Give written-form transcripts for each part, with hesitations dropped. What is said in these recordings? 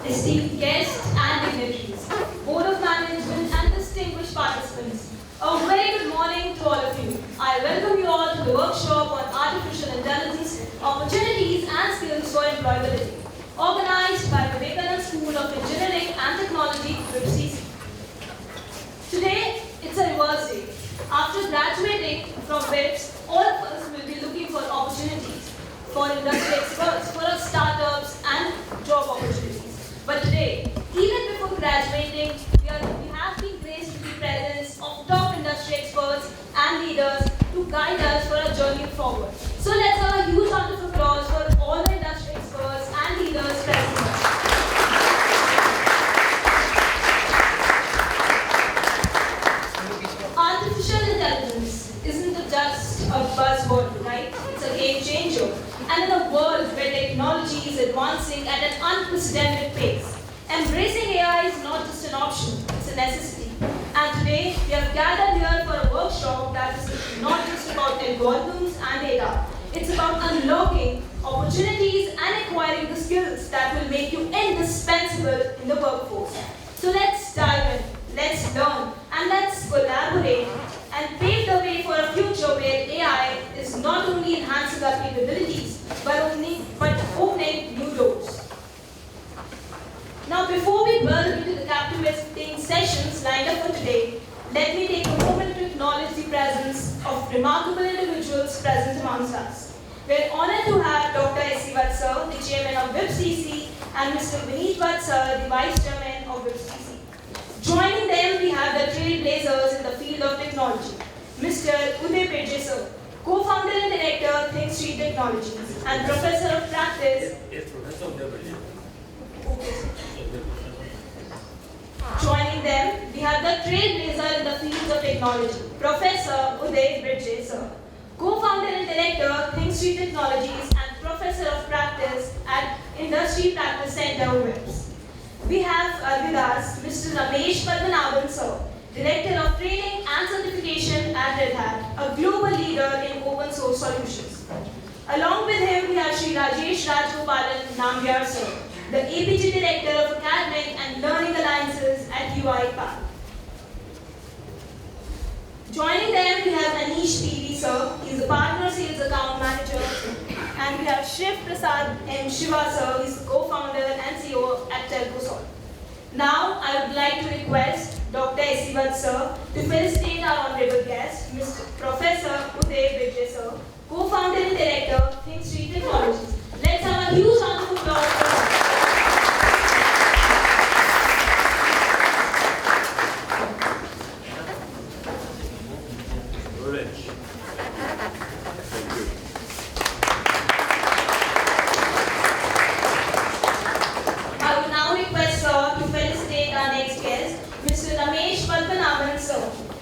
esteemed guests and dignitaries, Board of Management and distinguished participants. A very good morning to all of you. I welcome you all to the workshop on Artificial Intelligence, Opportunities and Skills for Employability, organized by the Vivekananda School of Engineering and Technology, UPCC. Today, it's a reverse day. After graduating from WIPS, all of us will be looking for opportunities, for industry experts, for our startups and job opportunities. But today, even before graduating, we have been graced with the presence of top industry experts and leaders to guide us for our journey forward. So let's have a huge round of applause for all the industry experts and leaders present here. Artificial intelligence isn't just a buzzword, right? It's a game changer. And in a world where technology is advancing at an unprecedented pace, embracing AI is not just an option, it's a necessity. And today, we have gathered here for a workshop that is not just about algorithms and data. It's about unlocking opportunities and acquiring the skills that will make you indispensable in the workforce. So let's dive in, let's learn, and let's collaborate and pave the way for a future where AI is not only enhancing our capabilities, but opening new doors. Now, before we delve into the captivating sessions lined up for today, let me take a moment to acknowledge the presence of remarkable individuals present amongst us. We are honored to have Dr. S.C. Vatsar, the Chairman of WIPCC, and Mr. Vineet Vatsar, the Vice Chairman of WIPCC. Joining them, we have the trailblazers in the field of technology, Mr. Uday Bridge, sir, co-founder and director, Think Street Technologies, and professor of practice. Yes, Professor Uday Bridge. Joining them, we have the trailblazer in the field of technology, Professor Uday Bridge, sir, co-founder and director, Think Street Technologies, and professor of practice at Industry Practice Center, WIPS. We have with us Mr. Ramesh Padmanabhan, sir, Director of Training and Certification at Red Hat, a global leader in open source solutions. Along with him, we have Sri Rajesh Rajgopalan Nambiar, sir, the APG Director of Academic and Learning Alliances at UiPath. Joining them, we have Anish TV, sir. He's a Partner Sales Account Manager. And we have Shiv Prasad M. Shiva, sir. He's the co-founder and CEO at Telcosol. Now, I would like to request Dr. S.C. Vatsar to felicitate our honorable guest, Mr. Professor Uday Bridge, sir, co-founder and director, Think Street Technologies. Let's have a huge round of applause for him.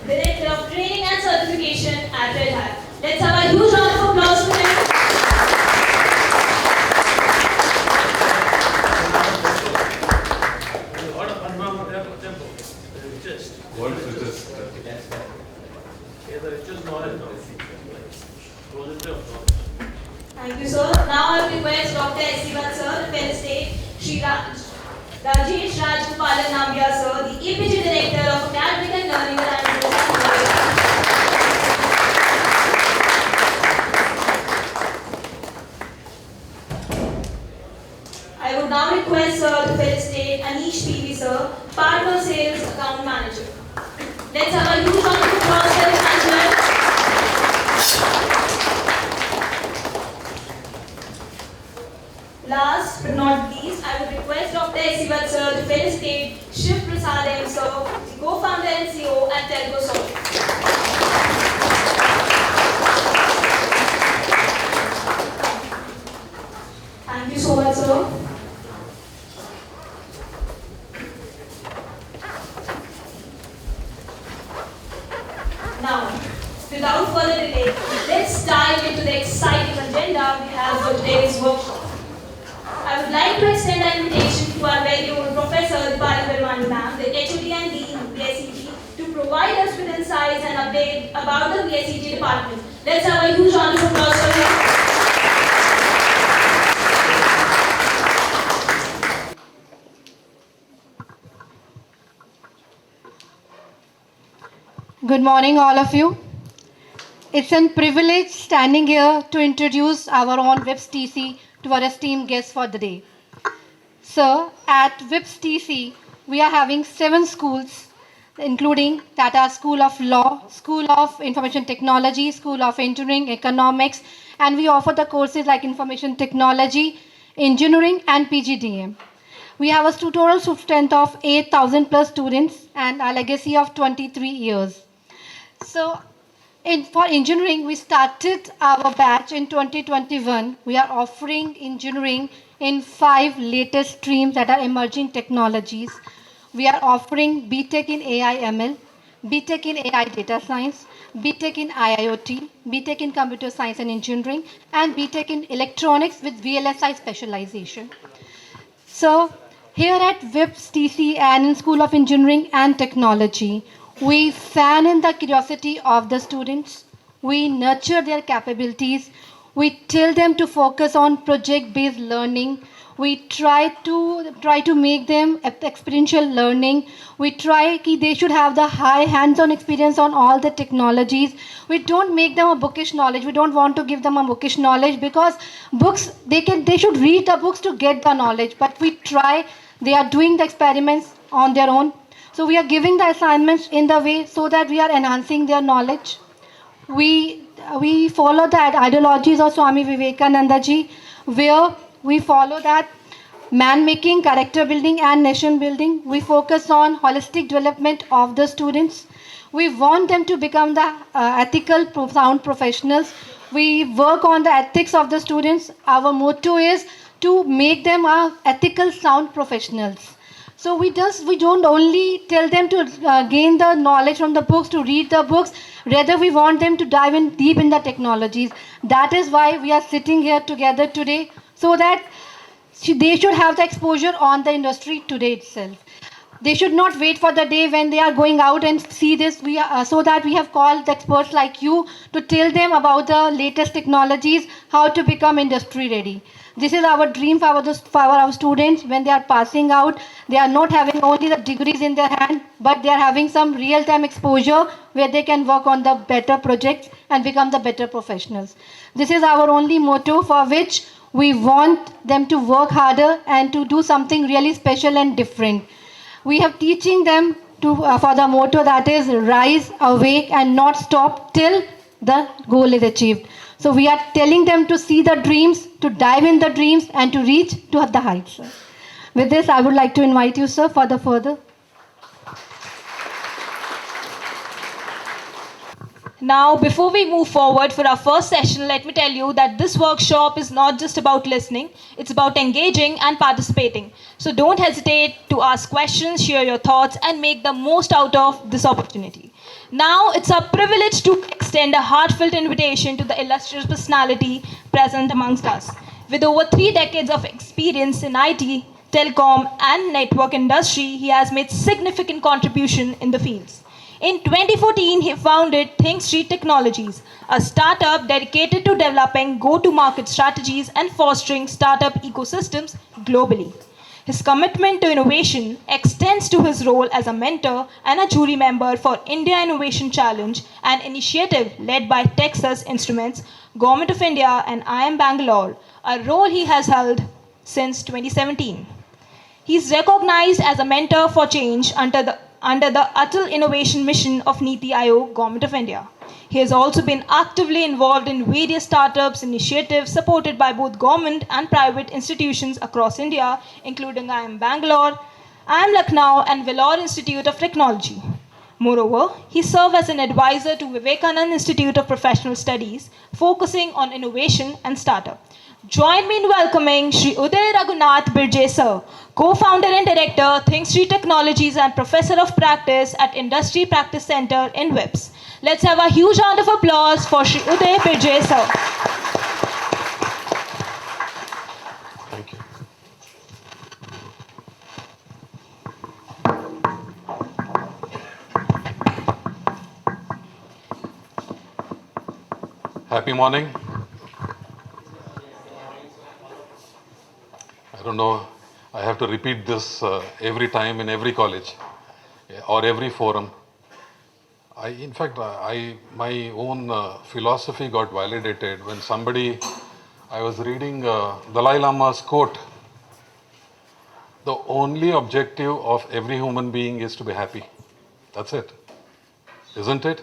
Director of Training and Certification at Red Hat. Let's have a huge round of applause for him. What is the richest? The richest knowledge. Thank you, sir. Now I will request Dr. S.C. Vatsar to felicitate Sri Rajesh Rajgopalan Nambiar, sir, the APG Director of Academic and Learning Alliances. I would now request sir to felicitate Anish PV, sir, Partner Sales Account Manager. Let's have a huge round of applause for him as well. Last but not least, I would request Dr. S.C. Vatsar to felicitate Shiv Prasad M. sir, the co-founder and CEO at Telcosol. Thank you so much, sir. Now, without further delay, let's dive into the exciting agenda we have for today's workshop. I would like to extend an invitation to our very own Professor Utpal Chakraborty, ma'am, the HOD and Dean of VSET, to provide us with insights and update about the VSET department. Let's have a huge round of applause for him. Good morning, all of you. It's a privilege standing here to introduce our own WIPS TC to our esteemed guests for the day. Sir, at WIPS TC, we are having 7 schools, including Tata School of Law, School of Information Technology, School of Engineering, Economics, and we offer the courses like Information Technology, Engineering, and PGDM. We have a total strength of 8,000 plus students and a legacy of 23 years. So, for engineering, we started our batch in 2021. We are offering engineering in 5 latest streams that are emerging technologies. We are offering BTech in AI ML, BTech in AI data science, BTech in IIoT, BTech in computer science and engineering, and BTech in electronics with VLSI specialization. So, here at WIPS TC and in School of Engineering and Technology, we fan in the curiosity of the students, we nurture their capabilities, we tell them to focus on project-based learning, we try to make them experiential learning, we try that they should have the high hands-on experience on all the technologies. We don't make them a bookish knowledge. We don't want to give them a bookish knowledge because books they should read the books to get the knowledge, but we try they are doing the experiments on their own. So we are giving the assignments in the way so that we are enhancing their knowledge. We follow the ideologies of Swami Vivekananda ji, where we follow that man making, character building, and nation building. We focus on holistic development of the students. We want them to become the ethical, sound professionals. We work on the ethics of the students. Our motto is to make them ethical, sound professionals. So we don't only tell them to gain the knowledge from the books, to read the books. Rather, we want them to dive in deep in the technologies. That is why we are sitting here together today, so that they should have the exposure on the industry today itself. They should not wait for the day when they are going out and see this. So that we have called the experts like you to tell them about the latest technologies, how to become industry ready. This is our dream for our students when they are passing out. They are not having only the degrees in their hand, but they are having some real-time exposure where they can work on the better projects and become the better professionals. This is our only motto for which we want them to work harder and to do something really special and different. We have teaching them for the motto that is rise, awake, and not stop till the goal is achieved. So we are telling them to see the dreams, to dive in the dreams, and to reach to the heights. Sir. With this, I would like to invite you, sir, for the further. Now, before we move forward for our first session, let me tell you that this workshop is not just about listening, it's about engaging and participating. So don't hesitate to ask questions, share your thoughts, and make the most out of this opportunity. Now, it's our privilege to extend a heartfelt invitation to the illustrious personality present amongst us. With over 3 decades of experience in IT, telecom, and network industry, he has made significant contribution in the fields. In 2014, he founded Think Street Technologies, a startup dedicated to developing go-to-market strategies and fostering startup ecosystems globally. His commitment to innovation extends to his role as a mentor and a jury member for India Innovation Challenge, an initiative led by Texas Instruments, Government of India, and IIM Bangalore, a role he has held since 2017. He is recognized as a mentor for change under the Atal Innovation Mission of Niti Aayog, Government of India. He has also been actively involved in various startups initiatives supported by both government and private institutions across India, including IIM Bangalore, IIM Lucknow, and Vellore Institute of Technology. Moreover, he served as an advisor to Vivekananda Institute of Professional Studies, focusing on innovation and startup. Join me in welcoming Shri Uday Raghunath Birje sir, co-founder and director, Think Street Technologies and professor of practice at Industry Practice Center in WIPS. Let's have a huge round of applause for Shri Uday Birje sir. Thank you. Happy morning. I don't know, I have to repeat this every time in every college or every forum. In fact, my own philosophy got validated when I was reading Dalai Lama's quote. The only objective of every human being is to be happy. That's it, isn't it?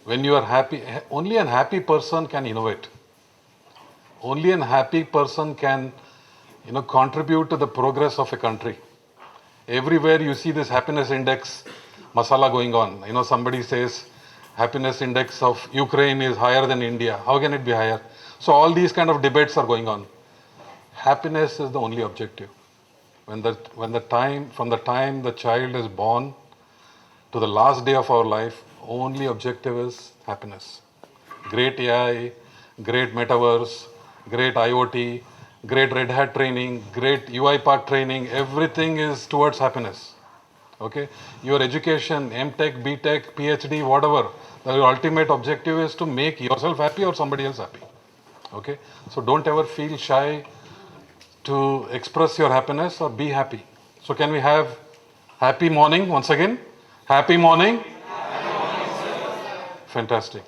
When you are happy, only an happy person can innovate. Only an happy person can, contribute to the progress of a country. Everywhere you see this happiness index masala going on. Somebody says happiness index of Ukraine is higher than India. How can it be higher? So all these kind of debates are going on. Happiness is the only objective. From the time the child is born to the last day of our life, only objective is happiness. Great AI, great metaverse, great IoT, great Red Hat training, great UiPath training, everything is towards happiness. Okay? Your education, MTech, BTech, PhD, whatever, the ultimate objective is to make yourself happy or somebody else happy. Okay? So don't ever feel shy to express your happiness or be happy. So can we have happy morning once again? Happy morning. Fantastic.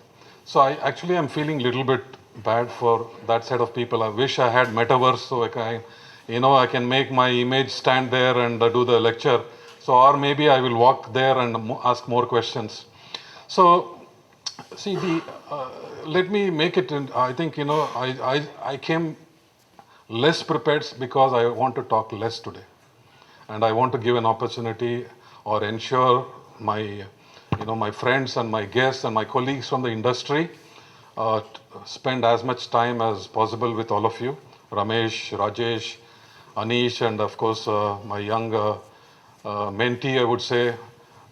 So I'm feeling a little bit bad for that set of people. I wish I had metaverse so I can make my image stand there and do the lecture. So or maybe I will walk there and ask more questions. So see let me make it. I think I came less prepared because I want to talk less today, and I want to give an opportunity or ensure my my friends and my guests and my colleagues from the industry spend as much time as possible with all of you, Ramesh, Rajesh, Anish, and of course my young mentee, I would say,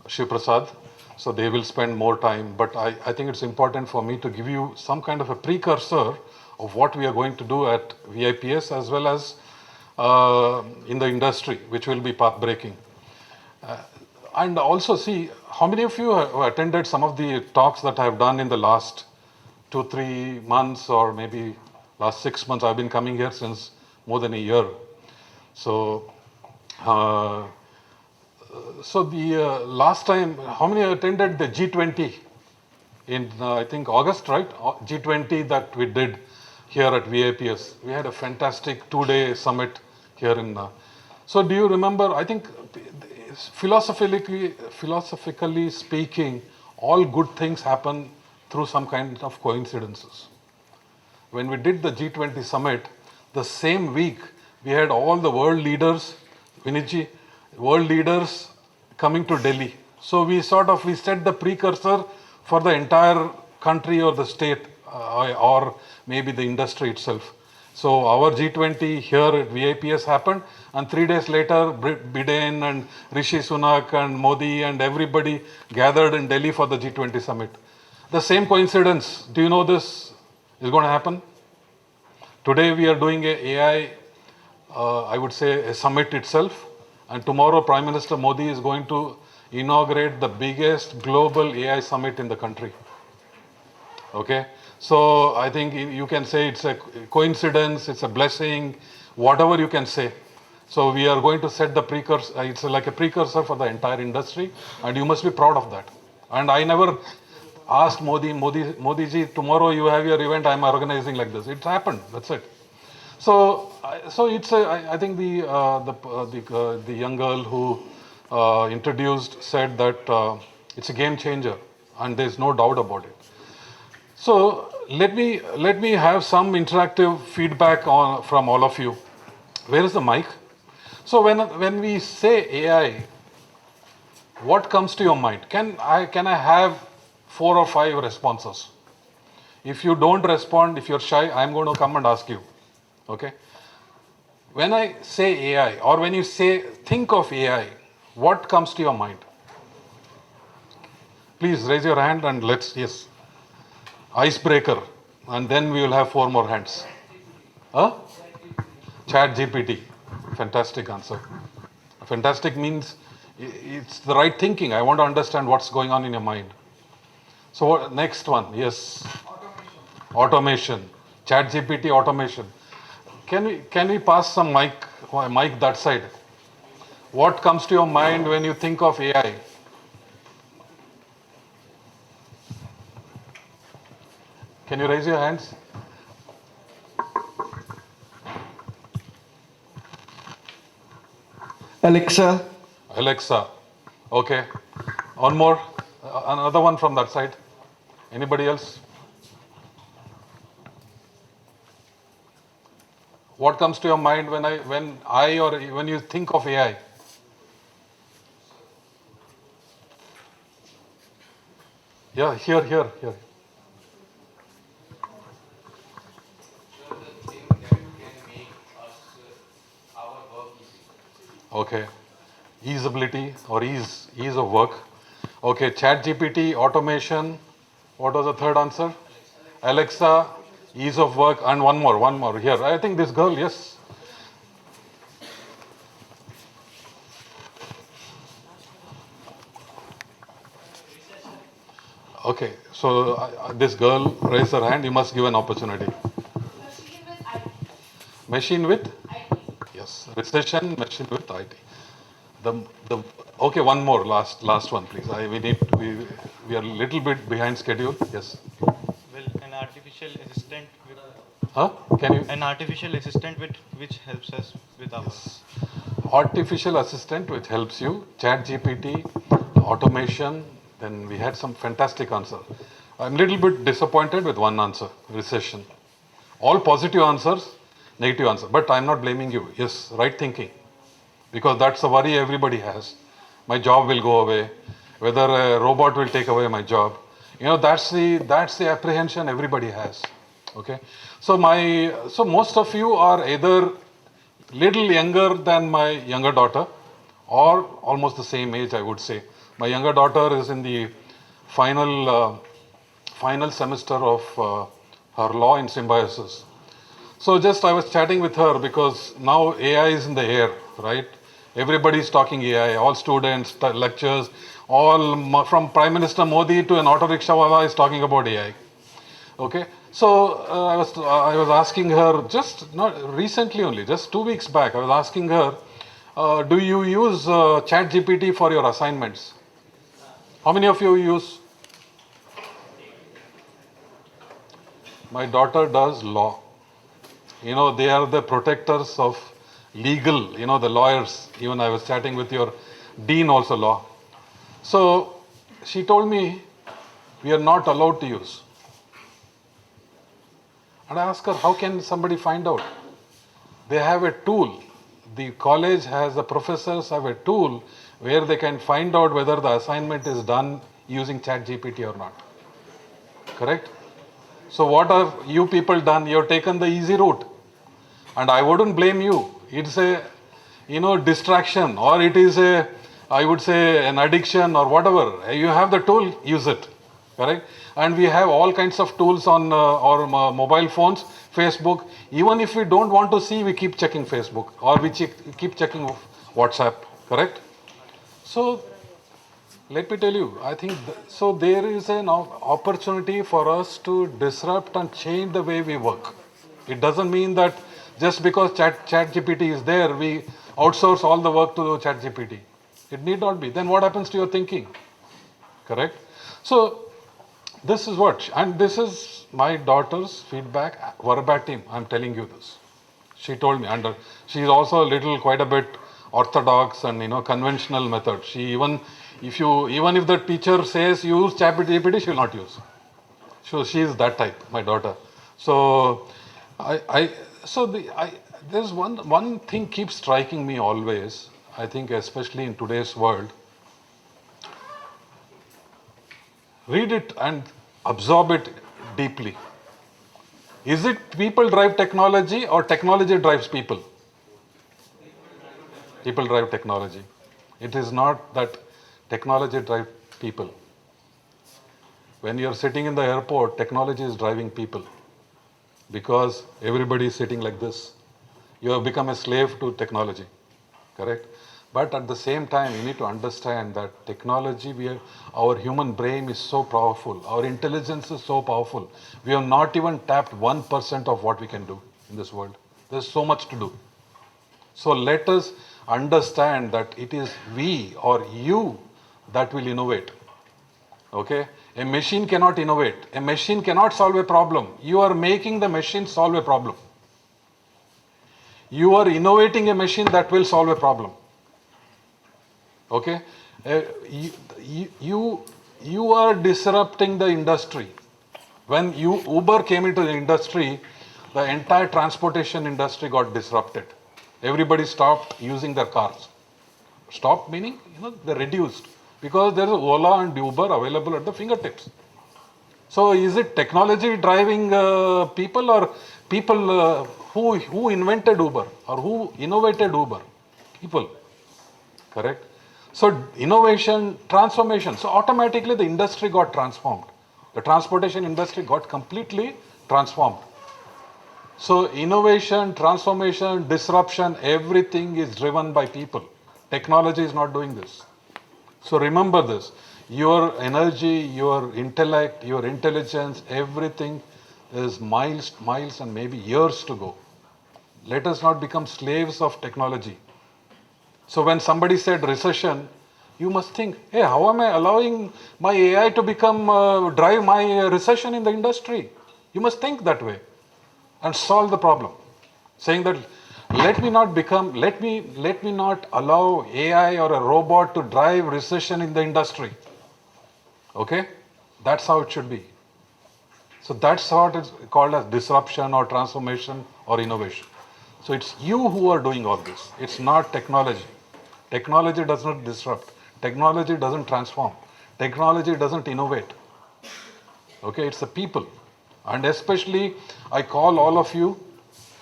Shiv Prasad. So they will spend more time, but I think it's important for me to give you some kind of a precursor of what we are going to do at VIPS as well as in the industry, which will be path breaking. And also see, how many of you have attended some of the talks that I have done in the last 2-3 months or maybe last 6 months? I've been coming here since more than a year. So, the last time, how many attended the G20 in I think August, right? G20 that we did here at VIPS. We had a fantastic 2-day summit here in. So do you remember? I think philosophically speaking, all good things happen through some kind of coincidences. When we did the G20 summit, the same week we had all the world leaders, Vinitji, world leaders coming to Delhi. So we set the precursor for the entire country or the state or maybe the industry itself. So our G20 here at VIPS happened, and 3 days later, Biden and Rishi Sunak and Modi and everybody gathered in Delhi for the G20 summit. The same coincidence, do you know this is going to happen? Today we are doing a AI, I would say a summit itself, and tomorrow Prime Minister Modi is going to inaugurate the biggest global AI summit in the country. Okay? So I think you can say it's a coincidence, it's a blessing, whatever you can say. So we are going to set the precursor, it's like a precursor for the entire industry, and you must be proud of that. And I never asked Modi ji, tomorrow you have your event, I'm organizing like this. It's happened, that's it. So it's I think the young girl who introduced said that it's a game changer, and there's no doubt about it. So let me have some interactive feedback from all of you. Where is the mic? So when we say AI, what comes to your mind? Can I have 4 or 5 responses? If you don't respond, if you're shy, I'm going to come and ask you. Okay? When I say AI, or when you think of AI, what comes to your mind? Please raise your hand and yes. Icebreaker, and then we will have 4 more hands. Chat GPT. Fantastic answer. Fantastic means it's the right thinking. I want to understand what's going on in your mind. So next one, yes. Automation. Chat GPT automation. Can we pass some mic that side? What comes to your mind when you think of AI? Can you raise your hands? Alexa, Alexa. Okay. One more. Another one from that side. Anybody else? What comes to your mind when I or when you think of AI? Yeah, here. Okay. Easeability or ease of work. Okay, chat GPT, automation. What was the third answer? Alexa, ease of work, and one more here. I think this girl, yes. Okay, so this girl raised her hand. You must give an opportunity. Machine with IT. Yes, recession, machine with IT. The okay, one more, last one, please. We are a little bit behind schedule. Yes. Well, an artificial assistant with Huh? Can you? an artificial assistant with which helps us with our Artificial assistant which helps you, chat GPT, automation, then we had some fantastic answer. I'm a little bit disappointed with one answer, recession. All positive answers, negative answer. But I'm not blaming you. Yes, right thinking. Because that's a worry everybody has. My job will go away. Whether a robot will take away my job. You know, that's the apprehension everybody has. Okay. So most of you are either little younger than my younger daughter, or almost the same age, I would say. My younger daughter is in the final semester of her law in symbiosis. So just I was chatting with her because now AI is in the air, right? Everybody's talking AI, all students, lectures, from Prime Minister Modi to an auto rickshaw wala is talking about AI. Okay, so I was asking her just not recently only, just 2 weeks back. I was asking her, do you use Chat GPT for your assignments? How many of you use? My daughter does law. You know, they are the protectors of legal. You know, the lawyers. Even I was chatting with your dean, also law. So she told me we are not allowed to use. And I asked her, how can somebody find out? They have a tool. The college has, the professors have a tool where they can find out whether the assignment is done using Chat GPT or not. Correct? So what have you people done? You have taken the easy route. And I wouldn't blame you. It's a, distraction, or it is I would say an addiction or whatever. You have the tool, use it. Correct? And we have all kinds of tools on our mobile phones, Facebook. Even if we don't want to see, we keep checking Facebook, or we keep checking WhatsApp. Correct? So let me tell you, I think so there is an opportunity for us to disrupt and change the way we work. It doesn't mean that just because ChatGPT is there, we outsource all the work to ChatGPT. It need not be. Then what happens to your thinking? Correct? So this is and this is my daughter's feedback, verbatim. I'm telling you this. She told me, and she's also quite a bit orthodox and conventional method. She even if the teacher says use ChatGPT, she will not use. So she is that type, my daughter. So there's one thing keeps striking me always. I think especially in today's world. Read it and absorb it deeply. Is it people drive technology or technology drives people? People drive technology. It is not that technology drives people. When you're sitting in the airport, technology is driving people because everybody is sitting like this. You have become a slave to technology, correct? But at the same time, you need to understand that technology, our human brain is so powerful. Our intelligence is so powerful. We have not even tapped 1% of what we can do in this world. There's so much to do. So let us understand that it is we or you that will innovate. Okay? A machine cannot innovate. A machine cannot solve a problem. You are making the machine solve a problem. You are innovating a machine that will solve a problem. Okay? You are disrupting the industry. When Uber came into the industry, the entire transportation industry got disrupted. Everybody stopped using their cars. Stopped meaning, they reduced. Because there is Ola and Uber available at the fingertips. So is it technology driving people, or people who invented Uber or who innovated Uber? People. Correct? So innovation, transformation. So automatically the industry got transformed. The transportation industry got completely transformed. So innovation, transformation, disruption, everything is driven by people. Technology is not doing this. So remember this. Your energy, your intellect, your intelligence, everything is miles and maybe years to go. Let us not become slaves of technology. So when somebody said recession, you must think, hey, how am I allowing my AI to drive my recession in the industry? You must think that way and solve the problem. Saying that, let me not allow AI or a robot to drive recession in the industry. Okay? That's how it should be. So that's what is called as disruption or transformation or innovation. So it's you who are doing all this. It's not technology. Technology does not disrupt. Technology doesn't transform. Technology doesn't innovate. Okay, it's the people. And especially, I call all of you.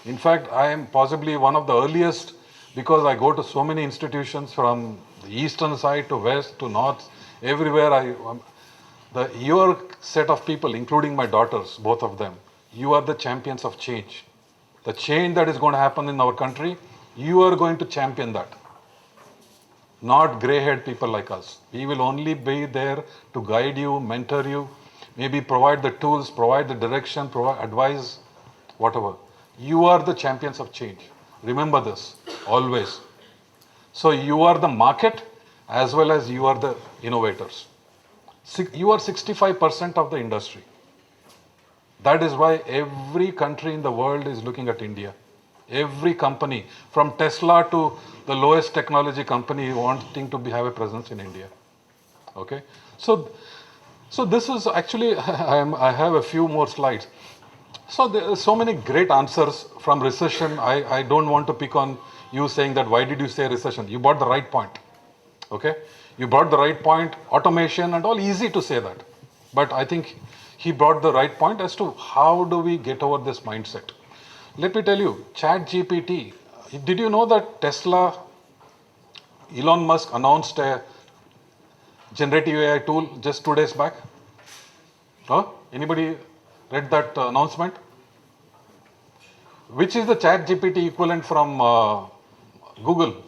In fact, I am possibly one of the earliest, because I go to so many institutions from the eastern side to west to north, everywhere. Your set of people, including my daughters, both of them, you are the champions of change. The change that is going to happen in our country, you are going to champion that. Not grey-haired people like us. We will only be there to guide you, mentor you, maybe provide the tools, provide the direction, provide advice, whatever. You are the champions of change. Remember this, always. So you are the market as well as you are the innovators. You are 65% of the industry. That is why every country in the world is looking at India. Every company, from Tesla to the lowest technology company, wanting to have a presence in India. Okay? So this is actually, I have a few more slides. So there are so many great answers from recession. I don't want to pick on you saying that why did you say recession? You brought the right point. Okay? You brought the right point, automation and all, easy to say that. But I think he brought the right point as to how do we get over this mindset. Let me tell you, ChatGPT, did you know that Tesla, Elon Musk announced a generative AI tool just 2 days back? Huh? Anybody read that announcement? Which is the ChatGPT equivalent from Google?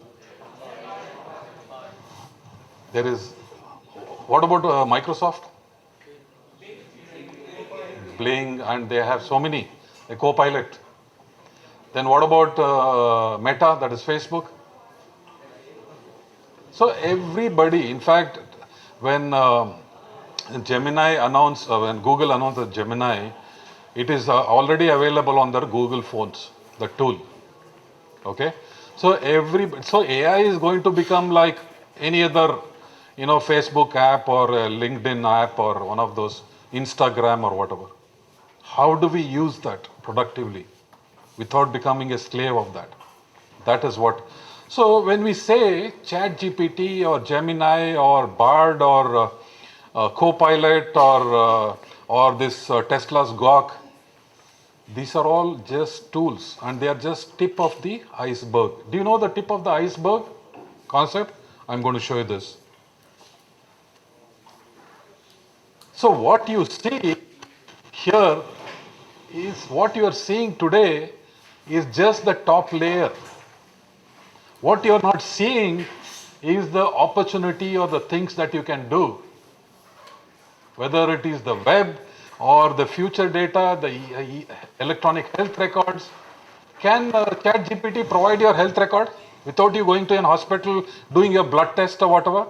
There is, what about Microsoft? Bling, and they have so many, a Copilot. Then what about Meta, that is Facebook? So everybody, in fact, when Gemini announced, when Google announced the Gemini, it is already available on their Google phones, the tool. Okay? So AI is going to become like any other, Facebook app or a LinkedIn app or one of those, Instagram or whatever. How do we use that productively without becoming a slave of that? That is what. So when we say ChatGPT or Gemini or Bard or Copilot or this Tesla's Gawk, these are all just tools and they are just tip of the iceberg. Do you know the tip of the iceberg concept? I'm going to show you this. So what you see here is what you are seeing today is just the top layer. What you are not seeing is the opportunity or the things that you can do. Whether it is the web or the future data, the electronic health records. Can ChatGPT provide your health record without you going to an hospital, doing your blood test or whatever?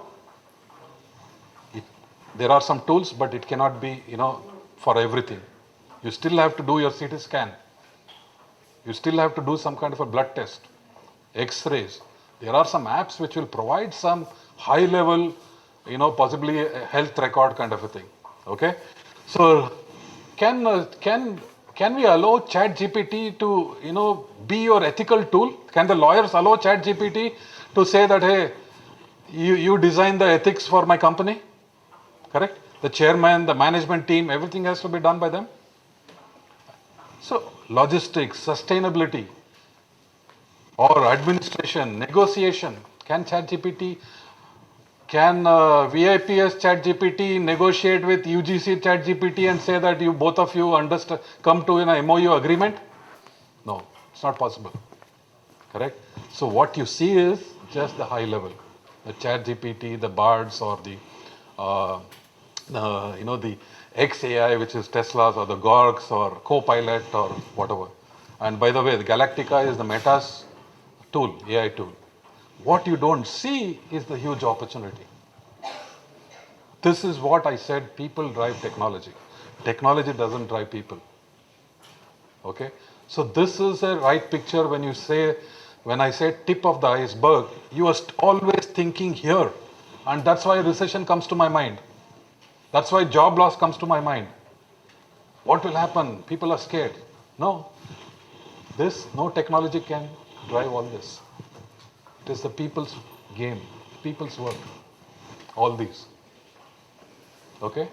There are some tools, but it cannot be, for everything. You still have to do your CT scan. You still have to do some kind of a blood test, X-rays. There are some apps which will provide some high level, possibly a health record kind of a thing. Okay, so can we allow ChatGPT to be your ethical tool? Can the lawyers allow ChatGPT to say that, hey, you design the ethics for my company? Correct? The chairman, the management team, everything has to be done by them. So logistics, sustainability, or administration, negotiation. Can VIPS ChatGPT negotiate with UGC ChatGPT and say that you both of you come to an MOU agreement? No, it's not possible. Correct? So what you see is just the high level, the ChatGPT, the BARDs, or the XAI, which is Tesla's, or the Gorgs, or Copilot, or whatever. And by the way, the Galactica is the Meta's tool, AI tool. What you don't see is the huge opportunity. This is what I said, people drive technology. Technology doesn't drive people. Okay? So this is a right picture when I say tip of the iceberg, you are always thinking here. And that's why recession comes to my mind. That's why job loss comes to my mind. What will happen? People are scared. No. No technology can drive all this. It is the people's game, people's work. All these. Okay?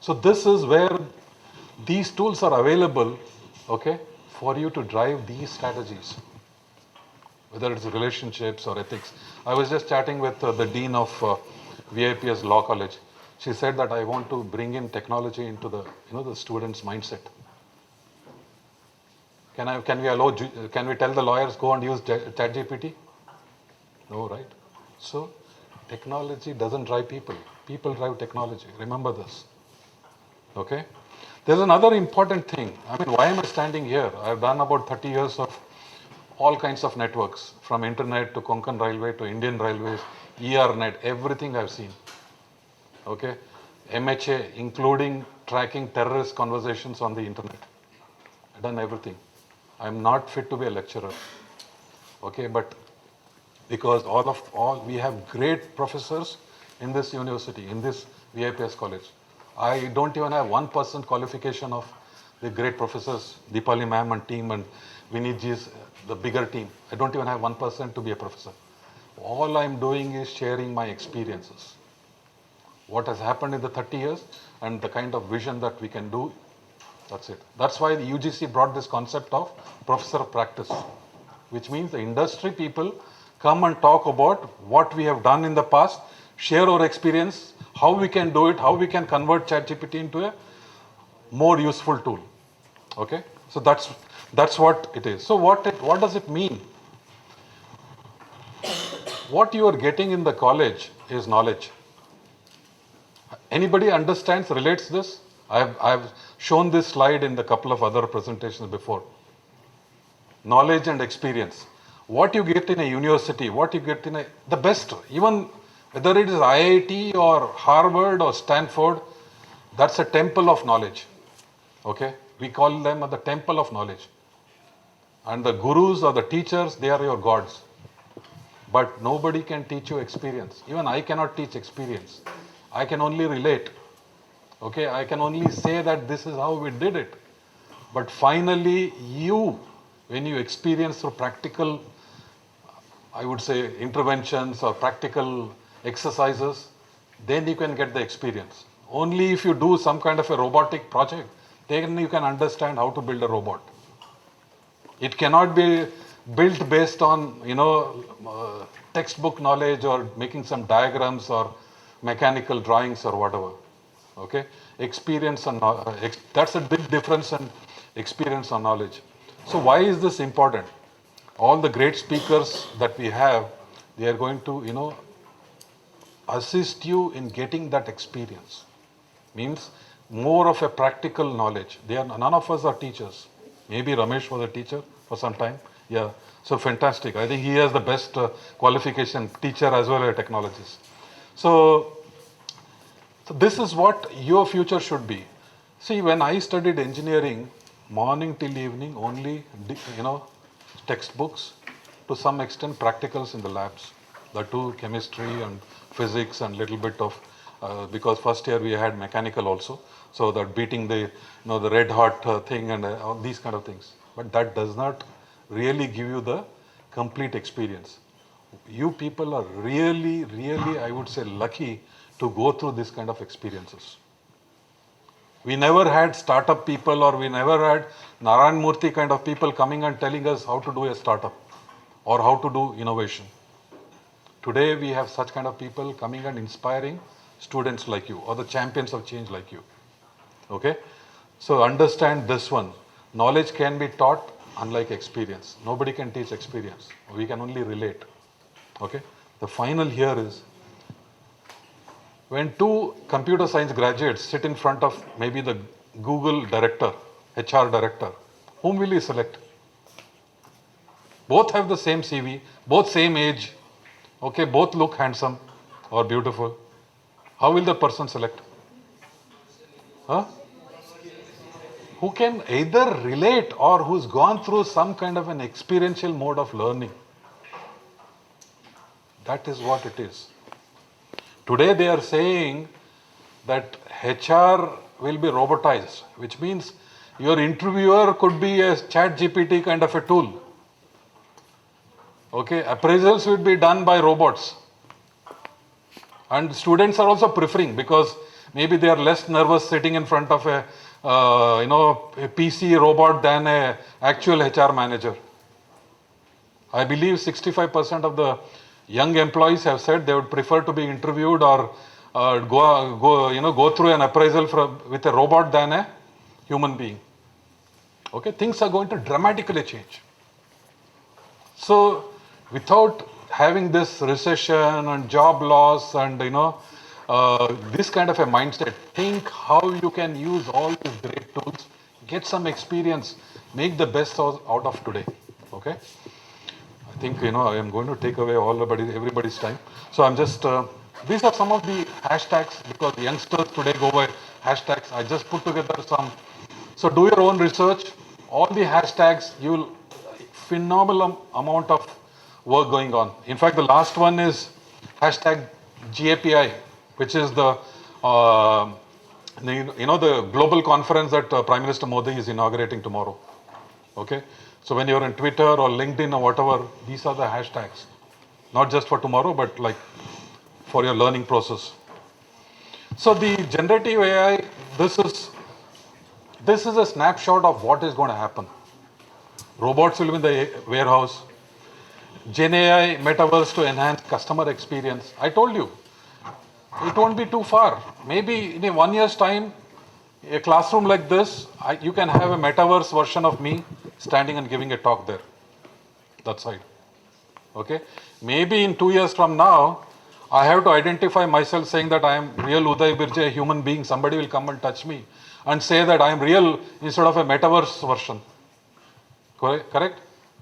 So this is where these tools are available, okay, for you to drive these strategies. Whether it's relationships or ethics. I was just chatting with the dean of VIPS Law College. She said that I want to bring in technology into the student's mindset. Can we tell the lawyers go and use ChatGPT? No, right? So technology doesn't drive people. People drive technology. Remember this. Okay? There's another important thing. I mean, why am I standing here? I've done about 30 years of all kinds of networks, from internet to Konkan Railway to Indian Railways, ERNet, everything I've seen. Okay? MHA, including tracking terrorist conversations on the internet. I've done everything. I'm not fit to be a lecturer. Okay, but because we have great professors in this university, in this VIPS college. I don't even have 1% qualification of the great professors, Deepali ma'am and team, and Vinitji's, the bigger team. I don't even have 1% to be a professor. All I'm doing is sharing my experiences. What has happened in the 30 years and the kind of vision that we can do, that's it. That's why the UGC brought this concept of professor of practice, which means the industry people come and talk about what we have done in the past, share our experience, how we can do it, how we can convert ChatGPT into a more useful tool. Okay? So that's what it is. So what does it mean? What you are getting in the college is knowledge. Anybody understands, relates this? I've shown this slide in a couple of other presentations before. Knowledge and experience. What you get in a university, what you get in the best, even whether it is IIT or Harvard or Stanford, that's a temple of knowledge. Okay? We call them the temple of knowledge. And the gurus or the teachers, they are your gods. But nobody can teach you experience. Even I cannot teach experience. I can only relate. Okay, I can only say that this is how we did it. But finally, when you experience through practical, I would say, interventions or practical exercises, then you can get the experience. Only if you do some kind of a robotic project, then you can understand how to build a robot. It cannot be built based on, textbook knowledge or making some diagrams or mechanical drawings or whatever. Okay? Experience and that's a big difference in experience and knowledge. So why is this important? All the great speakers that we have, they are going to, assist you in getting that experience. Means more of a practical knowledge. None of us are teachers. Maybe Ramesh was a teacher for some time. Yeah. So fantastic. I think he has the best qualification, teacher as well as technologist. So So this is what your future should be. See, when I studied engineering, morning till evening only, textbooks, to some extent practicals in the labs. The two chemistry and physics and little bit of, because first year we had mechanical also. So that beating the, the red hot thing and all these kind of things. But that does not really give you the complete experience. You people are really, really, I would say, lucky to go through this kind of experiences. We never had startup people, or we never had Narayan Murthy kind of people coming and telling us how to do a startup or how to do innovation. Today we have such kind of people coming and inspiring students like you, or the champions of change like you. Okay? So understand this one. Knowledge can be taught, unlike experience. Nobody can teach experience. We can only relate. Okay? The final here is, when two computer science graduates sit in front of maybe the Google director, HR director, whom will you select? Both have the same CV, both same age, okay, both look handsome or beautiful. How will the person select? Huh? Who can either relate or who's gone through some kind of an experiential mode of learning. That is what it is. Today they are saying that HR will be robotized, which means your interviewer could be a chat GPT kind of a tool. Okay, appraisals will be done by robots. And students are also preferring, because maybe they are less nervous sitting in front of a PC robot than a actual HR manager. I believe 65% of the young employees have said they would prefer to be interviewed or go through an appraisal with a robot than a human being. Okay, things are going to dramatically change. So, without having this recession and job loss and this kind of a mindset, think how you can use all these great tools, get some experience, make the best out of today. Okay. I think I am going to take away everybody's time. So I'm just these are some of the hashtags, because the youngsters today go by hashtags. I just put together some. So do your own research. All the hashtags, you'll phenomenal amount of work going on. In fact, the last one is hashtag GAPI, which is the the global conference that Prime Minister Modi is inaugurating tomorrow. Okay, so when you're on Twitter or LinkedIn or whatever, these are the hashtags, not just for tomorrow, but like for your learning process. So the generative AI, this is a snapshot of what is going to happen. Robots will be in the warehouse. Gen AI metaverse to enhance customer experience. I told you, it won't be too far. Maybe in 1 year's time, a classroom like this, you can have a metaverse version of me standing and giving a talk there. That side. Okay? Maybe in 2 years from now, I have to identify myself saying that I am real Uday Birje, a human being. Somebody will come and touch me and say that I am real instead of a metaverse version. Correct?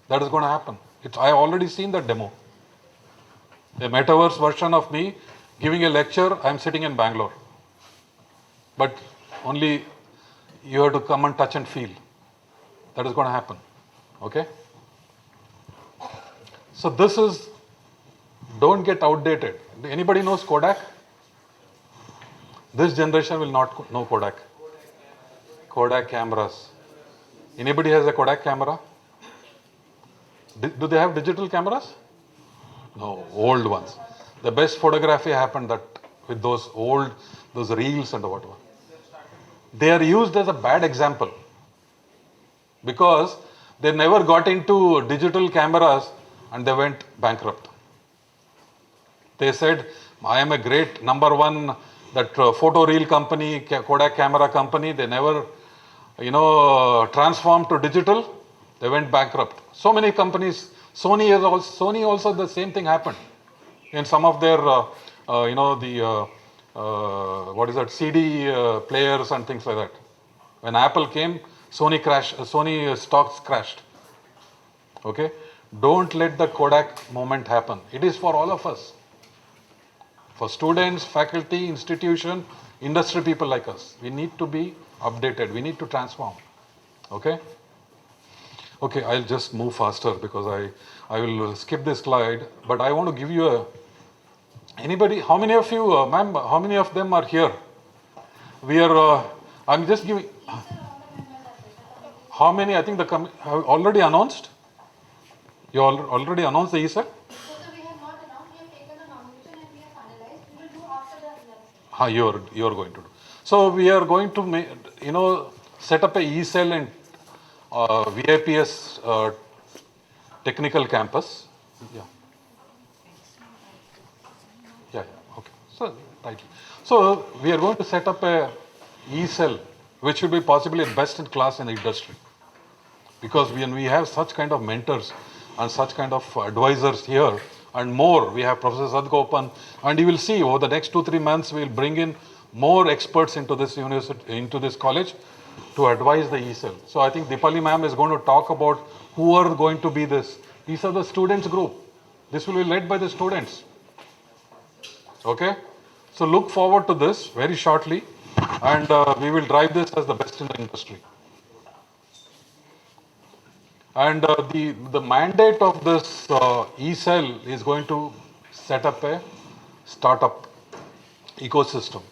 That is going to happen. I have already seen that demo. A metaverse version of me giving a lecture. I am sitting in Bangalore. But only you have to come and touch and feel. That is going to happen. Okay? So this is, don't get outdated. Anybody knows Kodak? This generation will not know Kodak. Kodak cameras. Anybody has a Kodak camera? Do they have digital cameras? No, old ones. The best photography happened with those reels and whatever. They are used as a bad example because they never got into digital cameras and they went bankrupt. They said, I am a great number one, that photo reel company, Kodak camera company, they never, transformed to digital. They went bankrupt. So many companies, Sony also the same thing happened. In some of their, CD players and things like that. When Apple came, Sony stocks crashed. Okay? Don't let the Kodak moment happen. It is for all of us. For students, faculty, institution, industry people like us. We need to be updated. We need to transform. Okay? Okay, I'll just move faster because I will skip this slide. But I want to give you a, anybody, how many of you, ma'am, how many of them are here? We are, I'm just giving, how many, I think have already announced? You already announced the ESET? So, sir, we have not announced. We have taken a nomination and we have finalized. We will do after the 11th. You're going to do. So we are going to, set up a e-cell in VIPS technical campus. Yeah. Yeah, okay. So, right. So we are going to set up a e-cell, which will be possibly best in class in the industry. Because when we have such kind of mentors and such kind of advisors here and more, we have Professor Sadgopan, and you will see over the next 2-3 months, we will bring in more experts into this university, into this college to advise the e-cell. So I think Dipali ma'am is going to talk about who are going to be this. These are the students group. This will be led by the students. Okay? So look forward to this very shortly, and we will drive this as the best in the industry. And the mandate of this e-cell is going to set up a startup ecosystem.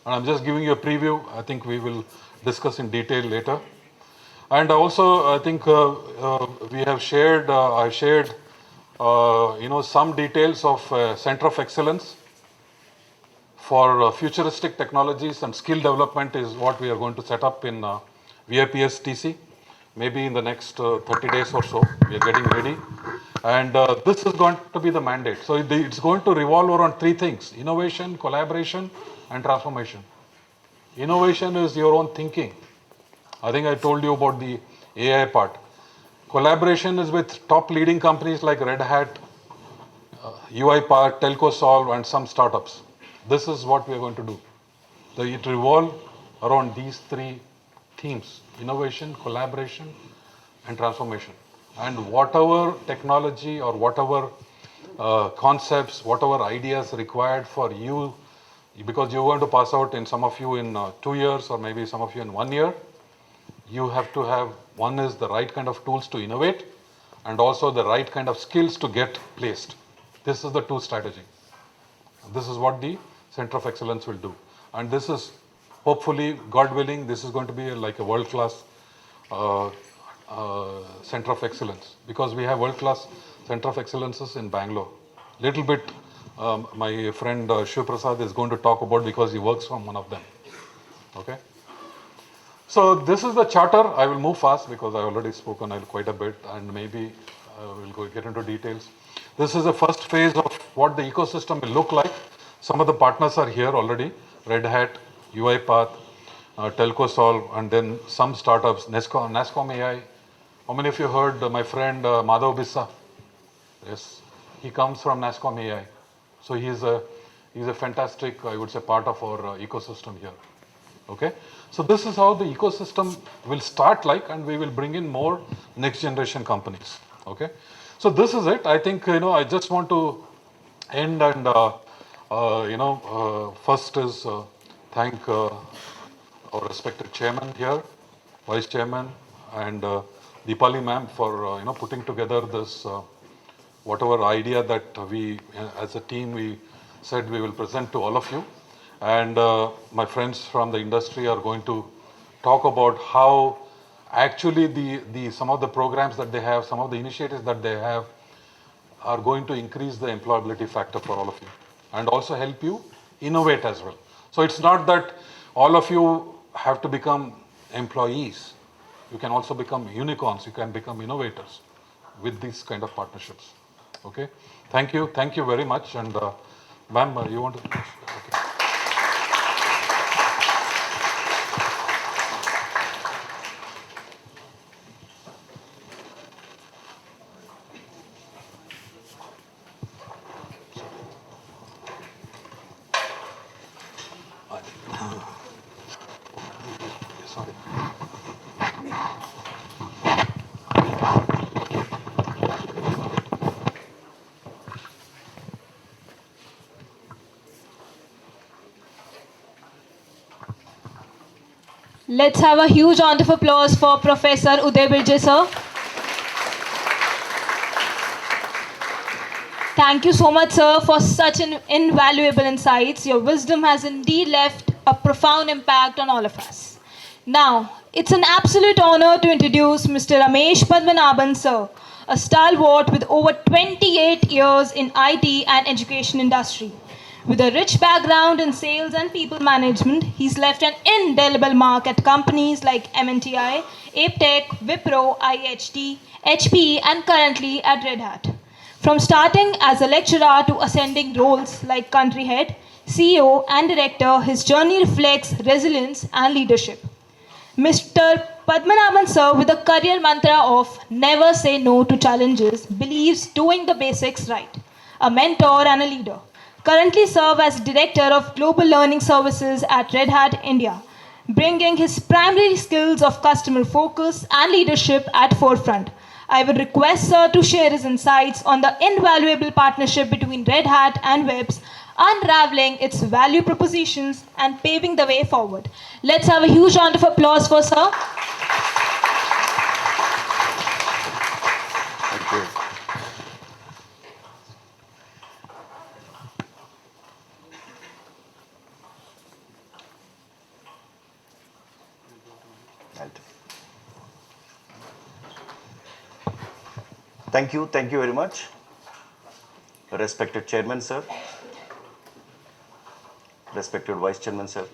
And I'm just giving you a preview. I think we will discuss in detail later. And also, I think we have shared, I've shared, some details of Center of Excellence for futuristic technologies and skill development is what we are going to set up in VIPS TC. Maybe in the next 30 days or so, we are getting ready. And this is going to be the mandate. So it's going to revolve around 3 things: innovation, collaboration, and transformation. Innovation is your own thinking. I think I told you about the AI part. Collaboration is with top leading companies like Red Hat, UiPath, TelcoSolve, and some startups. This is what we are going to do. So it revolves around these 3 themes: innovation, collaboration, and transformation. And whatever technology or whatever concepts, whatever ideas required for you, because you're going to pass out in some of you in 2 years or maybe some of you in 1 year, you have to have, one is the right kind of tools to innovate and also the right kind of skills to get placed. This is the 2 strategy. This is what the Center of Excellence will do. And this is, hopefully, God willing, this is going to be like a world-class Center of Excellence, because we have world-class Center of Excellences in Bangalore. Little bit, my friend Shiv Prasad is going to talk about, because he works from one of them. Okay. So this is the charter. I will move fast because I already spoken quite a bit, and maybe we'll get into details. This is the first phase of what the ecosystem will look like. Some of the partners are here already: Red Hat, UiPath, TelcoSolve, and then some startups, NASCOM AI. How many of you heard my friend Madhav Bissa? Yes, he comes from NASCOM AI. So he's a fantastic, I would say, part of our ecosystem here. Okay, so this is how the ecosystem will start like, and we will bring in more next generation companies. Okay, so this is it. I think, I just want to end and, first is thank our respected chairman here, vice chairman, and Deepali ma'am for, putting together this, whatever idea that we, as a team, we said we will present to all of you. And my friends from the industry are going to talk about how actually some of the programs that they have, some of the initiatives that they have are going to increase the employability factor for all of you and also help you innovate as well. So it's not that all of you have to become employees. You can also become unicorns. You can become innovators with these kind of partnerships. Okay. Thank you. Thank you very much. And ma'am, you want to? Okay. Sorry. Let's have a huge round of applause for Professor Uday Birje, sir. Thank you so much, sir, for such an invaluable insights. Your wisdom has indeed left a profound impact on all of us. Now, it's an absolute honor to introduce Mr. Ramesh Padmanabhan, sir, a stalwart with over 28 years in IT and education industry. With a rich background in sales and people management, he's left an indelible mark at companies like MNTI, Aptech, Wipro, IHT, HP, and currently at Red Hat. From starting as a lecturer to ascending roles like country head, CEO, and director, his journey reflects resilience and leadership. Mr. Padmanabhan, sir, with the career mantra of never say no to challenges, believes doing the basics right. A mentor and a leader. Currently serve as Director of Global Learning Services at Red Hat India, bringing his primary skills of customer focus and leadership at forefront. I would request sir to share his insights on the invaluable partnership between Red Hat and Webs, unraveling its value propositions and paving the way forward. Let's have a huge round of applause for sir. Thank you. Thank you very much. Respected Chairman, sir. Respected Vice Chairman, sir.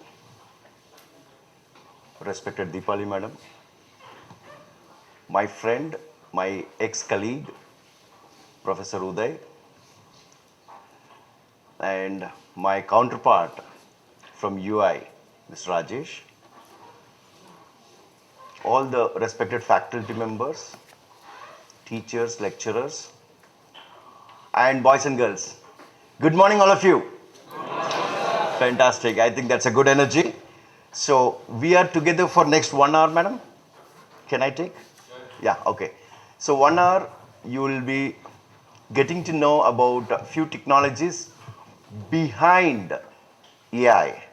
Respected Deepali, madam. My friend, my ex-colleague, Professor Uday, and my counterpart from UI, Mr. Rajesh, all the respected faculty members, teachers, lecturers, and boys and girls. Good morning, all of you. Fantastic. I think that's a good energy. So we are together for next 1 hour, madam. Can I take? Yeah, okay. So 1 hour, you will be getting to know about a few technologies behind AI.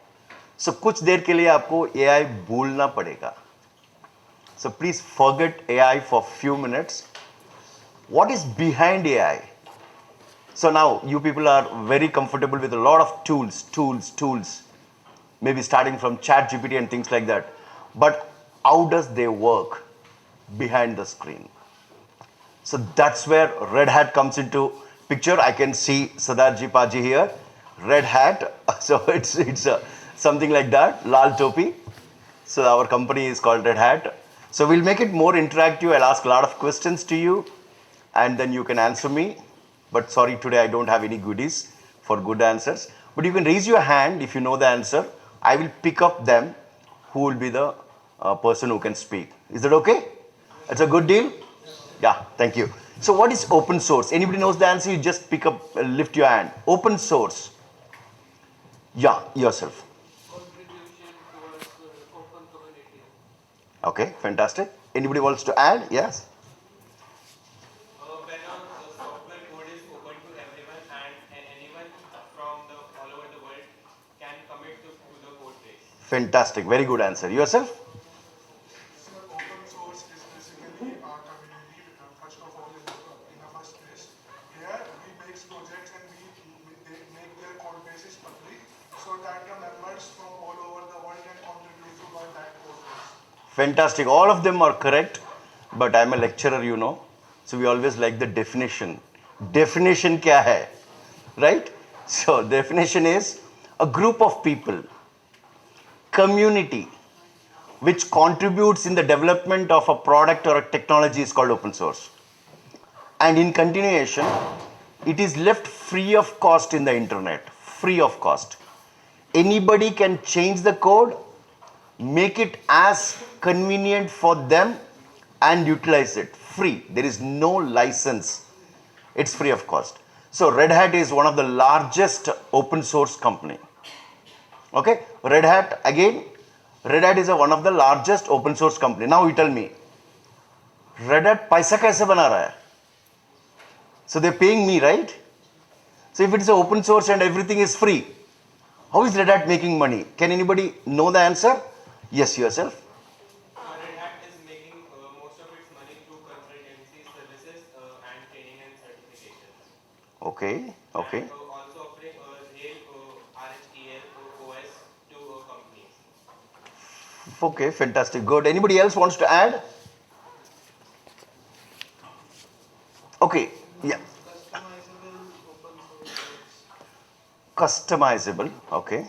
So कुछ देर के लिए आपको AI भूलना पड़ेगा. So please forget AI for few minutes. What is behind AI? So now you people are very comfortable with a lot of tools, maybe starting from ChatGPT and things like that. But how does they work behind the screen? So that's where Red Hat comes into picture. I can see Sadarji Paji here, Red Hat. So it's something like that, Lal Topi. So our company is called Red Hat. So we'll make it more interactive. I'll ask a lot of questions to you, and then you can answer me. But sorry, today I don't have any goodies for good answers. But you can raise your hand if you know the answer. I will pick up them who will be the person who can speak. Is that okay? It's a good deal? Yeah, thank you. So what is open source? Anybody knows the answer? You just pick up, lift your hand. Open source. Yeah, yourself. Contribution towards open community. Okay, fantastic. Anybody wants to add? Yes? When a software code is open to everyone and anyone from all over the world can commit to the code base. Fantastic. Very good answer. Yourself? So open source is basically our community, first of all, in the first place. Here we make projects and they make their code bases public so that the members from all over the world can contribute to that code base. Fantastic. All of them are correct, but I'm a lecturer, you know. So we always like the definition. Definition kya hai? Right? So definition is a group of people, community, which contributes in the development of a product or a technology is called open source. And in continuation, it is left free of cost in the internet, free of cost. Anybody can change the code, make it as convenient for them and utilize it free. There is no license. It's free of cost. So Red Hat is one of the largest open source company. Okay, Red Hat again. Red Hat is one of the largest open source company. Now you tell me, Red Hat paisa kaise bana raha hai? So they're paying me, right? So if it is open source and everything is free, how is Red Hat making money? Can anybody know the answer? Yes, yourself. Okay, okay. And also offering real RHEL OS to companies. Okay, fantastic, good. Anybody else wants to add? Okay, yeah. Customizable open source tools. Customizable, okay.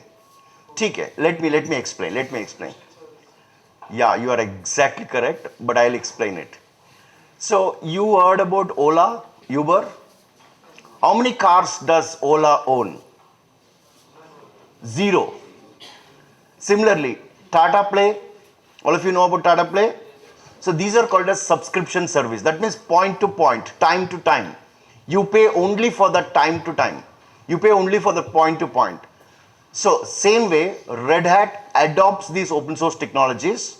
ठीक है, let me explain. Subscription service. Yeah, you are exactly correct, but I'll explain it. So you heard about Ola, Uber? How many cars does Ola own? Zero. Similarly, Tata Play, all of you know about Tata Play? So these are called as subscription service. That means point to point, time to time. You pay only for the time to time. You pay only for the point to point. So same way, Red Hat adopts these open source technologies,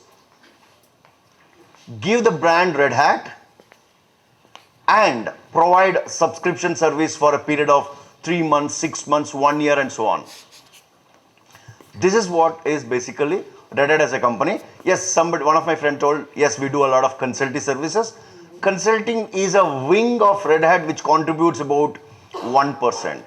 give the brand Red Hat, and provide subscription service for a period of 3 months, 6 months, 1 year, and so on. This is what is basically Red Hat as a company. Yes, one of my friends told, yes, we do a lot of consulting services. Consulting is a wing of Red Hat which contributes about 1%.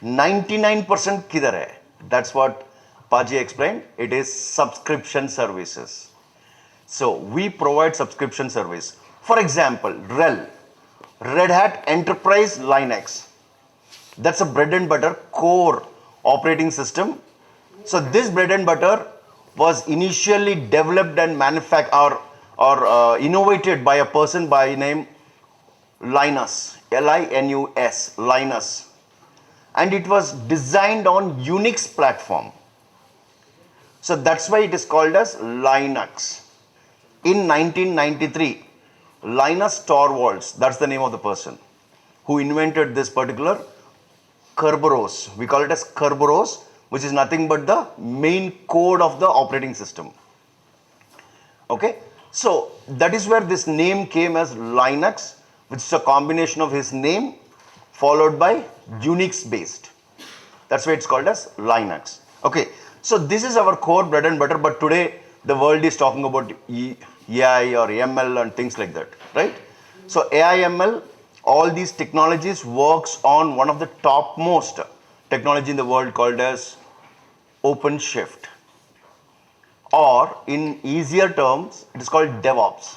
99% kidhar hai? That's what Paji explained. It is subscription services. So we provide subscription service. For example, RHEL, Red Hat Enterprise Linux. That's a bread and butter core operating system. So this bread and butter was initially developed and manufactured or innovated by a person by name Linus, Linus, Linus. And it was designed on Unix platform. So that's why it is called as Linux. In 1993, Linus Torvalds, that's the name of the person, who invented this particular Kerberos. We call it as Kerberos, which is nothing but the main code of the operating system. Okay, so that is where this name came as Linux, which is a combination of his name followed by Unix based. That's why it's called as Linux. Okay, so this is our core bread and butter, but today the world is talking about AI or ML and things like that, right? So AI, ML, all these technologies works on one of the topmost technology in the world called as OpenShift, or in easier terms, it is called DevOps.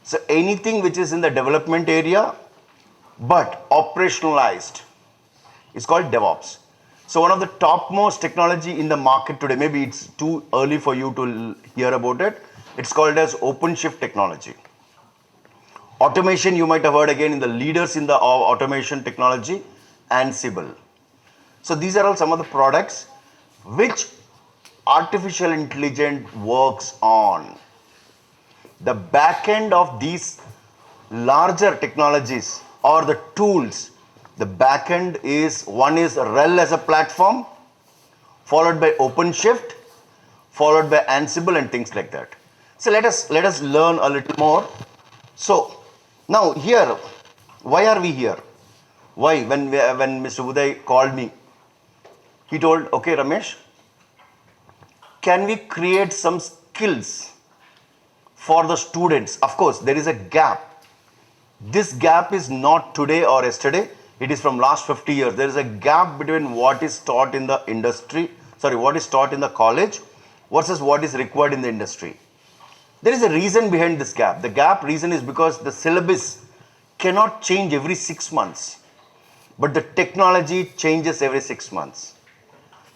So anything which is in the development area but operationalized is called DevOps. So one of the topmost technology in the market today, maybe it's too early for you to hear about it, it's called as OpenShift technology. Automation, you might have heard again in the leaders in the automation technology, Ansible. So these are all some of the products which artificial intelligence works on. The back end of these larger technologies or the tools, the back end is, one is RHEL as a platform, followed by OpenShift, followed by Ansible and things like that. So let us learn a little more. So now here, why are we here? Why? When Mr. Uday called me, he told, okay, Ramesh, can we create some skills for the students? Of course, there is a gap. This gap is not today or yesterday. It is from last 50 years. There is a gap between what is taught in the industry, what is taught in the college versus what is required in the industry. There is a reason behind this gap. The gap reason is because the syllabus cannot change every 6 months, but the technology changes every 6 months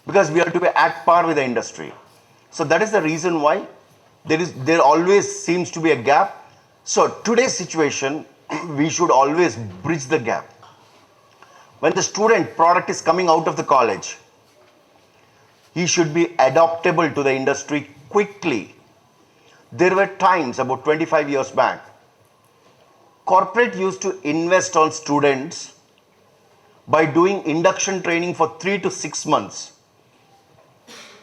because we have to be at par with the industry. So that is the reason why there always seems to be a gap. So today's situation, we should always bridge the gap. When the student product is coming out of the college, he should be adaptable to the industry quickly. There were times about 25 years back, corporate used to invest on students by doing induction training for 3 to 6 months.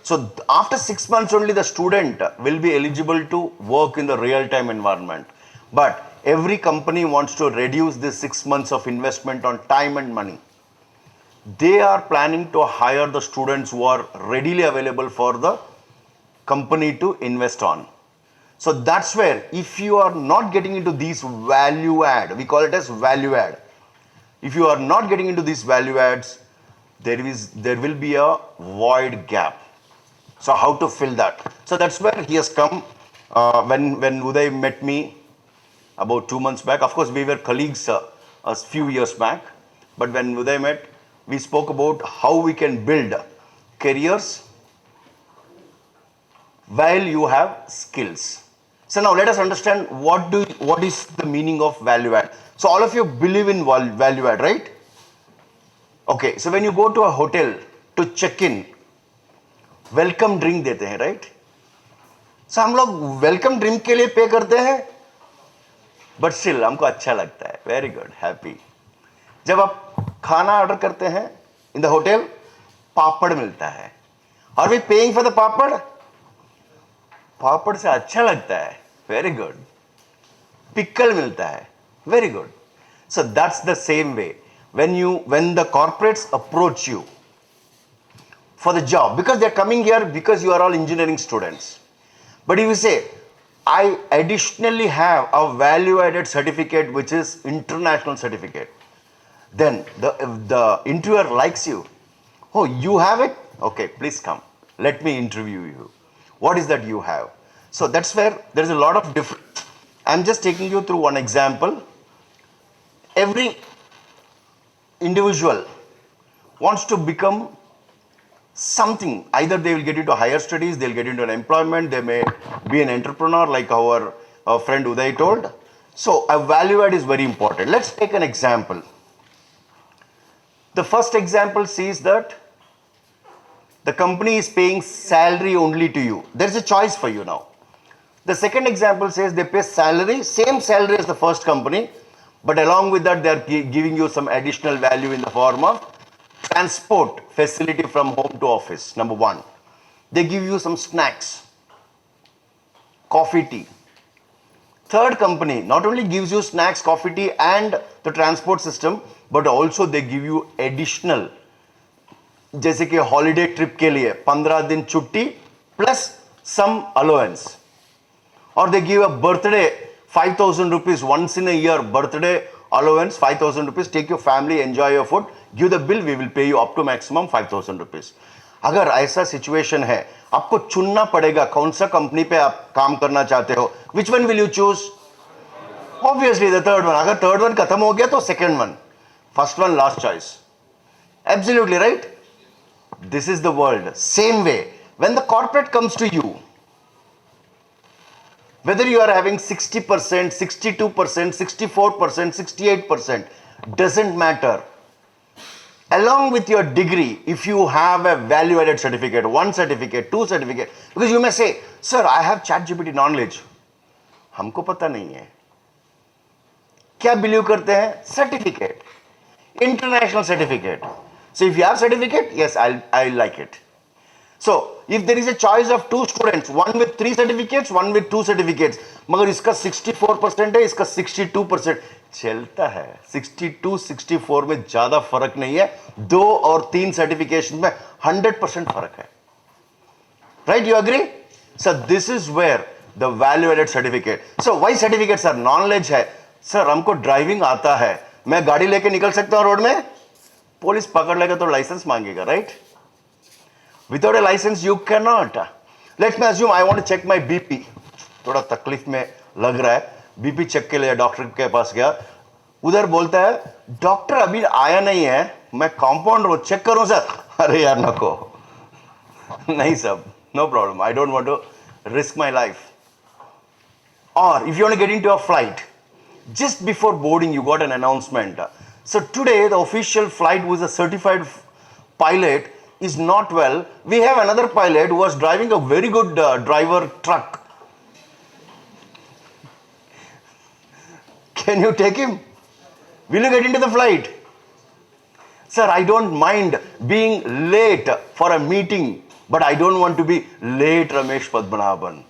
So after 6 months only the student will be eligible to work in the real-time environment. But every company wants to reduce this 6 months of investment on time and money. They are planning to hire the students who are readily available for the company to invest on. So that's where if you are not getting into these value add, we call it as value add. If you are not getting into these value adds, there will be a void gap. So how to fill that? So that's where he has come. When Uday met me about 2 months back, of course we were colleagues a few years back, but when Uday met, we spoke about how we can build careers while you have skills. So now let us understand what is the meaning of value add. So all of you believe in value add, right? Okay, so when you go to a hotel to check in, welcome drink देते हैं, right? सो हम लोग welcome drink के लिए पे करते हैं, but still हमको अच्छा लगता है, वेरी गुड, हैप्पी. जब आप खाना ऑर्डर करते हैं इन द होटल, पापड़ मिलता है, और वी पेइंग फॉर द पापड़, पापड़ से अच्छा लगता है, वेरी गुड. पिकल मिलता है, very good. So that's the same way when the corporates approach you for the job, because they're coming here because you are all engineering students. But if you say, I additionally have a value added certificate which is international certificate, then the interviewer likes you. Oh, you have it? Okay, please come. Let me interview you. What is that you have? So that's where there is a lot of difference. I'm just taking you through one example. Every individual wants to become something. Either they will get into higher studies, they'll get into an employment, they may be an entrepreneur like our friend Uday told. So a value add is very important. Let's take an example. The first example says that the company is paying salary only to you. There's a choice for you now. The second example says they pay salary, same salary as the first company, but along with that, they are giving you some additional value in the form of transport facility from home to office, number one. They give you some snacks, coffee, tea. Third company not only gives you snacks, coffee, tea and the transport system, but also they give you additional, जैसे कि holiday trip के लिए 15 दिन छुट्टी plus some allowance. Or they give a birthday 5,000 rupees once in a year, birthday allowance 5,000 rupees, take your family, enjoy your food, give the bill, we will pay you up to maximum 5,000 rupees. अगर ऐसा situation है, आपको चुनना पड़ेगा कौन सा company पे आप काम करना चाहते हो. Which one will you choose? Obviously the third one. अगर third one खत्म हो गया तो second one, first one last choice. Absolutely right. This is the world. Same way, when the corporate comes to you, whether you are having 60%, 62%, 64%, 68%, doesn't matter. Along with your degree, if you have a value added certificate, 1 certificate, 2 certificate, because you may say, sir, I have ChatGPT knowledge. हमको पता नहीं है. क्या believe करते हैं? Certificate, international certificate. So if you have certificate, yes, I like it. So if there is a choice of 2 students, one with 3 certificates, one with 2 certificates, मगर इसका 64% है, इसका 62%, चलता है. 62, 64 में ज़्यादा फर्क नहीं है. 2 और 3 सर्टिफिकेशन में 100% फर्क है. Right? You agree? So this is where the value-added certificate. So why certificates are knowledge है? Sir, हमको ड्राइविंग आता है, मैं गाड़ी लेके निकल सकता हूँ रोड में? पुलिस पकड़ लेगा तो लाइसेंस मांगेगा, right? Without a license, you cannot. Let me assume I want to check my BP. थोड़ा तकलीफ में लग रहा है, BP चेक के लिए डॉक्टर के पास गया, उधर बोलता है डॉक्टर अभी आया नहीं है, मैं कंपाउंड रोड चेक करूं सर. अरे यार नको, नहीं सब, no problem, I don't want to risk my life. Or if you want to get into a flight, just before boarding you got an announcement. So today the official flight who is a certified pilot is not well. We have another pilot who was driving a very good driver truck. Can you take him? Will you get into the flight? Sir, I don't mind being late for a meeting, but I don't want to be late, Ramesh Padmanabhan.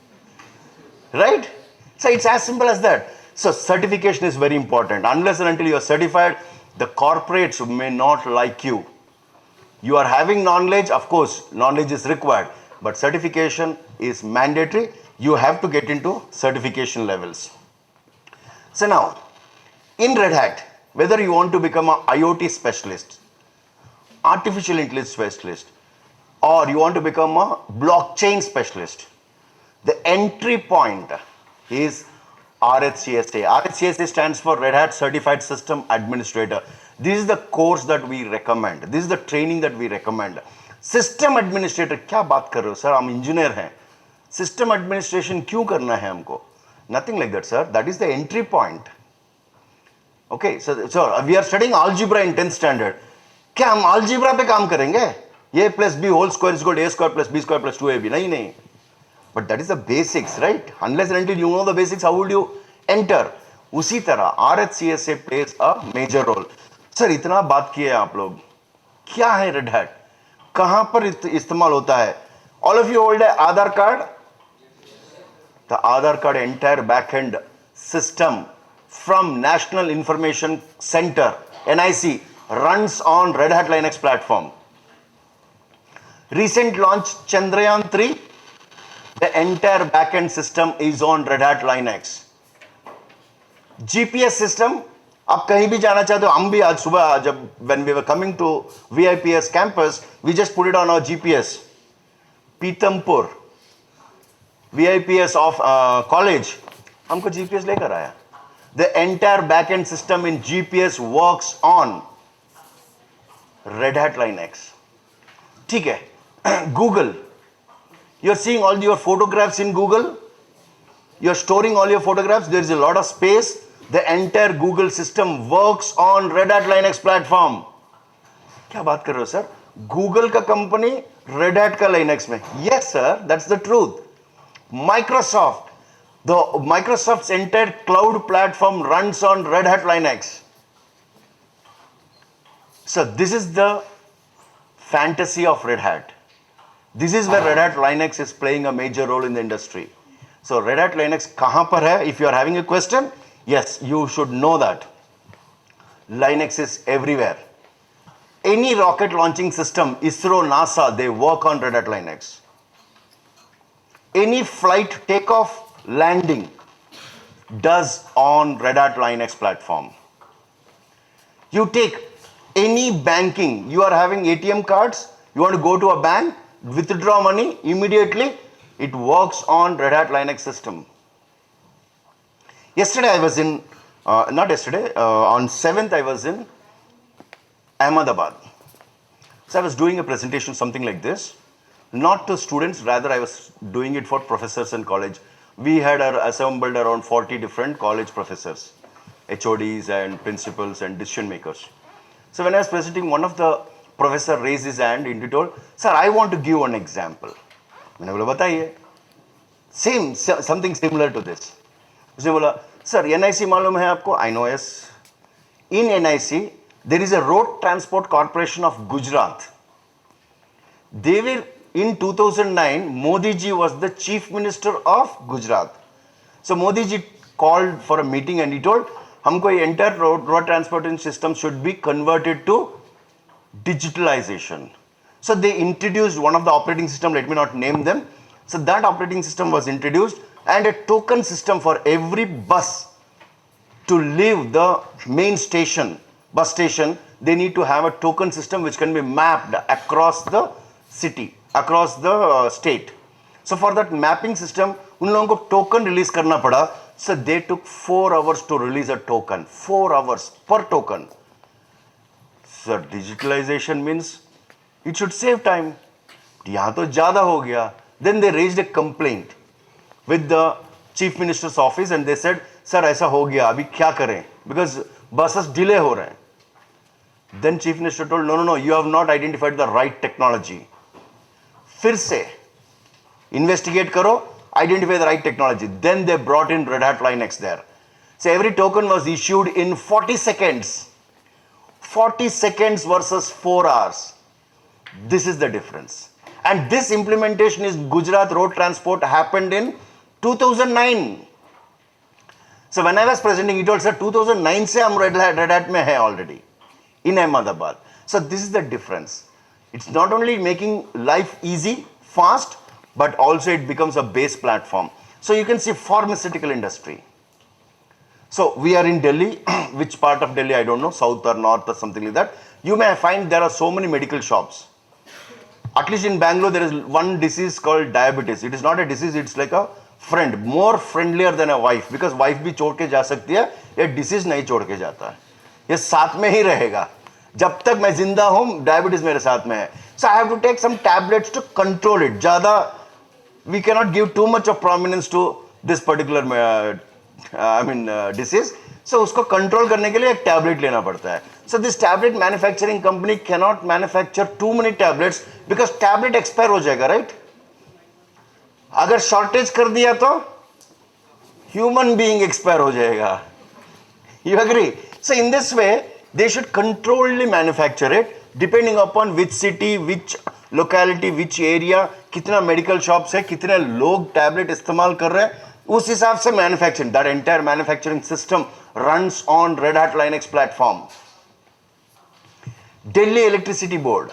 Right? So it's as simple as that. So certification is very important. Unless and until you are certified, the corporates may not like you. You are having knowledge, of course, knowledge is required, but certification is mandatory. You have to get into certification levels. So now, in Red Hat, Whether you want to become an IoT specialist, artificial intelligence specialist, or you want to become a blockchain specialist, the entry point is RHCSA. RHCSA stands for Red Hat Certified System Administrator. This is the course that we recommend. This is the training that we recommend. System Administrator, क्या बात कर रहे हो sir? हम engineer हैं. System Administration क्यों करना है हमको? Nothing like that, sir. That is the entry point. Okay, so we are studying algebra in 10th standard. क्या हम algebra पे काम करेंगे? A plus B whole square is equal to A square plus B square plus 2AB. नहीं. But that is the basics, right? Unless and until you know the basics, how would you enter? उसी तरह RHCSA plays a major role. Sir इतना बात किए आप लोग. क्या है Red Hat? कहाँ पर इस्तेमाल होता है? All of you hold a Aadhaar card? The Aadhaar card entire backend system from National Information Center, NIC, runs on Red Hat Linux platform. Recent launch Chandrayaan 3, the entire backend system is on Red Hat Linux. GPS system, आप कहीं भी जाना चाहते हो, हम भी आज सुबह जब when we were coming to VIPS campus, we just put it on our GPS. Pitampur, VIPS of college, हमको GPS लेकर आया. The entire backend system in GPS works on Red Hat Linux. ठीक है. Google, you're seeing all your photographs in Google. You're storing all your photographs. There is a lot of space. The entire Google system works on Red Hat Linux platform. क्या बात कर रहे हो sir? Google का company Red Hat का Linux में. Yes sir, that's the truth. Microsoft, Microsoft's entire cloud platform runs on Red Hat Linux. So this is the fantasy of Red Hat. This is where Red Hat Linux is playing a major role in the industry. So Red Hat Linux कहाँ पर है? If you are having a question, yes, you should know that. Linux is everywhere. Any rocket launching system, ISRO, NASA, they work on Red Hat Linux. Any flight takeoff, landing does on Red Hat Linux platform. You take any banking, you are having ATM cards, you want to go to a bank, withdraw money, immediately it works on Red Hat Linux system. Yesterday I was in, not yesterday, on 7th I was in Ahmedabad. So I was doing a presentation, something like this, not to students, rather I was doing it for professors in college. We had assembled around 40 different college professors, HODs and principals and decision makers. So when I was presenting, one of the professor raised his hand and he told, sir, I want to give one example. मैंने बोला बताइए. Same, something similar to this. उसने बोला, sir, NIC मालूम है आपको? I know, yes. In NIC, there is a Road Transport Corporation of Gujarat. They were, in 2009, Modi ji was the Chief Minister of Gujarat. So Modi ji called for a meeting and he told, हमको ये entire road transportation system should be converted to digitalization. So they introduced one of the operating system, let me not name them. So that operating system was introduced and a token system for every bus to leave the main station, bus station, they need to have a token system which can be mapped across the city, across the state. So for that mapping system, उन लोगों को token release करना पड़ा. So they took 4 hours to release a token. 4 hours per token. So digitalization means it should save time. यहाँ तो ज़्यादा हो गया. Then they raised a complaint with the Chief Minister's office and they said, sir ऐसा हो गया, अभी क्या करें? Because buses delay हो रहे हैं. Then Chief Minister told, no, you have not identified the right technology. फिर से investigate करो, identify the right technology. Then they brought in Red Hat Linux there. So every token was issued in 40 seconds. 40 seconds versus 4 hours. This is the difference. And this implementation is Gujarat Road Transport happened in 2009. So when I was presenting, he told, sir, 2009 se hum Red Hat mein hai already in Ahmedabad. So this is the difference. It's not only making life easy, fast, but also it becomes a base platform. So you can see pharmaceutical industry. So we are in Delhi, which part of Delhi I don't know, south or north or something like that. You may find there are so many medical shops. At least in Bangalore, there is one disease called diabetes. It is not a disease, it's like a friend, more friendlier than a wife, because wife भी छोड़ के जा सकती है, ये disease नहीं छोड़ के जाता है, ये साथ में ही रहेगा. जब तक मैं जिंदा हूं, diabetes मेरे साथ में है. So I have to take some tablets to control it. ज़्यादा, we cannot give too much of prominence to this particular disease. So उसको control करने के लिए एक tablet लेना पड़ता है. So this tablet manufacturing company cannot manufacture too many tablets because tablet expire हो जाएगा, right? अगर shortage कर दिया तो human being expire हो जाएगा. You agree? So in this way, they should controlledly manufacture it depending upon which city, which locality, which area, कितना medical shops है, कितने लोग tablet इस्तेमाल कर रहे हैं, उस हिसाब से manufacturing. That entire manufacturing system runs on Red Hat Linux platform. Delhi Electricity Board.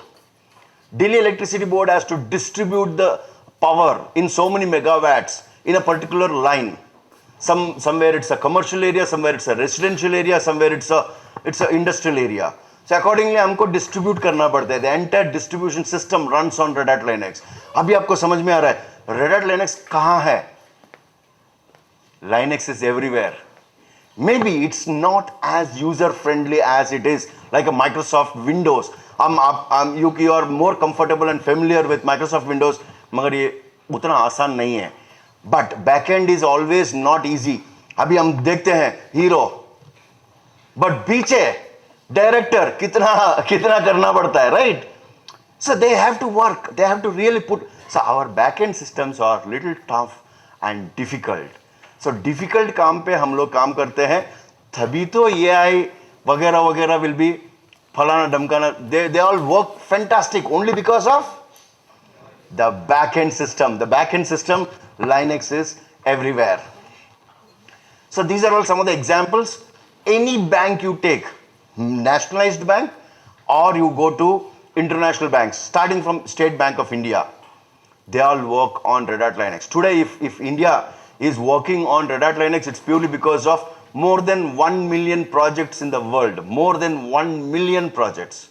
Delhi Electricity Board has to distribute the power in so many megawatts in a particular line. Somewhere it's a commercial area, somewhere it's a residential area, somewhere it's a industrial area. So accordingly हमको distribute करना पड़ता है. The entire distribution system runs on Red Hat Linux. अभी आपको समझ में आ रहा है Red Hat Linux कहाँ है? Linux is everywhere. Maybe it's not as user friendly as it is like a Microsoft Windows. You are more comfortable and familiar with Microsoft Windows, मगर ये उतना आसान नहीं है. But backend is always not easy. अभी हम देखते हैं हीरो, but पीछे डायरेक्टर कितना करना पड़ता है, right? So they have to work. They have to really put. So our backend systems are little tough and difficult. So difficult काम पे हम लोग काम करते हैं, तभी तो AI वगैरह will be फलाना डमकाना. They all work fantastic only because of the backend system. The backend system, Linux is everywhere. So these are all some of the examples. Any bank you take, nationalized bank, or you go to international banks, starting from State Bank of India, they all work on Red Hat Linux. Today, if India is working on Red Hat Linux, it's purely because of more than 1 million projects in the world. More than 1 million projects.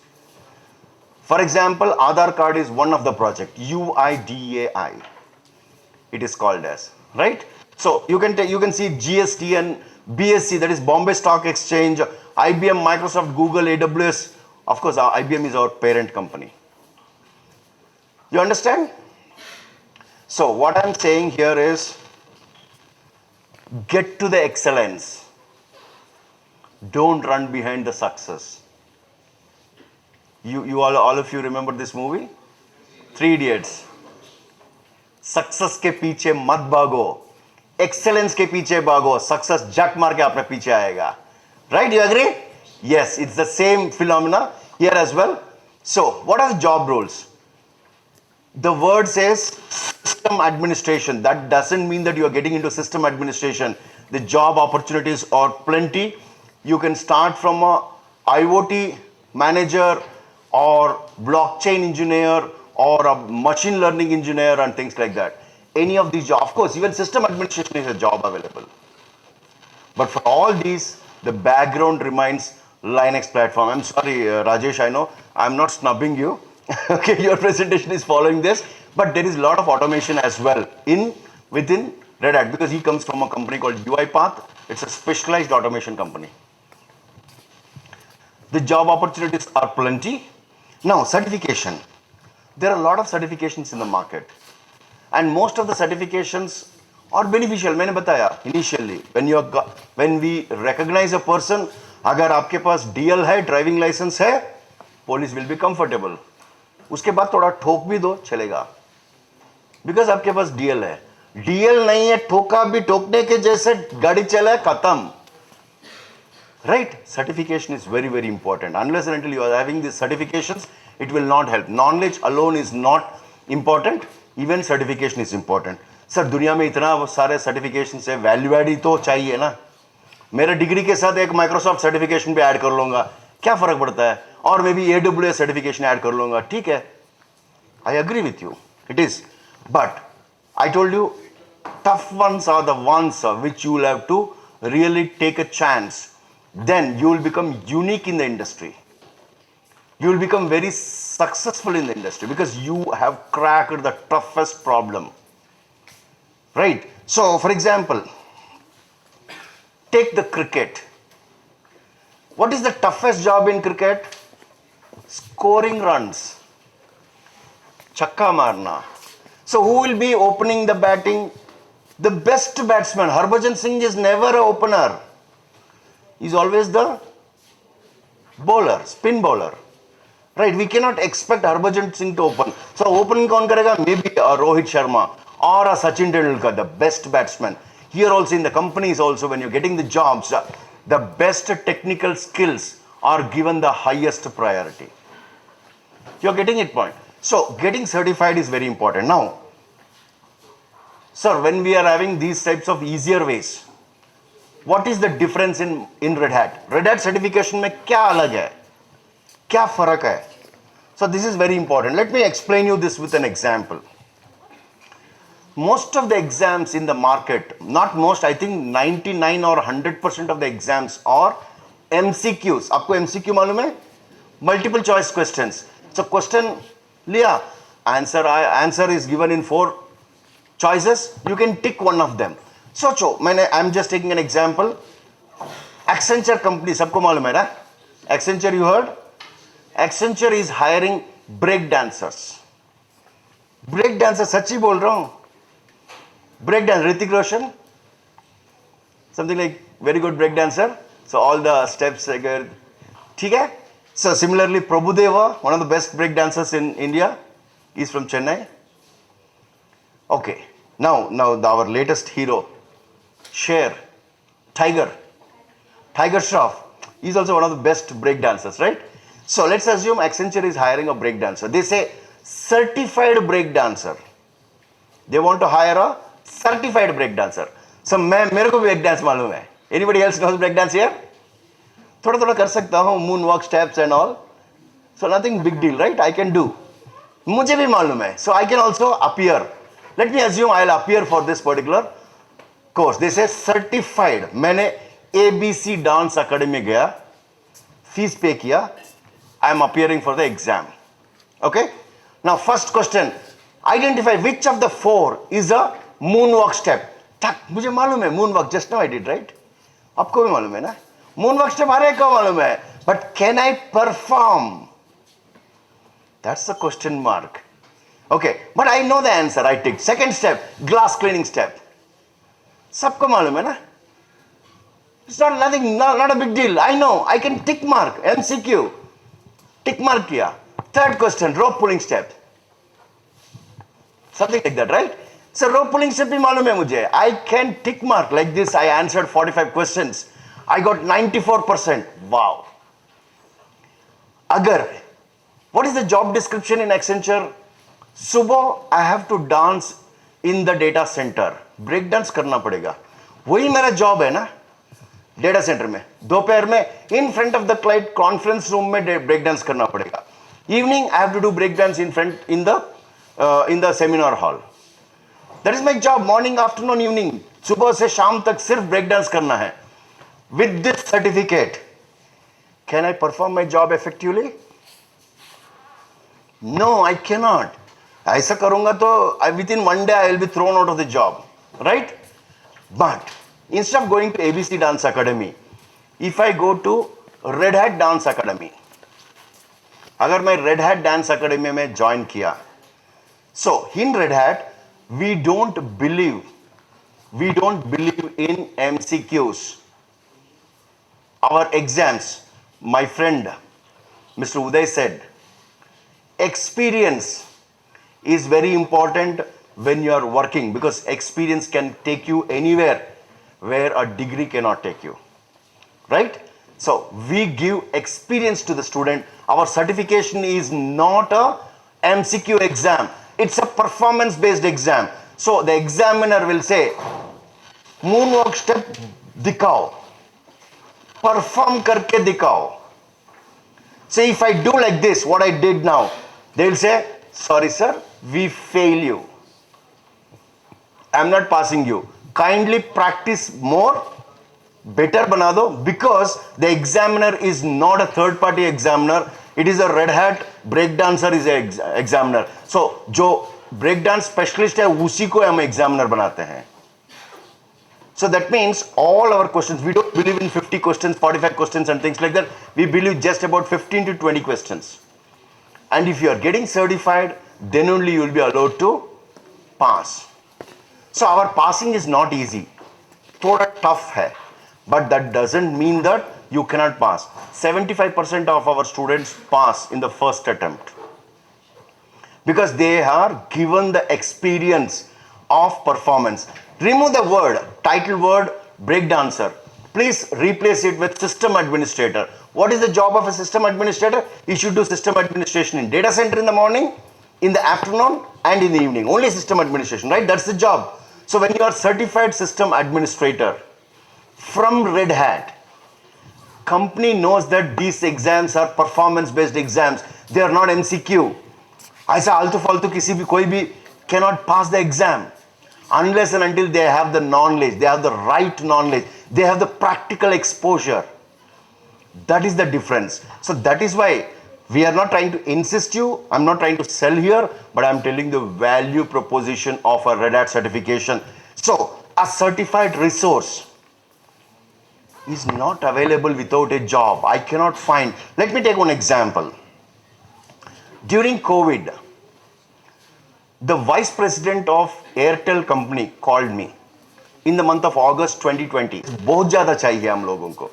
For example, Aadhaar card is one of the project, UIDAI. It is called as, right? So you can see GST and BSC, that is Bombay Stock Exchange, IBM, Microsoft, Google, AWS. Of course, IBM is our parent company. You understand? So what I'm saying here is, get to the excellence. Don't run behind the success. You all of you remember this movie? 3 Idiots. Success के पीछे मत भागो. Excellence के पीछे भागो. Success जक मार के अपने पीछे आएगा. Right? You agree? Yes, it's the same phenomena here as well. So, what are the job roles? The word says system administration. That doesn't mean that you are getting into system administration. The job opportunities are plenty. You can start from a IoT manager or blockchain engineer or a machine learning engineer and things like that. Any of these jobs, of course, even system administration is a job available. But for all these, the background remains Linux platform. I'm sorry, Rajesh, I know I'm not snubbing you. Okay, your presentation is following this, but there is a lot of automation as well within Red Hat, because he comes from a company called UiPath. It's a specialized automation company. The job opportunities are plenty. Now, certification. There are a lot of certifications in the market, and most of the certifications are beneficial. मैंने बताया initially, when we recognize a person, अगर आपके पास DL है, driving license है, police will be comfortable. उसके बाद थोड़ा ठोक भी दो चलेगा, because आपके पास DL है. DL नहीं है, ठोका भी ठोकने के जैसे गाड़ी चला खत्म. Right? Certification is very, very important. Unless and until you are having these certifications, it will not help. Knowledge alone is not important. Even certification is important. Sir, दुनिया में इतना सारे certifications है, value add ही तो चाहिए ना. मेरे degree के साथ एक Microsoft certification भी ऐड कर लूँगा, क्या फर्क पड़ता है? और may be AWS certification add कर लूँगा, ठीक है? I agree with you. It is. But I told you, tough ones are the ones which you will have to really take a chance, then you will become unique in the industry. You will become very successful in the industry because you have cracked the toughest problem. Right? So, for example, take the cricket. What is the toughest job in cricket? Scoring runs. Chakka marna. So, who will be opening the batting? The best batsman. Harbhajan Singh is never an opener. He's always the bowler, spin bowler. Right? We cannot expect Harbhajan Singh to open. So, opening kaun karega? Maybe a Rohit Sharma or a Sachin Tendulkar, the best batsman. Here also in the companies also, when you're getting the jobs, the best technical skills are given the highest priority. You're getting it point. So, getting certified is very important. Now, sir, when we are having these types of easier ways, what is the difference in Red Hat? Red Hat certification में क्या अलग है? क्या फर्क है? So this is very important. Let me explain you this with an example. Most of the exams in the market, not most, I think 99 or 100% of the exams are MCQs. आपको MCQ मालूम है? Multiple choice questions. So question लिया, answer is given in 4 choices. You can tick one of them. सोचो, I'm just taking an example. Accenture company, सबको मालूम है ना? Accenture, you heard? Accenture is hiring break dancers. Break dancers, सच्ची बोल रहा हूँ. Break dance, Hrithik Roshan, something like very good break dancer. So all the steps, ठीक है? So similarly, Prabhudeva, one of the best break dancers in India, is from Chennai. Okay, now our latest hero, Tiger Shroff, is also one of the best break dancers, right? So let's assume Accenture is hiring a break dancer. They say certified break dancer. They want to hire a certified break dancer. So मेरे को break dance मालूम है. Anybody else knows break dance here? थोड़ा कर सकता हूँ, moonwalk steps and all. So nothing big deal, right? I can do. मुझे भी मालूम है. So I can also appear. Let me assume I'll appear for this particular course. They say certified. मैंने ABC Dance Academy गया, fees pay किया. I am appearing for the exam. Okay? Now first question. Identify which of the 4 is a moonwalk step. मुझे मालूम है moonwalk, just now I did, right? आपको भी मालूम है ना? Moonwalk step हर एक को मालूम है. But can I perform? That's the question mark. Okay, but I know the answer. I tick. Second step, glass cleaning step. सबको मालूम है ना? It's not a big deal. I know. I can tick mark. MCQ. Tick mark किया. Third question, rope pulling step. Something like that, right? So rope pulling step भी मालूम है मुझे. I can tick mark like this. I answered 45 questions. I got 94%. Wow. What is the job description in Accenture? सुबह I have to dance in the data center. Break dance करना पड़ेगा. वही मेरा job है ना? Data center में. दोपहर में in front of the client conference room में break dance करना पड़ेगा. Evening I have to do break dance in the seminar hall. That is my job. Morning, afternoon, evening. सुबह से शाम तक सिर्फ break dance करना है. With this certificate, can I perform my job effectively? No, I cannot. ऐसा करूंगा तो within one day I will be thrown out of the job, right? But instead of going to ABC Dance Academy, if I go to Red Hat Dance Academy, अगर मैं Red Hat Dance Academy में join किया, so in Red Hat we don't believe in MCQs. Our exams, my friend Mr. Uday said, experience is very important when you are working because experience can take you anywhere where a degree cannot take you, right? So we give experience to the student. Our certification is not a MCQ exam. It's a performance based exam. So the examiner will say, moonwalk step दिखाओ, perform करके दिखाओ. Say if I do like this, what I did now, they will say, sorry sir, we fail you. I'm not passing you. Kindly practice more better बना दो, because the examiner is not a third party examiner, it is a Red Hat breakdancer is a examiner. So जो breakdance specialist है उसी को हम examiner बनाते हैं. So that means all our questions, we don't believe in 50 questions, 45 questions and things like that. We believe just about 15 to 20 questions. And if you are getting certified, then only you will be allowed to pass. So our passing is not easy. थोड़ा tough है. But that doesn't mean that you cannot pass. 75% of our students pass in the first attempt. Because they are given the experience of performance. Remove the word, title word, breakdancer. Please replace it with system administrator. What is the job of a system administrator? You should do system administration in data center in the morning, in the afternoon, and in the evening. Only system administration, right? That's the job. So when you are certified system administrator from Red Hat, company knows that these exams are performance-based exams. They are not MCQ. ऐसा आलतू फालतू किसी भी कोई भी cannot pass the exam unless and until they have the knowledge, they have the right knowledge, they have the practical exposure. That is the difference. So that is why we are not trying to insist you, I'm not trying to sell here, but I'm telling the value proposition of a Red Hat certification. So a certified resource is not available without a job. I cannot find. Let me take one example. During COVID, the vice president of Airtel company called me in the month of August 2020. बहुत ज़्यादा चाहिए हम लोगों को.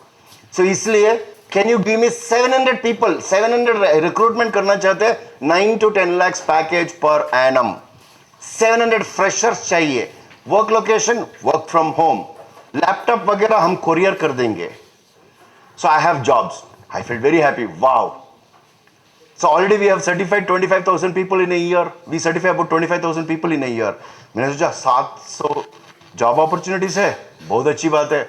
So इसलिए can you give me 700 people, 700 recruitment करना चाहते हैं, 9 to 10 lakhs package per annum. 700 freshers चाहिए. Work location, work from home. Laptop वगैरह हम courier कर देंगे. So I have jobs. I felt very happy. Wow. So already we have certified 25,000 people in a year. We certify about 25,000 people in a year. मैंने सोचा 700 job opportunities है, बहुत अच्छी बात है.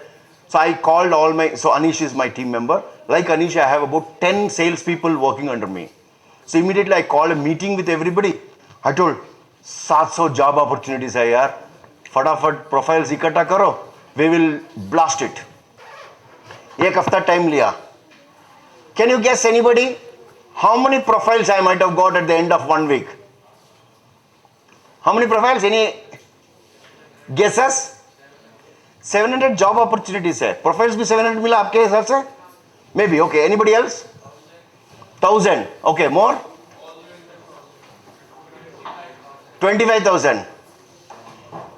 So I called all my, so Anish is my team member. Like Anish, I have about 10 sales people working under me. So immediately I called a meeting with everybody. I told 700 job opportunities है यार. फटाफट profiles इकट्ठा करो. We will blast it. एक हफ्ता time लिया. Can you guess anybody? How many profiles I might have got at the end of 1 week? How many profiles? Any guesses? 700 job opportunities है. Profiles भी 700 मिला आपके हिसाब से? Maybe. Okay. Anybody else? 1,000. Okay. More? 25,000.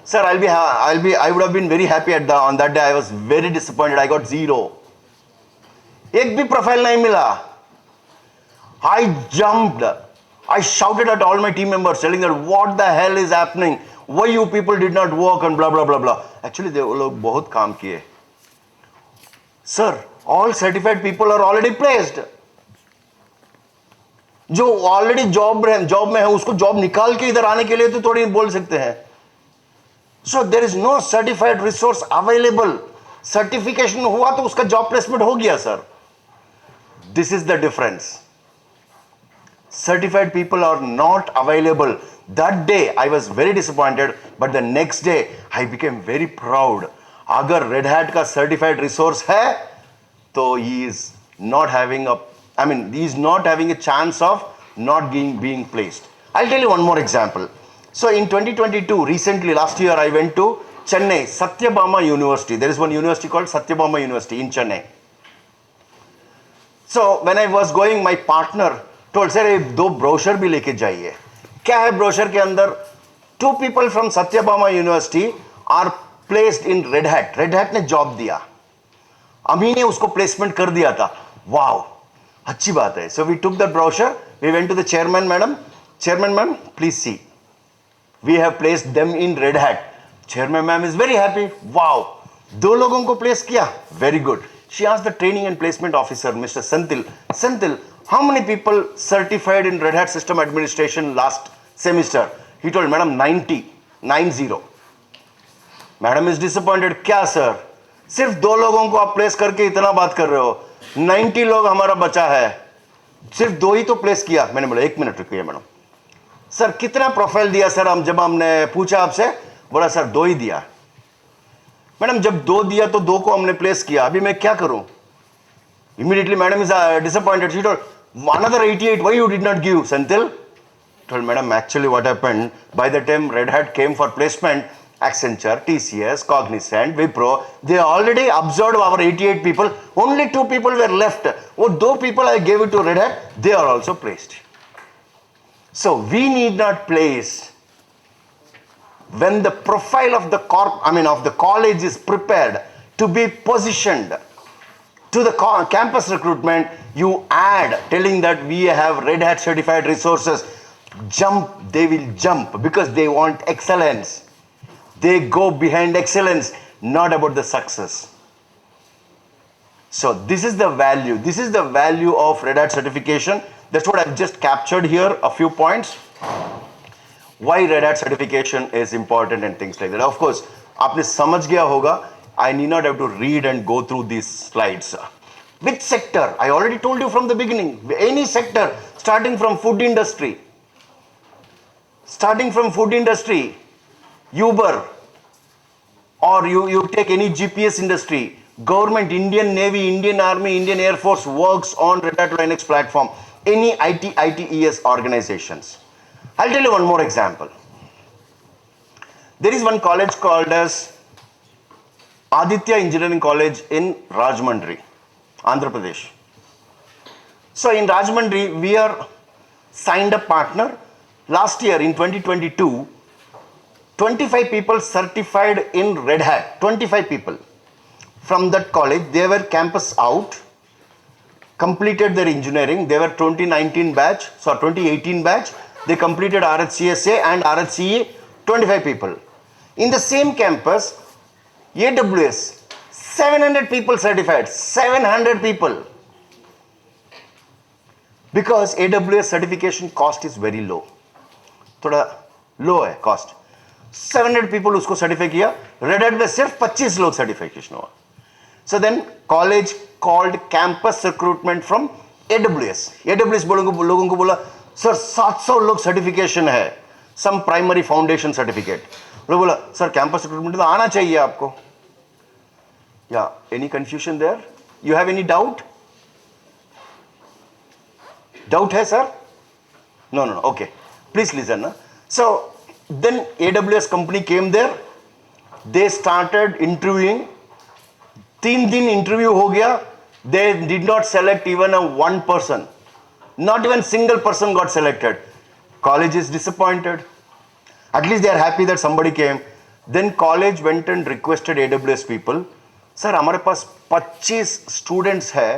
Sir, I would have been very happy on that day. I was very disappointed. I got 0. एक भी profile नहीं मिला. I jumped. I shouted at all my team members, telling them, what the hell is happening? Why you people did not work and blah, blah, blah, blah. Actually, they लोग बहुत काम किए. Sir, all certified people are already placed. जो already job में है, उसको job निकाल के इधर आने के लिए तो थोड़ी बोल सकते हैं. So there is no certified resource available. Certification हुआ तो उसका job placement हो गया, sir. This is the difference. Certified people are not available. That day I was very disappointed, but the next day I became very proud. अगर Red Hat का certified resource है, तो he is not having a chance of not being placed. I'll tell you one more example. So in 2022, recently last year, I went to Chennai, Satyabama University. There is one university called Satyabama University in Chennai. So when I was going, my partner told, sir, दो brochure भी लेके जाइए. क्या है brochure के अंदर? 2 people from Satyabama University are placed in Red Hat. Red Hat ने job दिया. अमी ने उसको placement कर दिया था. Wow, अच्छी बात है. So we took the brochure. We went to the chairman, madam. Chairman, ma'am, please see. We have placed them in Red Hat. Chairman, ma'am is very happy. Wow, 2 लोगों को place किया. Very good. She asked the training and placement officer, Mr. Senthil, how many people certified in Red Hat system administration last semester? He told, madam, 90. Madam is disappointed. क्या sir? सिर्फ 2 लोगों को आप place करके इतना बात कर रहे हो. 90 लोग हमारा बचा है. सिर्फ 2 ही तो place किया. मैंने बोला 1 मिनट रुकिए मैडम. सर कितना प्रोफाइल दिया सर? जब हमने पूछा आपसे, बोला सर 2 ही दिया. मैडम जब 2 दिया तो 2 को हमने प्लेस किया, अभी मैं क्या करूं? Immediately madam is disappointed. She told, another 88, why you did not give, Senthil? Told, madam, actually what happened, by the time Red Hat came for placement, Accenture, TCS, Cognizant, Wipro, they already observed our 88 people, only 2 people were left. Oh, 2 people I gave it to Red Hat, they are also placed. So we need not place when the profile of the of the college is prepared to be positioned to the campus recruitment, you add telling that we have Red Hat certified resources. Jump, they will jump because they want excellence. They go behind excellence, not about the success. So this is the value. This is the value of Red Hat certification. That's what I've just captured here, a few points. Why Red Hat certification is important and things like that. Of course, आपने समझ गया होगा. I need not have to read and go through these slides. Which sector? I already told you from the beginning. Any sector, starting from food industry. Starting from food industry, Uber, or you take any GPS industry, government, Indian Navy, Indian Army, Indian Air Force works on Red Hat Linux platform. Any ITES organizations. I'll tell you one more example. There is one college called as Aditya Engineering College in Rajahmundry, Andhra Pradesh. So in Rajahmundry, we are signed a partner. Last year in 2022, 25 people certified in Red Hat, 25 people from that college. They were campus out, completed their engineering. They were 2019 batch, so 2018 batch. They completed RHCSA and RHCE, 25 people. In the same campus, AWS, 700 people certified, 700 people. Because AWS certification cost is very low. थोड़ा low है cost. 700 people उसको certify किया. Red Hat में सिर्फ 25 लोग certification हुआ. So then college called campus recruitment from AWS लोगों को बोला सर 700 लोग सर्टिफिकेशन है, सम प्राइमरी फाउंडेशन सर्टिफिकेट. लोग बोला सर कैंपस रिक्रूटमेंट तो आना चाहिए आपको. या any confusion there? You have any doubt? Doubt है sir? No no okay, please listen. So then AWS company came there. They started interviewing. 3 दिन interview हो गया. They did not select even a one person. Not even single person got selected. College is disappointed. At least they are happy that somebody came. Then college went and requested AWS people. Sir, हमारे पास 25 students है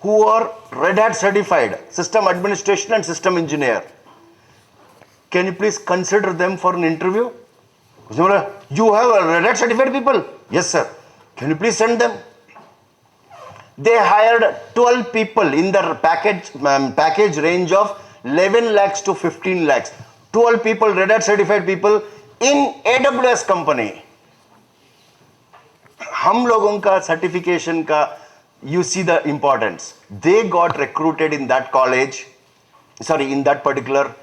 who are Red Hat certified, system administration and system engineer. Can you please consider them for an interview? You have a Red Hat certified people? Yes, sir. Can you please send them? They hired 12 people in their package range of 11 lakhs to 15 lakhs. 12 people, Red Hat certified people in AWS company. हम लोगों का certification का, you see the importance. They got recruited in that college, sorry, in that particular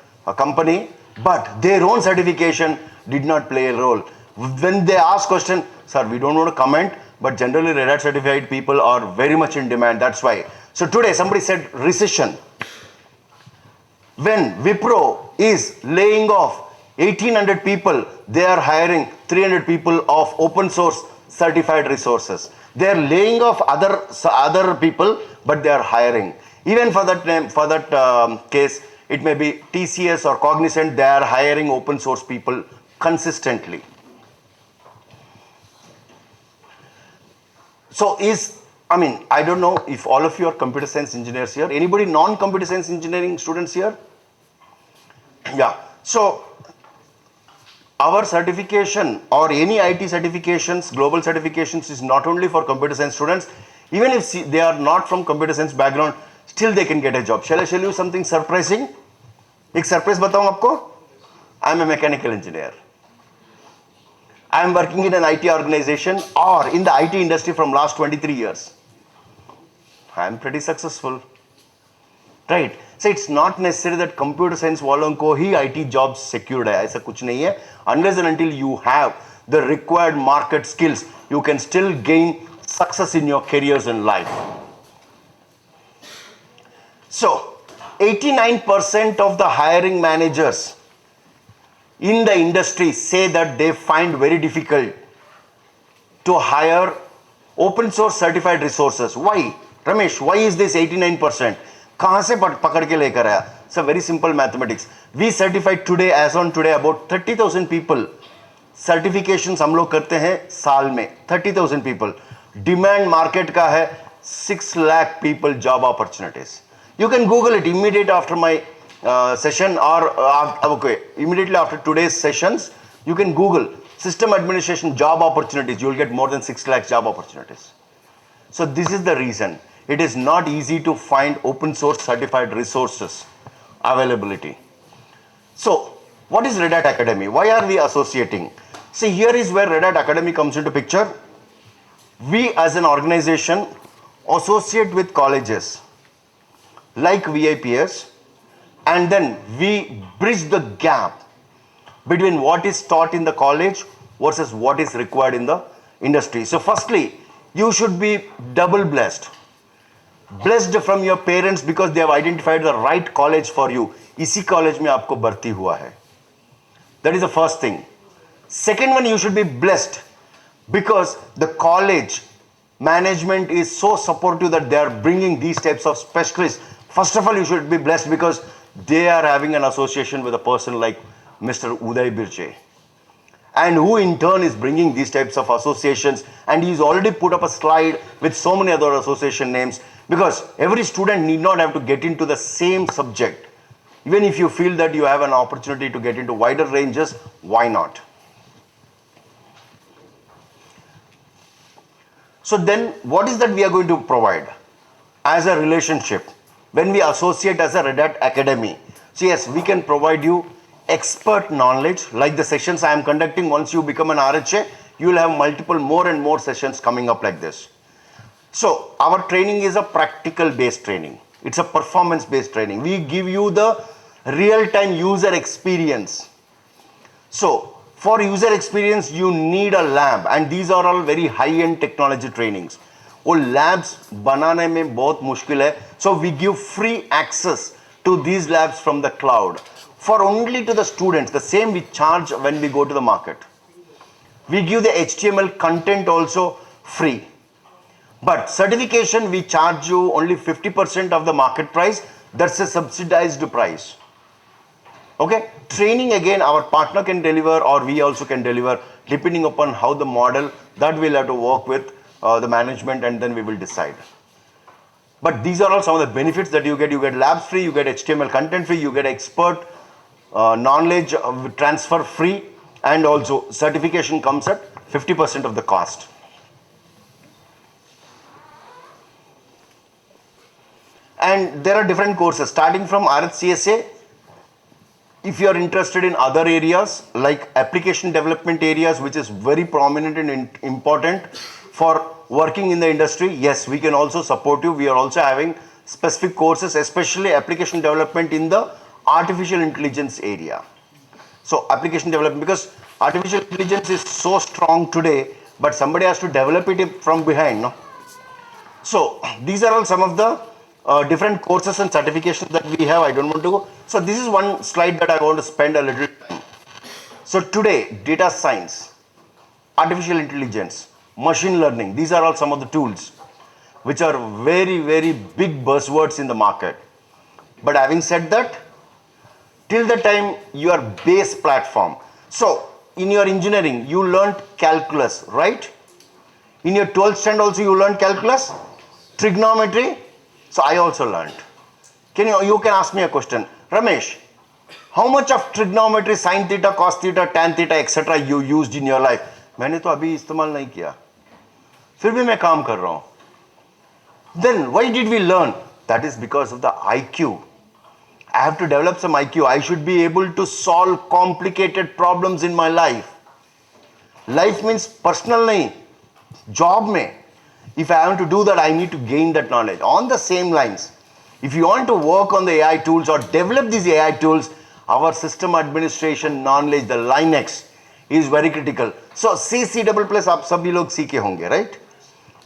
company. But their own certification did not play a role. When they ask question, sir, we don't want to comment, but generally Red Hat certified people are very much in demand. That's why. So today somebody said recession. When Wipro is laying off 1800 people, they are hiring 300 people of open source certified resources. They are laying off other people, but they are hiring. Even for that case, it may be TCS or Cognizant, they are hiring open source people consistently. So I don't know if all of you are computer science engineers here. Anybody non-computer science engineering students here? Yeah. So our certification or any IT certifications, global certifications is not only for computer science students. Even if they are not from computer science background, still they can get a job. Shall I show you something surprising? एक surprise बताऊं आपको. I am a mechanical engineer. I am working in an IT organization or in the IT industry from last 23 years. I am pretty successful. Right? So it's not necessary that computer science वालों को ही IT jobs secured है. ऐसा कुछ नहीं है. Unless and until you have the required market skills, you can still gain success in your careers in life. So, 89% of the hiring managers in the industry say that they find very difficult to hire open source certified resources. Why? Ramesh, why is this 89%? कहाँ से पकड़ के लेकर आया? It's a very simple mathematics. We certified today, as on today, about 30,000 people. Certifications हम लोग करते हैं साल में 30,000 people. Demand market का है 6 lakh people job opportunities. You can Google it immediately after my session or okay, immediately after today's sessions, you can Google system administration job opportunities. You will get more than 6 lakh job opportunities. So this is the reason. It is not easy to find open source certified resources availability. So what is Red Hat Academy? Why are we associating? See, here is where Red Hat Academy comes into picture. We as an organization associate with colleges like VIPS, and then we bridge the gap between what is taught in the college versus what is required in the industry. So firstly, you should be double blessed. Blessed from your parents because they have identified the right college for you. इसी college में आपको भर्ती हुआ है. That is the first thing. Second one, you should be blessed because the college management is so supportive that they are bringing these types of specialists. First of all, you should be blessed because they are having an association with a person like Mr. Uday Birche, and who in turn is bringing these types of associations, and he's already put up a slide with so many other association names, because every student need not have to get into the same subject. Even if you feel that you have an opportunity to get into wider ranges, why not? So then what is that we are going to provide as a relationship when we associate as a Red Hat Academy? So yes, we can provide you expert knowledge like the sessions I am conducting. Once you become an RHA, you will have multiple more and more sessions coming up like this. So our training is a practical based training. It's a performance based training. We give you the real time user experience. So for user experience, you need a lab, and these are all very high-end technology trainings. वो labs बनाने में बहुत मुश्किल है. So we give free access to these labs from the cloud for only to the students. The same we charge when we go to the market. We give the HTML content also free. But certification, we charge you only 50% of the market price. That's a subsidized price. Okay, training again, our partner can deliver or we also can deliver depending upon how the model that we'll have to work with the management, and then we will decide. But these are all some of the benefits that you get. You get labs free, you get HTML content free, you get expert knowledge transfer free, and also certification comes at 50% of the cost. And there are different courses starting from RHCSA. If you are interested in other areas like application development areas, which is very prominent and important for working in the industry, yes, we can also support you. We are also having specific courses, especially application development in the artificial intelligence area. So application development, because artificial intelligence is so strong today, but somebody has to develop it from behind, no? So these are all some of the different courses and certifications that we have. I don't want to go. So this is one slide that I want to spend a little time. So today, data science, artificial intelligence, machine learning, these are all some of the tools which are very, very big buzzwords in the market. But having said that, till the time your base platform. So in your engineering, you learned calculus, right? In your 12th standard also you learned calculus, trigonometry. So I also learned. You can ask me a question, Ramesh, how much of trigonometry, sin theta, cos theta, tan theta, etc. you used in your life? मैंने तो अभी इस्तेमाल नहीं किया, फिर भी मैं काम कर रहा हूँ. Then why did we learn? That is because of the IQ. I have to develop some IQ. I should be able to solve complicated problems in my life. Life means personal nahi, job mein. If I want to do that, I need to gain that knowledge. On the same lines, if you want to work on the AI tools or develop these AI tools, our system administration knowledge, the Linux, is very critical. So C, C++ आप सभी लोग सीखे होंगे, right?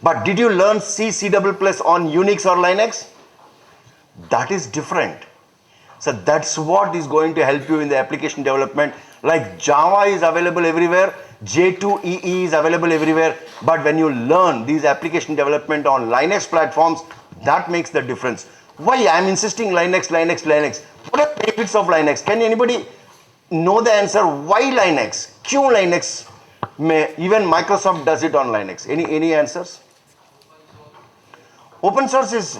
But did you learn C, C++ on Unix or Linux? That is different. So that's what is going to help you in the application development. Like Java is available everywhere, J2EE is available everywhere, but when you learn these application development on Linux platforms, that makes the difference. Why I'm insisting Linux, Linux, Linux? What are the benefits of Linux? Can anybody know the answer? Why Linux? Kyun Linux? Even Microsoft does it on Linux. Any answers? Open source is,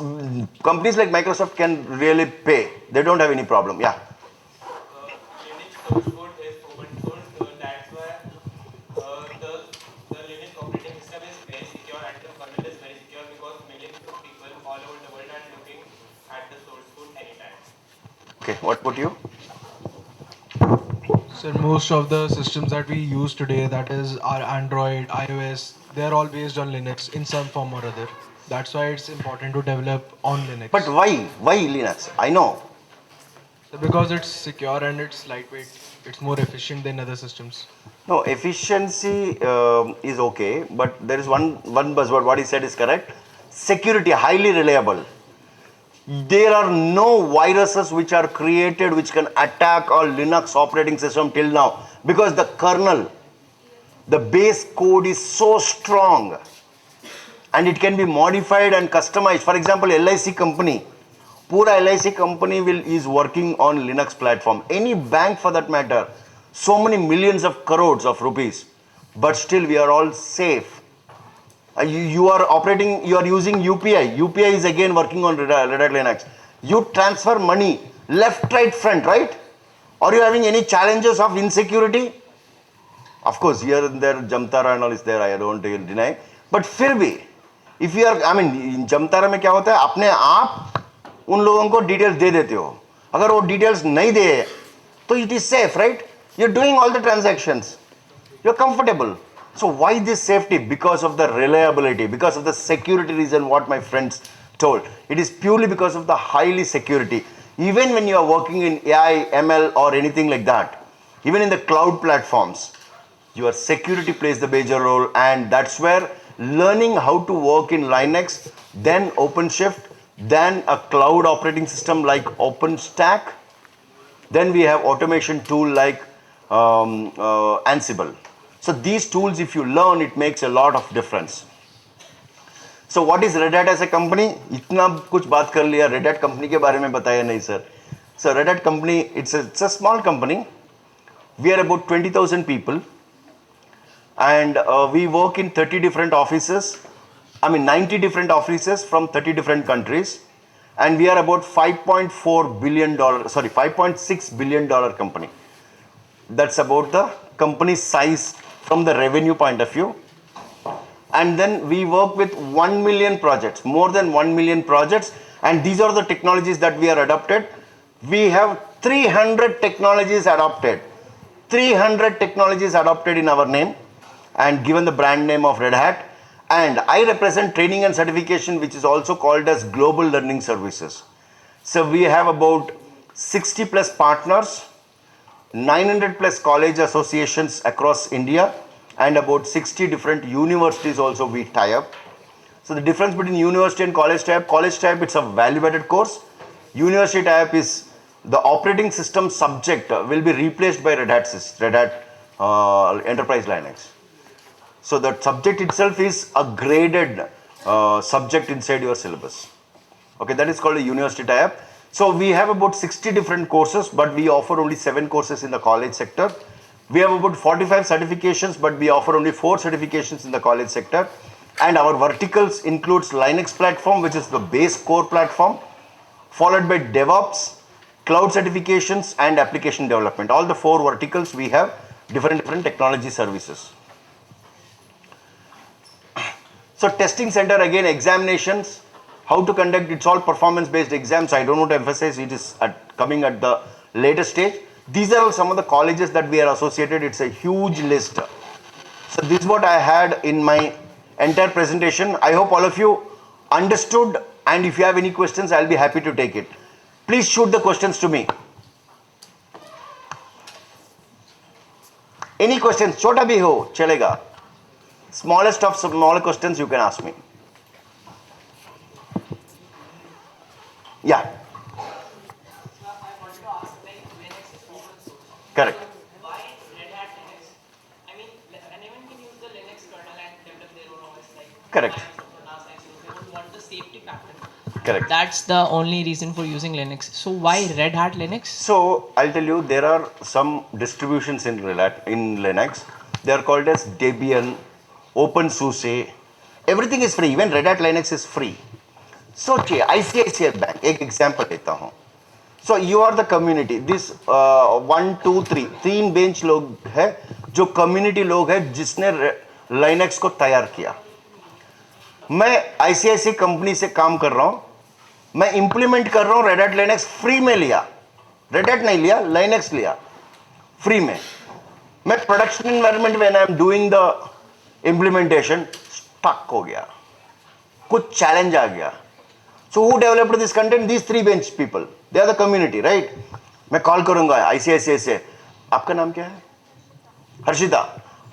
companies like Microsoft can really pay. They don't have any problem. Yeah. Linux source code is open source, so that's why the Linux operating system is very secure and the kernel is very secure because millions of people all over the world are looking at the source code anytime. Okay, what about you? Sir, most of the systems that we use today, that is our Android, iOS, they're all based on Linux in some form or other. That's why it's important to develop on Linux. But why? Why Linux? I know. So because it's secure and it's lightweight, it's more efficient than other systems. No, efficiency is okay, but there is one buzzword. What he said is correct. Security, highly reliable. There are no viruses which are created which can attack our Linux operating system till now because the kernel, the base code is so strong and it can be modified and customized. For example, LIC company, Pura LIC company is working on Linux platform. Any bank for that matter, so many millions of crores of rupees, but still we are all safe. You are operating, you are using UPI. UPI is again working on Red Hat Linux. You transfer money left, right, front, right? Are you having any challenges of insecurity? Of course, here and there, Jamtara and all is there, I don't deny. But फिर भी, if you are, I mean, Jamtara में क्या होता है? अपने आप उन लोगों को details दे देते हो. अगर वो details नहीं दे, तो it is safe, right? You're doing all the transactions. You're comfortable. So why this safety? Because of the reliability, because of the security reason what my friends told. It is purely because of the highly security. Even when you are working in AI, ML or anything like that, even in the cloud platforms, your security plays the major role, and that's where learning how to work in Linux, then OpenShift, then a cloud operating system like OpenStack, then we have automation tool like Ansible. So these tools, if you learn, it makes a lot of difference. So what is Red Hat as a company? इतना कुछ बात कर लिया, Red Hat company के बारे में बताया नहीं sir. So Red Hat company, it's a small company. We are about 20,000 people, and we work in 30 different offices. I mean 90 different offices from 30 different countries, and we are about $5.6 billion company. That's about the company size from the revenue point of view. And then we work with 1 million projects, more than 1 million projects, and these are the technologies that we are adopted. We have 300 technologies adopted. 300 technologies adopted in our name and given the brand name of Red Hat. And I represent training and certification, which is also called as Global Learning Services. So we have about 60 plus partners, 900 plus college associations across India, and about 60 different universities also we tie up. So the difference between university and college type, it's a value-added course. University type is the operating system subject will be replaced by Red Hat Enterprise Linux. So the subject itself is a graded subject inside your syllabus. Okay, that is called a university tie-up. So we have about 60 different courses, but we offer only 7 courses in the college sector. We have about 45 certifications, but we offer only 4 certifications in the college sector. And our verticals includes Linux platform, which is the base core platform, followed by DevOps, cloud certifications, and application development. All the 4 verticals we have different technology services. So testing center, again, examinations, how to conduct, it's all performance based exams. I don't want to emphasize, it is coming at the later stage. These are all some of the colleges that we are associated. It's a huge list. So this is what I had in my entire presentation. I hope all of you understood, and if you have any questions, I'll be happy to take it. Please shoot the questions to me. Any questions? Chota bhi ho, chalega. Smallest of smaller questions you can ask me. Yeah. Correct. Why Red Hat Linux? I mean, anyone can use the Linux kernel and develop their own OS. Like Correct. they don't want the safety factor. Correct. That's the only reason for using Linux. So why Red Hat Linux? So I'll tell you, there are some distributions in Linux. They are called as Debian, OpenSUSE. Everything is free. Even Red Hat Linux is free. So ICICI Bank, एक example लेता हूँ. So you are the community. This 1, 2, 3 तीन bench लोग हैं जो community लोग हैं जिसने Linux को तैयार किया. मैं ICICI कंपनी से काम कर रहा हूँ. मैं इंप्लीमेंट कर रहा हूँ Red Hat Linux फ्री में लिया. Red Hat नहीं लिया, Linux लिया फ्री में. मैं production environment when I am doing the implementation stuck हो गया, कुछ चैलेंज आ गया. So who developed this content? These 3 bench people, they are the community, right. मैं कॉल करूंगा ICICI से, आपका नाम क्या है? Harshita.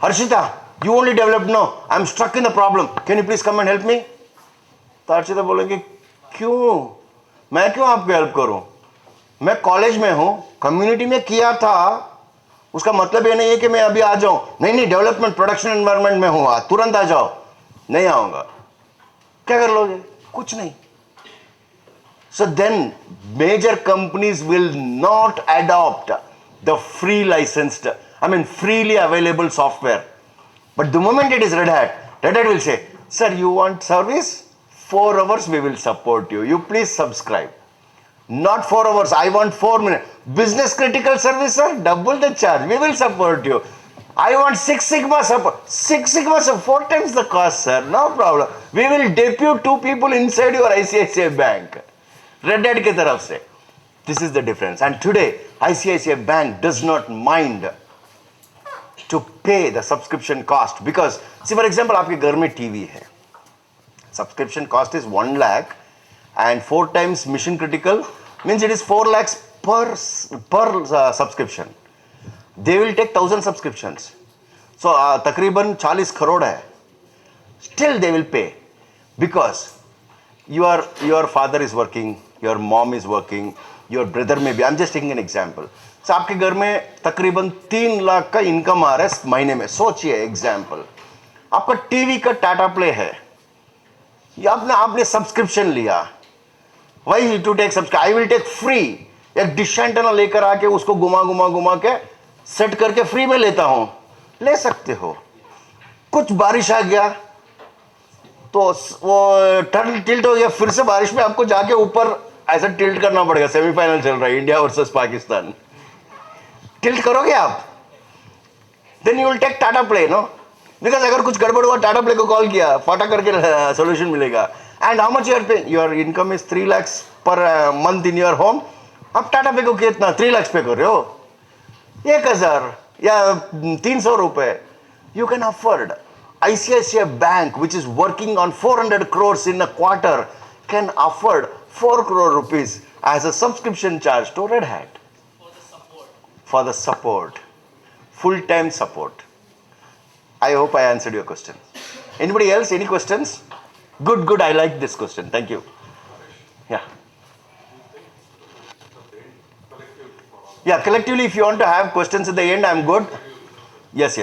Harshita, you only developed? No, I am struck in the problem, can you please come and help me? तो हर्षिता बोलेंगे क्यों, मैं क्यों आपको हेल्प करूं, मैं कॉलेज में हूं, कम्युनिटी में किया था, उसका मतलब ये नहीं है कि मैं अभी आ जाऊं. नहीं नहीं, डेवलपमेंट प्रोडक्शन एनवायरनमेंट में हूं, तुरंत आ जाओ. नहीं आऊंगा. क्या कर लोगे? कुछ नहीं. So then major companies will not adopt the free licensed, I mean freely available software. But the moment it is Red Hat will say, sir, you want service? 4 hours we will support you. You please subscribe. Not 4 hours, I want 4 minutes. Business critical service, sir, double the charge. We will support you. I want 6 Sigma support. 6 Sigma support, 4 times the cost, sir. No problem. We will depute 2 people inside your ICICI bank. Red Hat के तरफ से. This is the difference. And today, ICICI Bank does not mind to pay the subscription cost because, see, for example, आपके घर में TV है. Subscription cost is 1 lakh and 4 times mission critical means it is 4 lakhs per subscription. They will take 1000 subscriptions. So तकरीबन 40 crore है. Still they will pay because your father is working, your mom is working, your brother may be. I'm just taking an example. So आपके घर में तकरीबन 3 लाख का income आ रहा है महीने में. सोचिए एग्जाम्पल, आपका टीवी का टाटा प्ले है, या आपने सब्सक्रिप्शन लिया. Why to take subscription? I will take free. एक डिश एंटेना लेकर आके उसको घुमा के सेट करके फ्री में लेता हूं. ले सकते हो. कुछ बारिश आ गया तो वो टर्न टिल्ट हो गया, फिर से बारिश में आपको जाके ऊपर ऐसा टिल्ट करना पड़ेगा. सेमीफाइनल चल रहा है, इंडिया वर्सेस पाकिस्तान. टिल्ट करोगे आप? Then you will take Tata Play, no? Because अगर कुछ गड़बड़ हुआ, टाटा प्ले को कॉल किया, फटा करके सोल्यूशन मिलेगा. एंड हाउ मच यूर पे? Your income is 3 lakhs per month in your home. अब टाटा पे को कितना? 3 lakhs पे कर रहे हो, 1000 या 300 रुपए. You can afford. ICICI Bank, which is working on 400 crores in a quarter, can afford 4 crore rupees as a subscription charge to Red Hat. For the support. Full-time support. I hope I answered your question. Anybody else? Any questions? Good. I like this question. Thank you. Yeah. Yeah, collectively, if you want to have questions at the end, I'm good. Yes.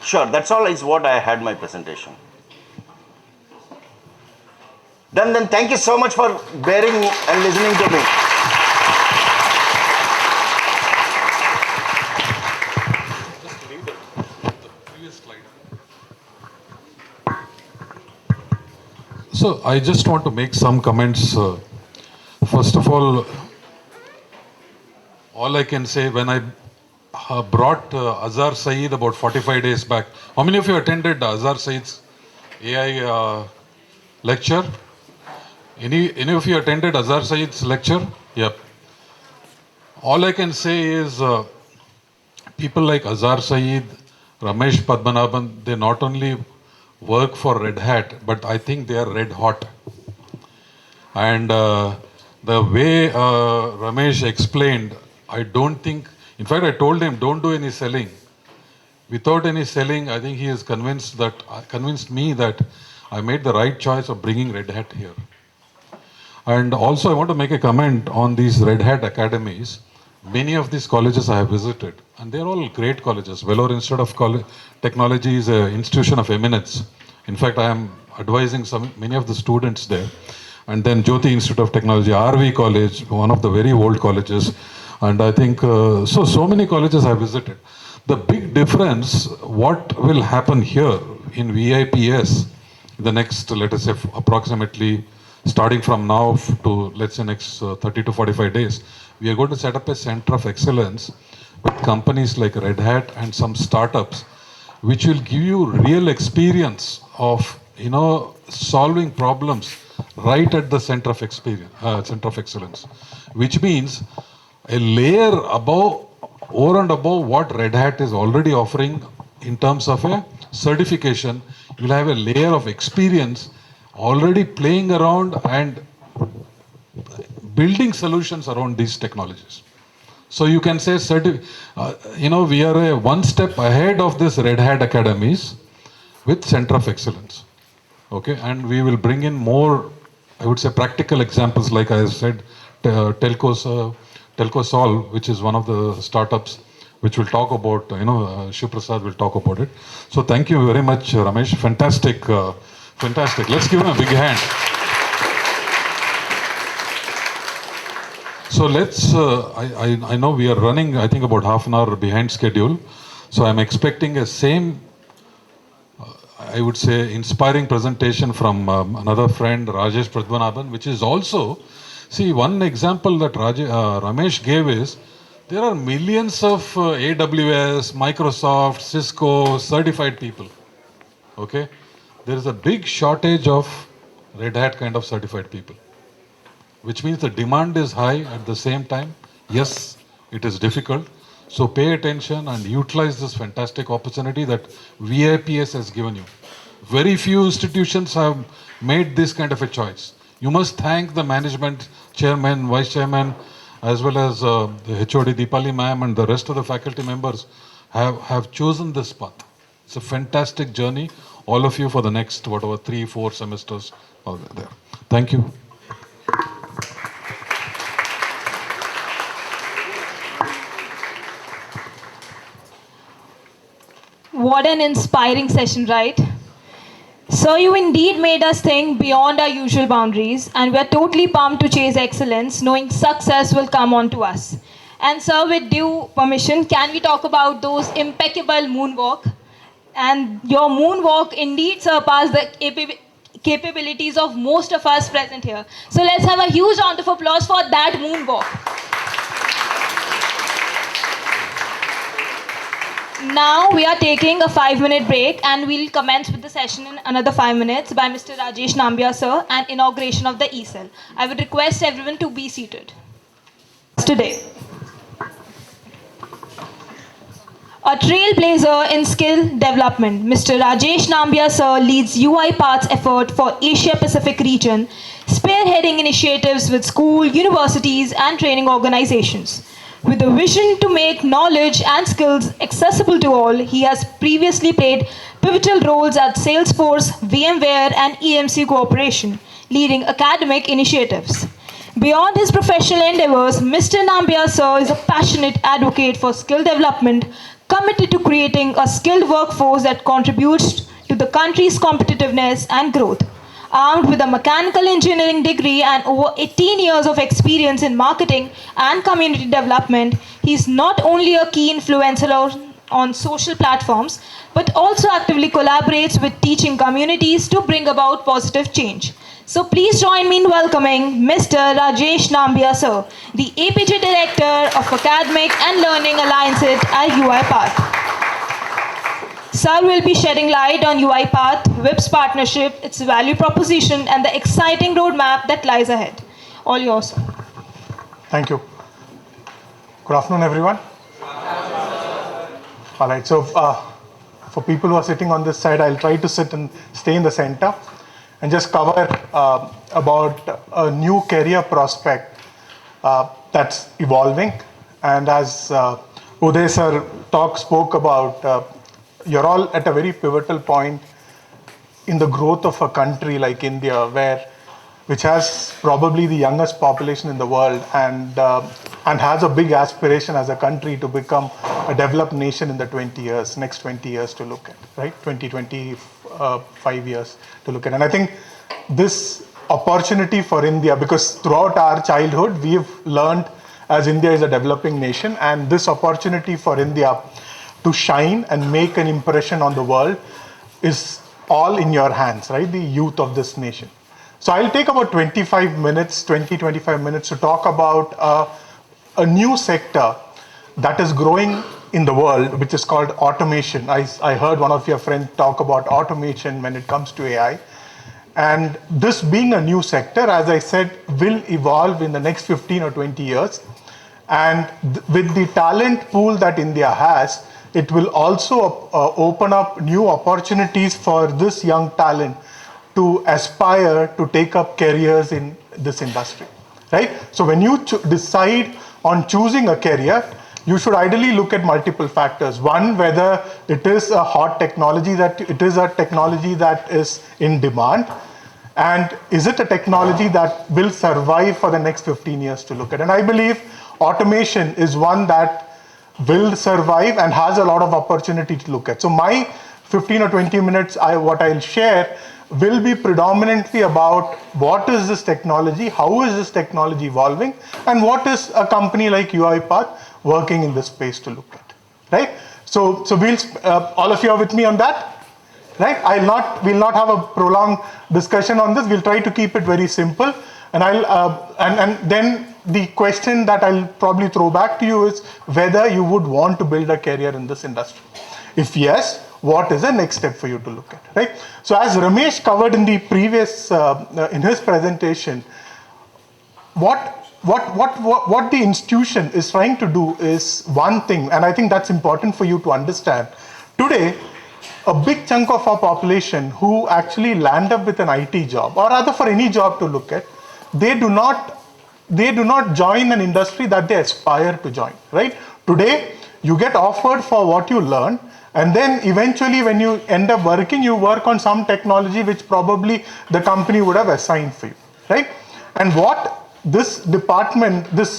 Sure, that's all is what I had my presentation. Then thank you so much for bearing and listening to me. So I just want to make some comments. First of all I can say, when I brought Azhar Saeed about 45 days back. How many of you attended Azhar Saeed's AI lecture? Any of you attended Azhar Saeed's lecture? Yep. All I can say is people like Azhar Saeed, Ramesh Padmanabhan, they not only work for Red Hat, but I think they are red hot. And the way Ramesh explained, I don't think, in fact, I told him, don't do any selling. without any selling, I think he has convinced me that I made the right choice of bringing Red Hat here. And also, I want to make a comment on these Red Hat academies. Many of these colleges I have visited, and they're all great colleges. Vellore Institute of Technology is an institution of eminence. In fact, I am advising many of the students there. And then Jyoti Institute of Technology, RV College, one of the very old colleges. And I think, so many colleges I have visited. The big difference, what will happen here in VIPS, the next, let us say, approximately starting from now to, let's say, next 30 to 45 days, we are going to set up a center of excellence with companies like Red Hat and some startups, which will give you real experience of, solving problems right at the center of excellence, which means a layer above, over and above what Red Hat is already offering in terms of a certification. You'll have a layer of experience already playing around and building solutions around these technologies. So you can say, we are one step ahead of this Red Hat academies with Center of Excellence. Okay, and we will bring in more, I would say, practical examples, like I said, Telcosol, which is one of the startups, which will talk about, Shiv Prasad will talk about it. So thank you very much, Ramesh. Fantastic. Fantastic. Let's give him a big hand. So let's, I know we are running, I think, about half an hour behind schedule. So I'm expecting a same, I would say, inspiring presentation from another friend, Rajesh Pradmanabhan, which is also, see, one example that Ramesh gave is, there are millions of AWS, Microsoft, Cisco certified people. Okay? There is a big shortage of Red Hat kind of certified people, which means the demand is high at the same time. Yes, it is difficult. So pay attention and utilize this fantastic opportunity that VIPS has given you. Very few institutions have made this kind of a choice. You must thank the management, chairman, vice chairman, as well as the HOD Deepali ma'am and the rest of the faculty members have chosen this path. It's a fantastic journey. All of you for the next, 3-4 semesters are there. Thank you. What an inspiring session, right? So you indeed made us think beyond our usual boundaries, and we're totally pumped to chase excellence, knowing success will come on to us. And sir, with due permission, can we talk about those impeccable moonwalk? And your moonwalk indeed surpassed the capabilities of most of us present here. So let's have a huge round of applause for that moonwalk. Now we are taking a 5-minute break, and we'll commence with the session in another 5 minutes by Mr. Rajesh Nambia sir and inauguration of the E-Cell. I would request everyone to be seated. Today, a trailblazer in skill development, Mr. Rajesh Nambia sir leads UiPath's effort for Asia Pacific region, spearheading initiatives with school, universities and training organizations. With a vision to make knowledge and skills accessible to all, he has previously played pivotal roles at Salesforce, VMware and EMC Corporation, leading academic initiatives. Beyond his professional endeavors, Mr. Nambia sir is a passionate advocate for skill development, committed to creating a skilled workforce that contributes to the country's competitiveness and growth. Armed with a mechanical engineering degree and over 18 years of experience in marketing and community development, he is not only a key influencer on social platforms, but also actively collaborates with teaching communities to bring about positive change. So please join me in welcoming Mr. Rajesh Nambia sir, the APJ Director of Academic and Learning Alliances at UiPath. Sir will be shedding light on UiPath, WIP's partnership, its value proposition, and the exciting roadmap that lies ahead. All yours, sir. Thank you. Good afternoon, everyone. All right, so for people who are sitting on this side, I'll try to sit and stay in the center and just cover about a new career prospect that's evolving. And as Uday sir spoke about you're all at a very pivotal point in the growth of a country like India, which has probably the youngest population in the world and has a big aspiration as a country to become a developed nation in the next 20 years to look at, right? 25 years to look at. And I think this opportunity for India, because throughout our childhood, we've learned as India is a developing nation, and this opportunity for India to shine and make an impression on the world is all in your hands, right? The youth of this nation. So I'll take about 25 minutes to talk about a new sector that is growing in the world, which is called automation. I heard one of your friends talk about automation when it comes to AI. And this being a new sector, as I said, will evolve in the next 15 or 20 years. And with the talent pool that India has, it will also open up new opportunities for this young talent to aspire to take up careers in this industry, right? So when you decide on choosing a career, you should ideally look at multiple factors. One, whether it is a hot technology, that it is a technology that is in demand, and is it a technology that will survive for the next 15 years to look at. And I believe automation is one that will survive and has a lot of opportunity to look at. So my 15 or 20 minutes, what I'll share will be predominantly about what is this technology, how is this technology evolving, and what is a company like UiPath working in this space to look at, right? So we'll, all of you are with me on that, right? We'll not have a prolonged discussion on this. We'll try to keep it very simple. And and then the question that I'll probably throw back to you is whether you would want to build a career in this industry. If yes, what is the next step for you to look at, right? So as Ramesh covered in the previous, in his presentation, what the institution is trying to do is one thing, and I think that's important for you to understand. Today, a big chunk of our population who actually land up with an IT job, or rather for any job to look at, they do not join an industry that they aspire to join, right? Today, you get offered for what you learn, and then eventually when you end up working, you work on some technology which probably the company would have assigned for you, right? And what this department, what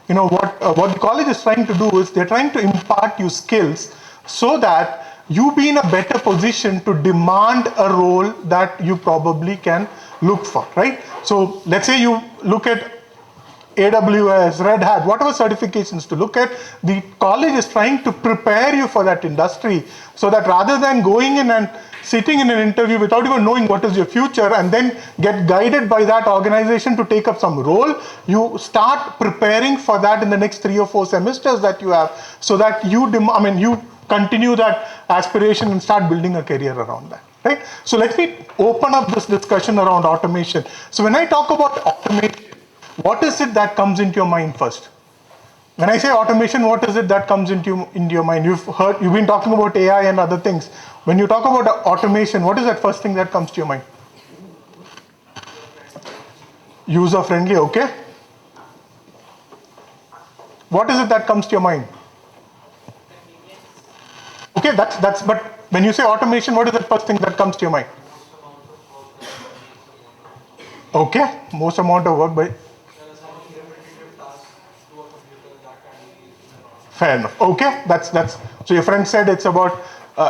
the college is trying to do is they're trying to impart you skills so that you be in a better position to demand a role that you probably can look for, right? So let's say you look at AWS, Red Hat, whatever certifications to look at, the college is trying to prepare you for that industry so that rather than going in and sitting in an interview without even knowing what is your future and then get guided by that organization to take up some role, you start preparing for that in the next 3 or 4 semesters that you have so that you continue that aspiration and start building a career around that, right? So let me open up this discussion around automation. So when I talk about automation, what is it that comes into your mind first? When I say automation, what is it that comes into your mind? You've been talking about AI and other things. When you talk about automation, what is that first thing that comes to your mind? User friendly, okay. What is it that comes to your mind? Okay, that's, but when you say automation, what is the first thing that comes to your mind? Okay, most amount of work by. Fair enough. Okay, that's so your friend said it's about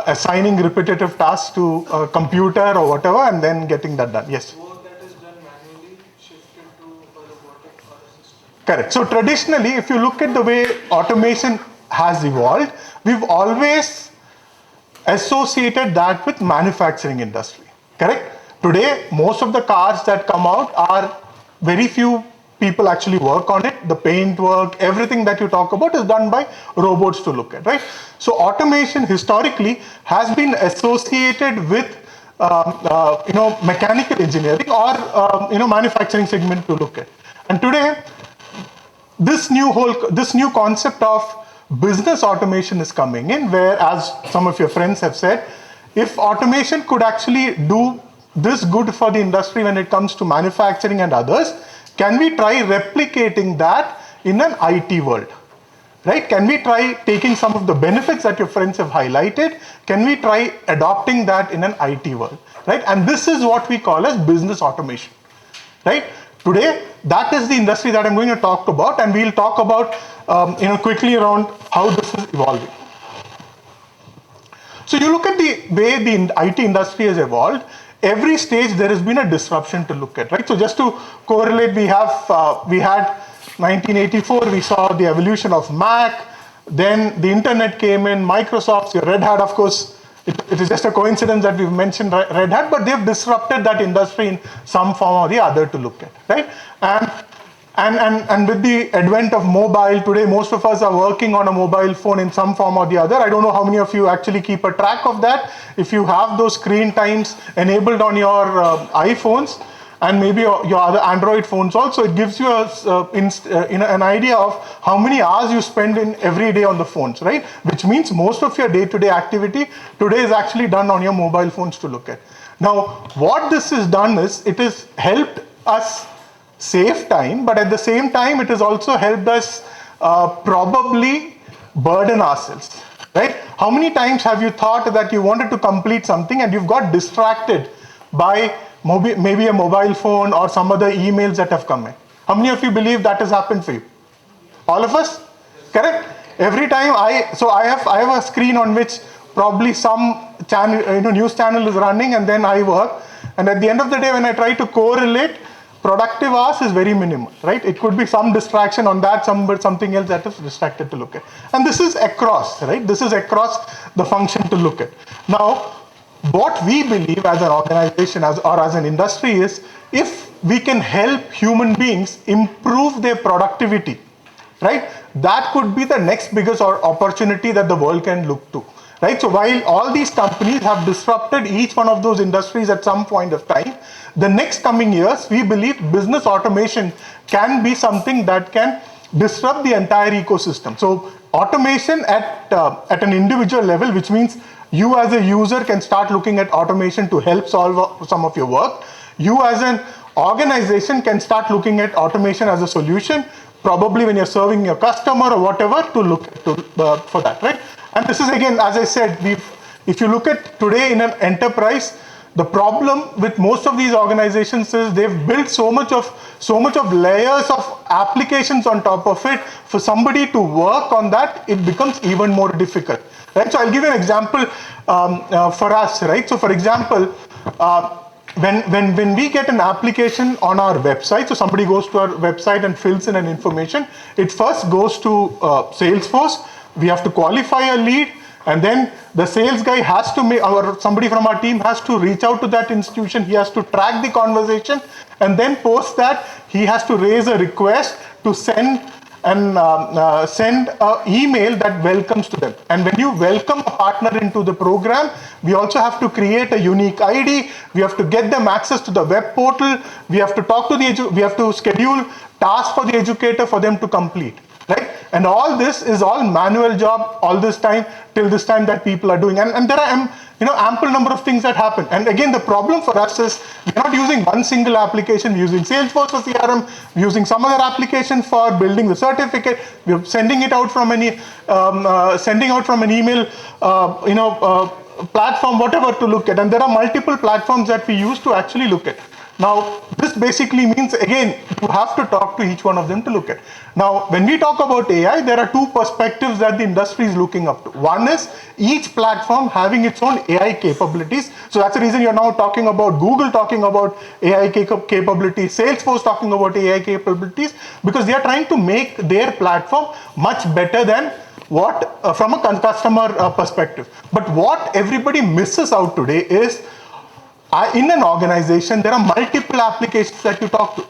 assigning repetitive tasks to a computer or whatever and then getting that done. Yes. Work that is done manually shifted to a robotic or a system. Correct. So traditionally, if you look at the way automation has evolved, we've always associated that with manufacturing industry. Correct. Today, most of the cars that come out are very few people actually work on it. The paint work, everything that you talk about is done by robots to look at, right? So automation historically has been associated with mechanical engineering or manufacturing segment to look at. And today, this new concept of business automation is coming in, where, as some of your friends have said, if automation could actually do this good for the industry when it comes to manufacturing and others, can we try replicating that in an IT world, right? Can we try taking some of the benefits that your friends have highlighted? Can we try adopting that in an IT world, right? And this is what we call as business automation, right? Today, that is the industry that I'm going to talk about, and we'll talk about quickly around how this is evolving. So you look at the way the IT industry has evolved. Every stage there has been a disruption to look at, right? So just to correlate, we had 1984, we saw the evolution of Mac, then the internet came in, Microsoft's, your Red Hat, of course, it is just a coincidence that we've mentioned Red Hat, but they've disrupted that industry in some form or the other to look at, right? And with the advent of mobile, today most of us are working on a mobile phone in some form or the other. I don't know how many of you actually keep a track of that. If you have those screen times enabled on your iPhones, and maybe your other Android phones also, it gives you an idea of how many hours you spend in every day on the phones, right? Which means most of your day-to-day activity today is actually done on your mobile phones to look at. Now, what this has done is, it has helped us save time, but at the same time, it has also helped us probably burden ourselves, right? How many times have you thought that you wanted to complete something and you've got distracted by maybe a mobile phone or some other emails that have come in? How many of you believe that has happened for you? All of us? Correct? Every time I have a screen on which probably some channel, news channel is running, and then I work. And at the end of the day, when I try to correlate, productive hours is very minimal, right? It could be some distraction on that, something else that is distracted to look at. And this is across, right? This is across the function to look at. Now, what we believe as an organization or as an industry is, if we can help human beings improve their productivity, right? That could be the next biggest opportunity that the world can look to, right? So while all these companies have disrupted each one of those industries at some point of time, the next coming years, we believe business automation can be something that can disrupt the entire ecosystem. So automation at an individual level, which means you as a user can start looking at automation to help solve some of your work. You as an organization can start looking at automation as a solution, probably when you're serving your customer or whatever, to look for that, right? And this is, again, as I said, if you look at today in an enterprise, the problem with most of these organizations is they've built so much of layers of applications on top of it. For somebody to work on that, it becomes even more difficult, right? So I'll give you an example for us, right? So for example, when we get an application on our website, so somebody goes to our website and fills in an information, it first goes to Salesforce. We have to qualify a lead, and then the sales guy has to make, or somebody from our team has to reach out to that institution. He has to track the conversation, and then post that, he has to raise a request to send an email that welcomes to them. And when you welcome a partner into the program, we also have to create a unique ID. We have to get them access to the web portal. We have to talk to we have to schedule tasks for the educator for them to complete, right? And all this is all manual job all this time, till this time that people are doing. And there are ample number of things that happen. And again, the problem for us is we're not using one single application. We're using Salesforce for CRM, we're using some other application for building the certificate. We're sending it out from an email, platform, whatever, to look at. And there are multiple platforms that we use to actually look at. Now, this basically means, again, you have to talk to each one of them to look at. Now, when we talk about AI, there are two perspectives that the industry is looking up to. One is each platform having its own AI capabilities. So that's the reason you're now talking about Google talking about AI capabilities, Salesforce talking about AI capabilities, because they are trying to make their platform much better than what, from a customer perspective. But what everybody misses out today is, in an organization, there are multiple applications that you talk to,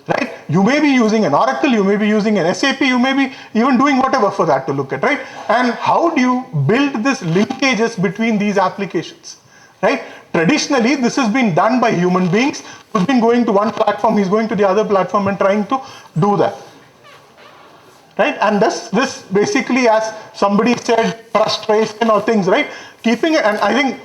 right? You may be using an Oracle, you may be using an SAP, you may be even doing whatever for that to look at, right? And how do you build these linkages between these applications, right? Traditionally, this has been done by human beings who've been going to one platform, he's going to the other platform and trying to do that, right? And this basically, as somebody said, frustration or things, right? Keeping it, and I think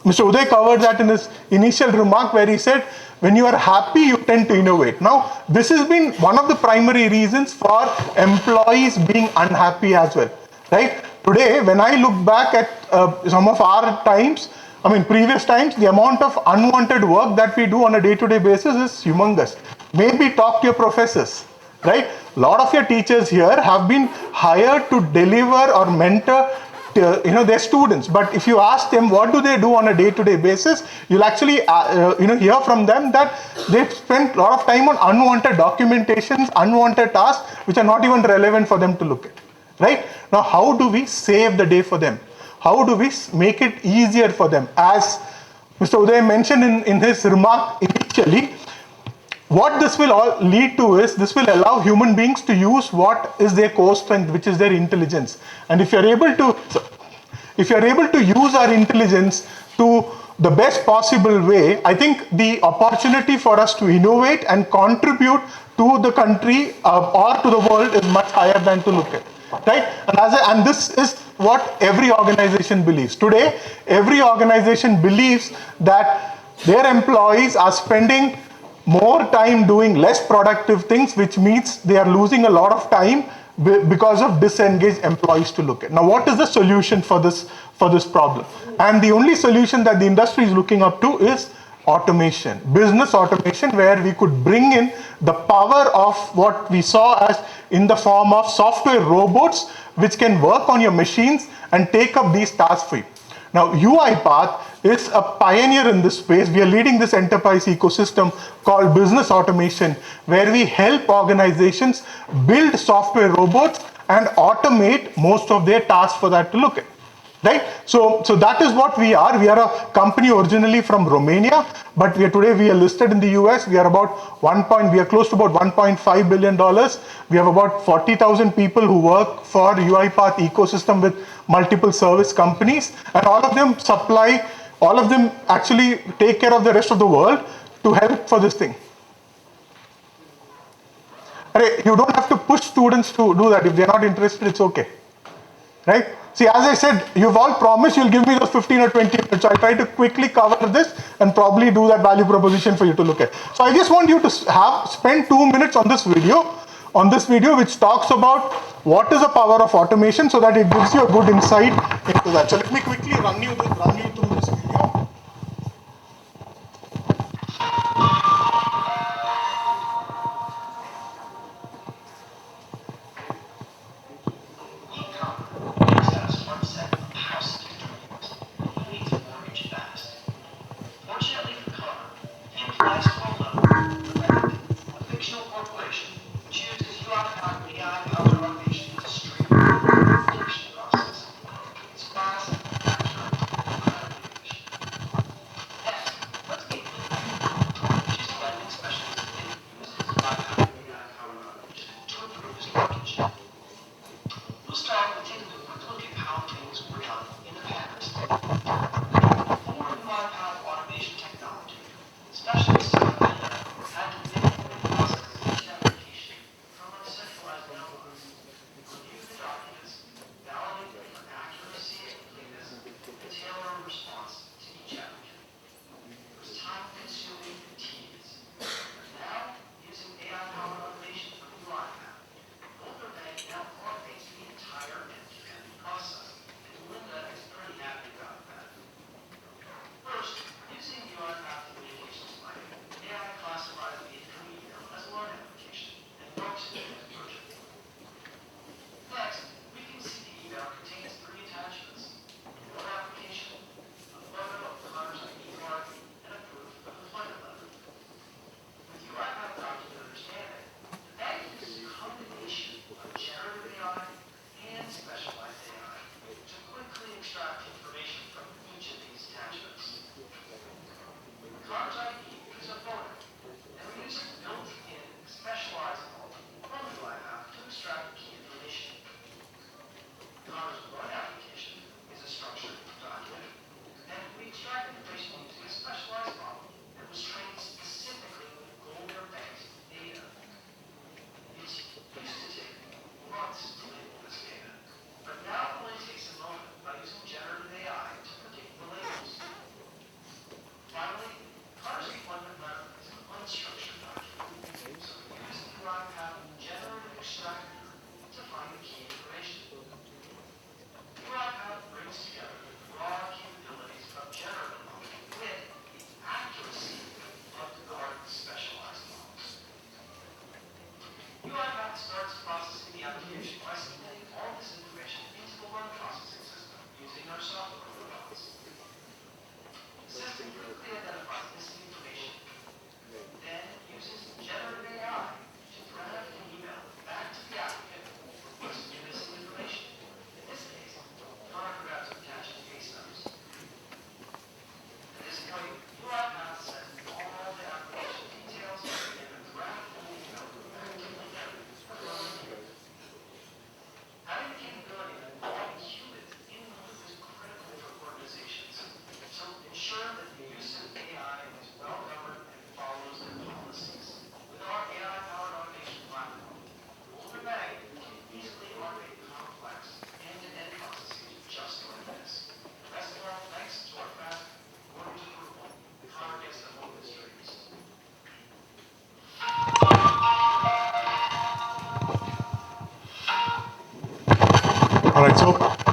Mr. Uday covered that in his initial remark, where he said, When you are happy, you tend to innovate. Now, this has been one of the primary reasons for employees being unhappy as well, right? Today, when I look back at some of our times, I mean, previous times, the amount of unwanted work that we do on a day-to-day basis is humongous. Maybe talk to your professors, right? A lot of your teachers here have been hired to deliver or mentor their students, but if you ask them what do they do on a day-to-day basis, you'll actually hear from them that they've spent a lot of time on unwanted documentations, unwanted tasks which are not even relevant for them to look at, right? Now, how do we save the day for them? How do we make it easier for them? As Mr. Uday mentioned in his remark initially, what this will all lead to is this will allow human beings to use what is their core strength, which is their intelligence. And if you're able to use our intelligence to the best possible way, I think the opportunity for us to innovate and contribute to the country or to the world is much higher than to look at, right? And this is what every organization believes. Today, every organization believes that their employees are spending more time doing less productive things, which means they are losing a lot of time because of disengaged employees to look at. Now, what is the solution for this problem? And the only solution that the industry is looking up to is automation, business automation, where we could bring in the power of what we saw as in the form of software robots, which can work on your machines and take up these tasks for you. Now, UiPath is a pioneer in this space. We are leading this enterprise ecosystem called business automation, where we help organizations build software robots and automate most of their tasks for that to look at. Right? So that is what we are. We are a company originally from Romania, but today we are listed in the US. We are close to about $1.5 billion. We have about 40,000 people who work for UiPath ecosystem with multiple service companies, and all of them actually take care of the rest of the world to help for this thing. You don't have to push students to do that. If they're not interested, it's okay. Right? See, as I said, you've all promised you'll give me those 15 or 20 minutes. I'll try to quickly cover this and probably do that value proposition for you to look at. So I just want you to spend 2 minutes on this video, which talks about what is the power of automation, so that it gives you a good insight into that. So let me quickly run you through this video.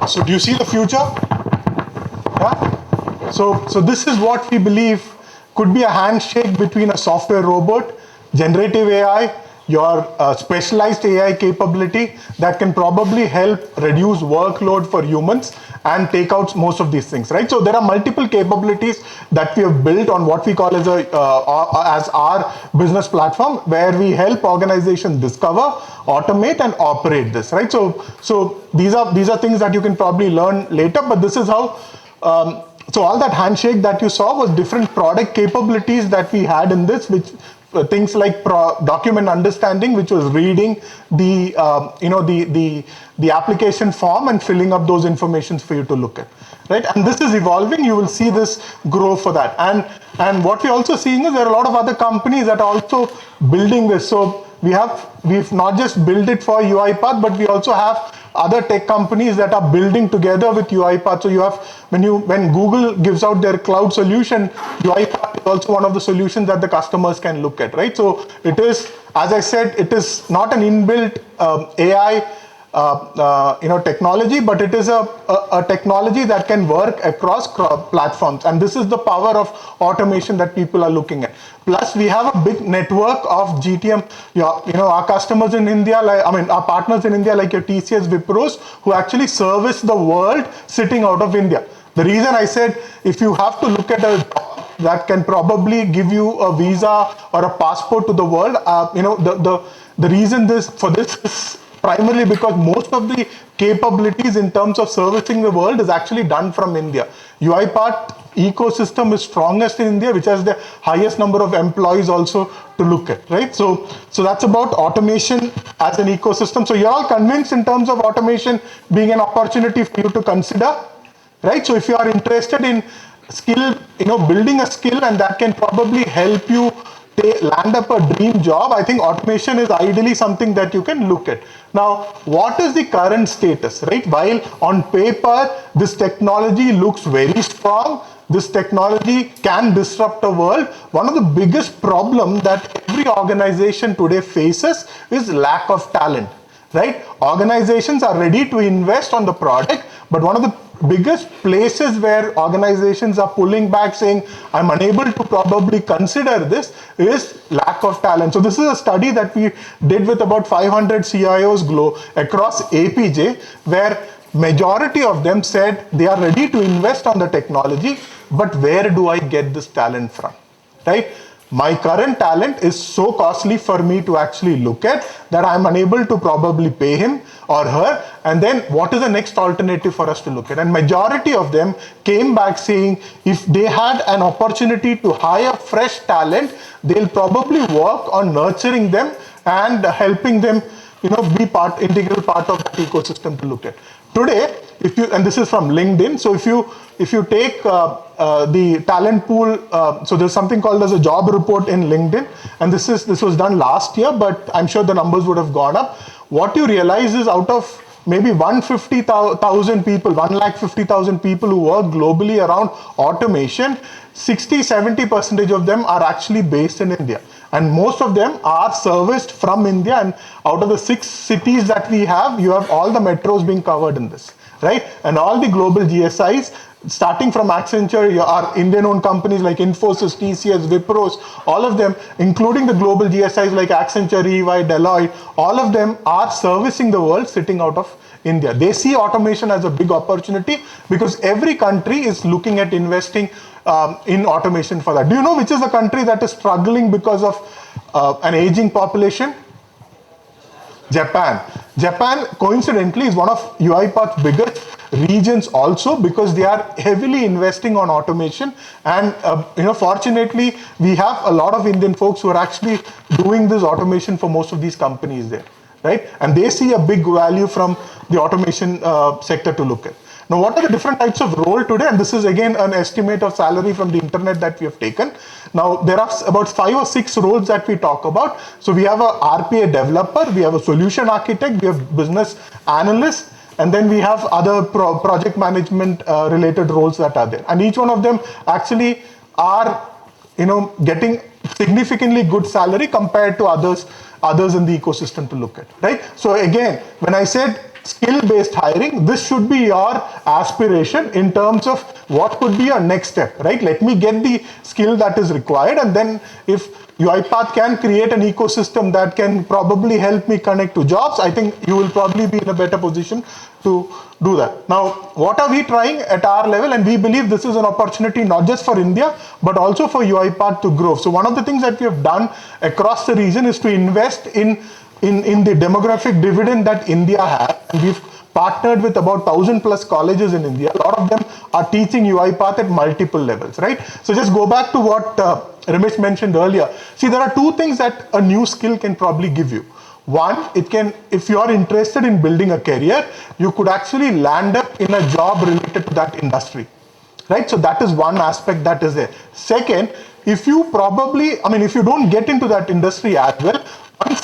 So do you see the future? Yeah. So this is what we believe could be a handshake between a software robot, generative AI, your specialized AI capability that can probably help reduce workload for humans and take out most of these things, right? So there are multiple capabilities that we have built on what we call as as our business platform, where we help organizations discover, automate, and operate this, right? So these are things that you can probably learn later, but this is how. So all that handshake that you saw was different product capabilities that we had in this, which things like document understanding, which was reading the the application form and filling up those informations for you to look at, right? And this is evolving. You will see this grow for that. And what we're also seeing is there are a lot of other companies that are also building this. So we've not just built it for UiPath, but we also have other tech companies that are building together with UiPath. So you have, when Google gives out their cloud solution, UiPath is also one of the solutions that the customers can look at, right? So it is, as I said, it is not an inbuilt AI technology, but it is a technology that can work across platforms. And this is the power of automation that people are looking at. Plus, we have a big network of GTM, our customers in India, our partners in India, like your TCS, Wipros, who actually service the world sitting out of India. The reason I said, if you have to look at a job that can probably give you a visa or a passport to the world, the reason for this is primarily because most of the capabilities in terms of servicing the world is actually done from India. UiPath ecosystem is strongest in India, which has the highest number of employees also to look at, right? So that's about automation as an ecosystem. So you're all convinced in terms of automation being an opportunity for you to consider, right? So if you are interested in building a skill, and that can probably help you land up a dream job, I think automation is ideally something that you can look at. Now, what is the current status, right? While on paper, this technology looks very strong, this technology can disrupt the world, one of the biggest problems that every organization today faces is lack of talent, right? Organizations are ready to invest on the product, but one of the biggest places where organizations are pulling back, saying, I'm unable to probably consider this, is lack of talent. So this is a study that we did with about 500 CIOs across APJ, where majority of them said they are ready to invest on the technology, but where do I get this talent from, right? My current talent is so costly for me to actually look at that I'm unable to probably pay him or her. And then what is the next alternative for us to look at? And majority of them came back saying if they had an opportunity to hire fresh talent, they'll probably work on nurturing them and helping them, be integral part of the ecosystem to look at. Today, and this is from LinkedIn, so if you take the talent pool, so there's something called as a job report in LinkedIn, and this was done last year, but I'm sure the numbers would have gone up. What you realize is out of maybe 150,000 people, 150,000 people who work globally around automation, 60-70% of them are actually based in India. And most of them are serviced from India, and out of the 6 cities that we have, you have all the metros being covered in this, right? And all the global GSIs, starting from Accenture, our Indian-owned companies like Infosys, TCS, Wipros, all of them, including the global GSIs like Accenture, EY, Deloitte, all of them are servicing the world sitting out of India. They see automation as a big opportunity because every country is looking at investing in automation for that. Do you know which is the country that is struggling because of an aging population? Japan. Japan, coincidentally, is one of UiPath's biggest regions also because they are heavily investing on automation. And fortunately, we have a lot of Indian folks who are actually doing this automation for most of these companies there, right? And they see a big value from the automation sector to look at. Now, what are the different types of role today? And this is again an estimate of salary from the internet that we have taken. Now, there are about 5 or 6 roles that we talk about. So we have a RPA developer, we have a solution architect, we have business analyst, and then we have other project management related roles that are there. And each one of them actually are, getting significantly good salary compared to others in the ecosystem to look at, right? So again, when I said skill-based hiring, this should be your aspiration in terms of what could be your next step, right? Let me get the skill that is required, and then if UiPath can create an ecosystem that can probably help me connect to jobs, I think you will probably be in a better position to do that. Now, what are we trying at our level? And we believe this is an opportunity not just for India, but also for UiPath to grow. So one of the things that we have done across the region is to invest in the demographic dividend that India has. And we've partnered with about 1,000 plus colleges in India. A lot of them are teaching UiPath at multiple levels, right? So just go back to what Ramesh mentioned earlier. See, there are two things that a new skill can probably give you. One, it can, if you are interested in building a career, you could actually land up in a job related to that industry, right? So that is one aspect that is there. Second, if you probably, I mean, if you don't get into that industry as well,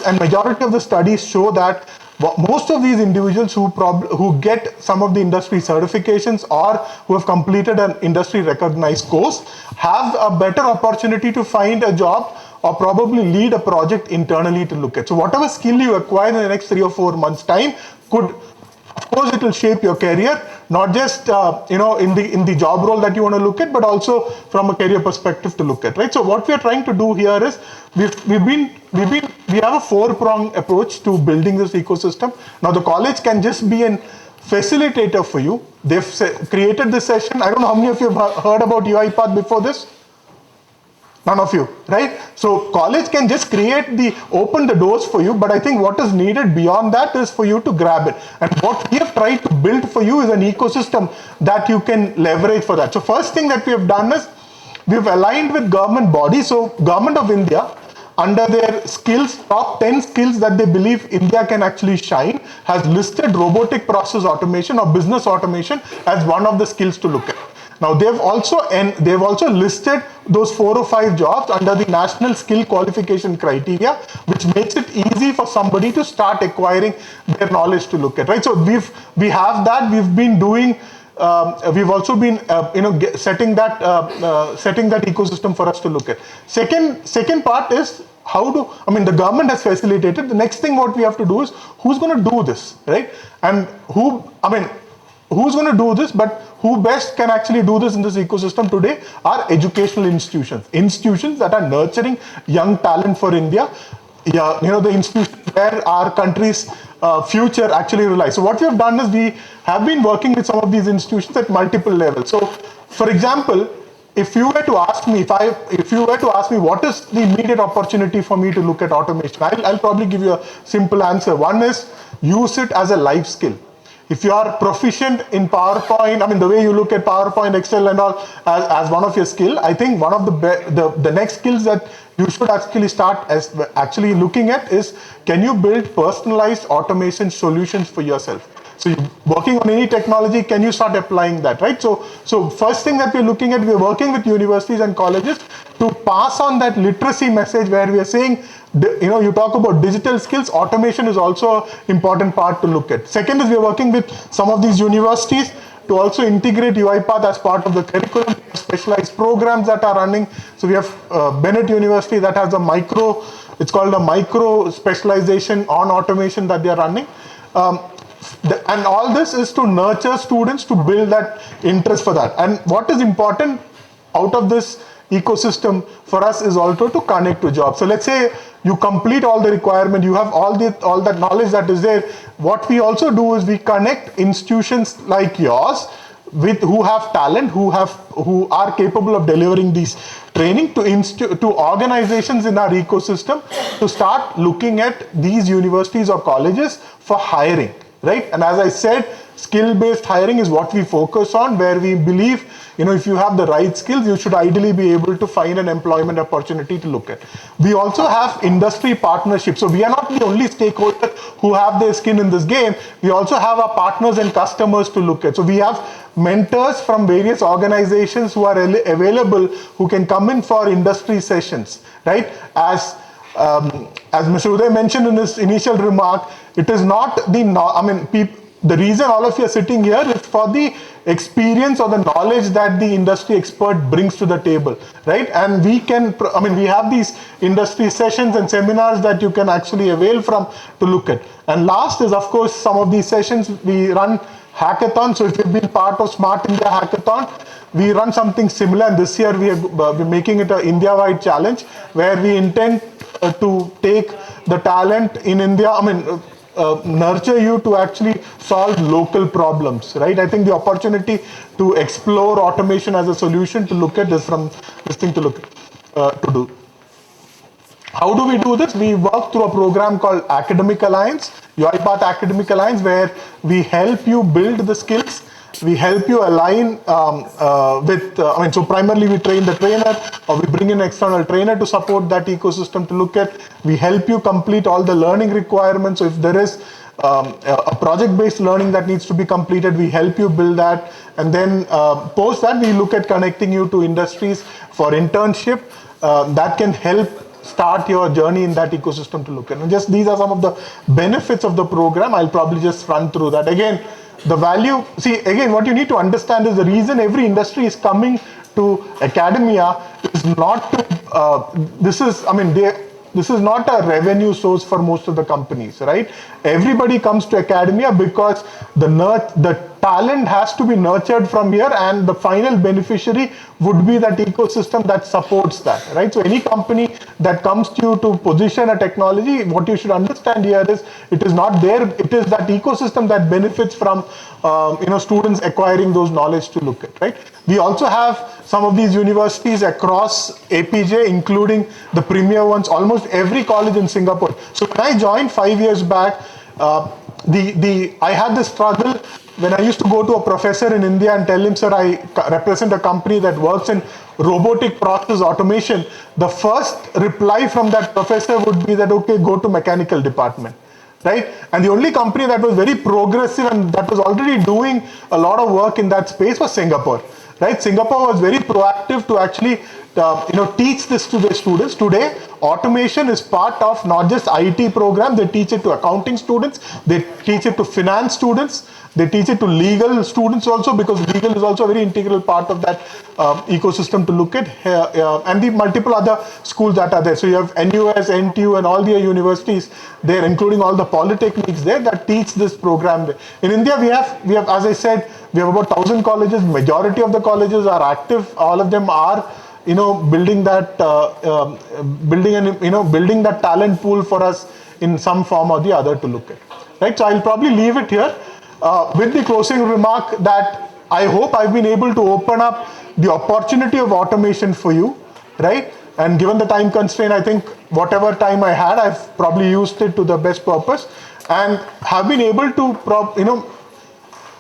and majority of the studies show that most of these individuals who get some of the industry certifications or who have completed an industry recognized course have a better opportunity to find a job or probably lead a project internally to look at. So whatever skill you acquire in the next 3 or 4 months time could, of course, it will shape your career, not just in the job role that you want to look at, but also from a career perspective to look at, right? So what we are trying to do here is we have a 4-pronged approach to building this ecosystem. Now the college can just be an facilitator for you. They've created this session. I don't know how many of you have heard about UiPath before this. None of you, right? So college can just open the doors for you, but I think what is needed beyond that is for you to grab it. And what we have tried to build for you is an ecosystem that you can leverage for that. So first thing that we have done is we've aligned with government bodies. So Government of India, under their skills, top 10 skills that they believe India can actually shine, has listed robotic process automation or business automation as one of the skills to look at. Now they've also listed those 4 or 5 jobs under the national skill qualification criteria, which makes it easy for somebody to start acquiring their knowledge to look at, right? So we have that. We've been doing. We've also been setting that ecosystem for us to look at. Second part is the government has facilitated. The next thing what we have to do is who's going to do this, right? And who's going to do this, but who best can actually do this in this ecosystem today are educational institutions that are nurturing young talent for India. Yeah, the institutions where our country's future actually relies. So what we have done is we have been working with some of these institutions at multiple levels. So, for example, if you were to ask me what is the immediate opportunity for me to look at automation, I'll probably give you a simple answer. One is use it as a life skill. If you are proficient in PowerPoint, the way you look at PowerPoint, Excel and all as one of your skill, I think one of the next skills that you should actually start actually looking at is, can you build personalized automation solutions for yourself? So you're working on any technology, can you start applying that, right? So first thing that we're looking at, we're working with universities and colleges to pass on that literacy message where we are saying, you talk about digital skills, automation is also an important part to look at. Second is we're working with some of these universities to also integrate UiPath as part of the curriculum, specialized programs that are running. So we have Bennett University that has it's called a micro specialization on automation that they are running. And all this is to nurture students to build that interest for that. And what is important out of this ecosystem for us is also to connect to jobs. So let's say you complete all the requirement, you have all that knowledge that is there. What we also do is we connect institutions like yours with who have talent, who are capable of delivering these training to organizations in our ecosystem to start looking at these universities or colleges for hiring, right? And as I said, skill-based hiring is what we focus on, where we believe, if you have the right skills, you should ideally be able to find an employment opportunity to look at. We also have industry partnerships. So we are not the only stakeholders who have their skin in this game. We also have our partners and customers to look at. So we have mentors from various organizations who are available, who can come in for industry sessions, right? As Mr. Uday mentioned in his initial remark, it is not the reason all of you are sitting here is for the experience or the knowledge that the industry expert brings to the table, right? And we can, we have these industry sessions and seminars that you can actually avail from to look at. And last is, of course, some of these sessions we run hackathon. So if you've been part of Smart India Hackathon, we run something similar, and this year we're making it an India-wide challenge where we intend to take the talent in India, nurture you to actually solve local problems, right? I think the opportunity to explore automation as a solution to look at this from this thing to look to do. How do we do this? We work through a program called Academic Alliance, UiPath Academic Alliance, where we help you build the skills. We help you align so primarily we train the trainer, or we bring in an external trainer to support that ecosystem to look at. We help you complete all the learning requirements. So if there is a project-based learning that needs to be completed, we help you build that. And then post that, we look at connecting you to industries for internship that can help start your journey in that ecosystem to look at. And just these are some of the benefits of the program. I'll probably just run through that. Again, the value, again, what you need to understand is the reason every industry is coming to academia is not to, this is not a revenue source for most of the companies, right? Everybody comes to academia because the talent has to be nurtured from here, and the final beneficiary would be that ecosystem that supports that, right? So any company that comes to you to position a technology, what you should understand here is it is not there, it is that ecosystem that benefits from students acquiring those knowledge to look at, right? We also have some of these universities across APJ, including the premier ones, almost every college in Singapore. So when I joined 5 years back, I had this struggle when I used to go to a professor in India and tell him, sir, I represent a company that works in robotic process automation. The first reply from that professor would be that, okay, go to mechanical department, right? And the only company that was very progressive and that was already doing a lot of work in that space was Singapore, right? Singapore was very proactive to actually teach this to the students. Today, automation is part of not just IT program, they teach it to accounting students, they teach it to finance students, they teach it to legal students also, because legal is also a very integral part of that ecosystem to look at, and the multiple other schools that are there. So you have NUS, NTU, and all the universities there, including all the polytechnics there that teach this program. In India, we have, as I said, we have about 1,000 colleges. Majority of the colleges are active. All of them are building that building that talent pool for us in some form or the other to look at, right? So I'll probably leave it here with the closing remark that I hope I've been able to open up the opportunity of automation for you, right? And given the time constraint, I think whatever time I had, I've probably used it to the best purpose and have been able to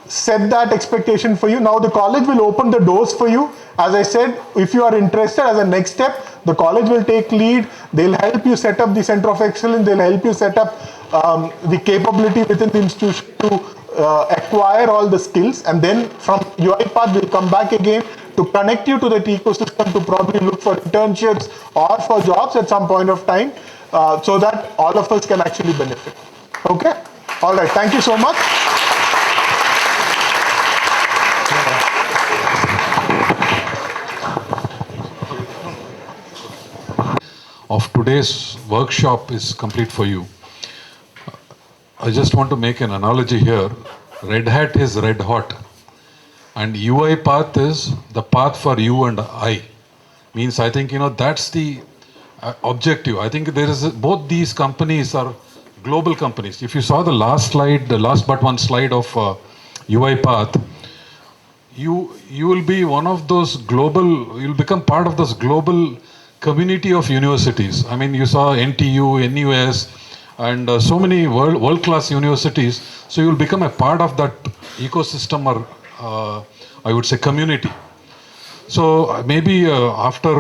set that expectation for you. Now the college will open the doors for you. As I said, if you are interested, as a next step, the college will take lead. They'll help you set up the center of excellence. They'll help you set up the capability within the institution to acquire all the skills. And then from UiPath, we'll come back again to connect you to that ecosystem to probably look for internships or for jobs at some point of time so that all of us can actually benefit. Okay? All right. Thank you so much. Of today's workshop is complete for you. I just want to make an analogy here. Red Hat is red hot, and UiPath is the path for you and I. Means I think that's the objective. I think there is both these companies are global companies. If you saw the last slide, the last but one slide of UiPath, you will be one of those global. You'll become part of this global community of universities. I mean, you saw NTU, NUS, and so many world-class universities. So you'll become a part of that ecosystem, or I would say community. So maybe after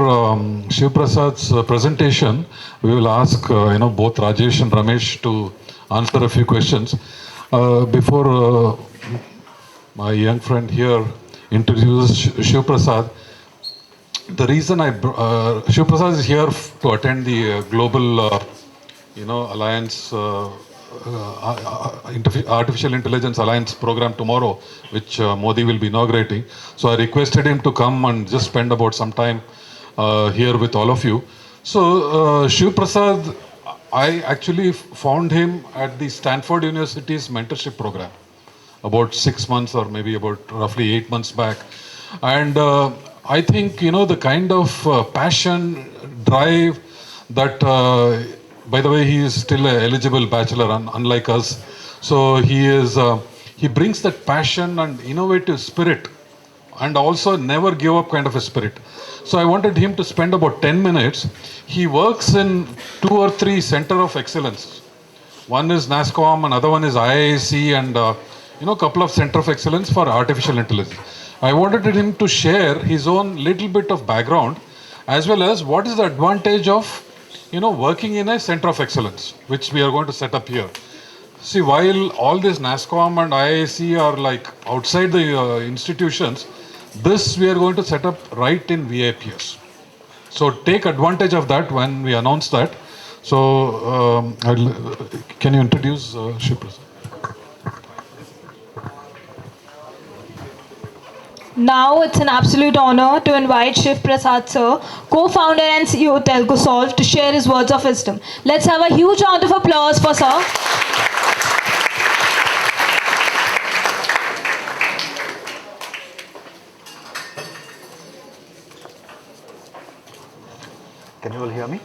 Shiv Prasad's presentation, we will ask both Rajesh and Ramesh to answer a few questions. Before my young friend here introduces Shiv Prasad, the reason Shiv Prasad is here to attend the global, alliance Artificial Intelligence Alliance program tomorrow, which Modi will be inaugurating. So I requested him to come and just spend about some time here with all of you. So Shiv Prasad, I actually found him at the Stanford University's mentorship program about 6 months or maybe about roughly 8 months back. And I think, you know, the kind of passion, drive that, by the way, he is still an eligible bachelor, unlike us. So he brings that passion and innovative spirit and also never give up kind of a spirit. So I wanted him to spend about 10 minutes. He works in 2 or 3 center of excellence. One is NASCOM, another one is IISc, and couple of center of excellence for artificial intelligence. I wanted him to share his own little bit of background, as well as what is the advantage of working in a center of excellence, which we are going to set up here. See, while all this NASCOM and IISc are like outside the institutions, this we are going to set up right in VIPS. So take advantage of that when we announce that. So can you introduce Shiv Prasad? Now it's an absolute honor to invite Shiv Prasad sir, co-founder and CEO Telcosolve, to share his words of wisdom. Let's have a huge round of applause for sir. Can you all hear me?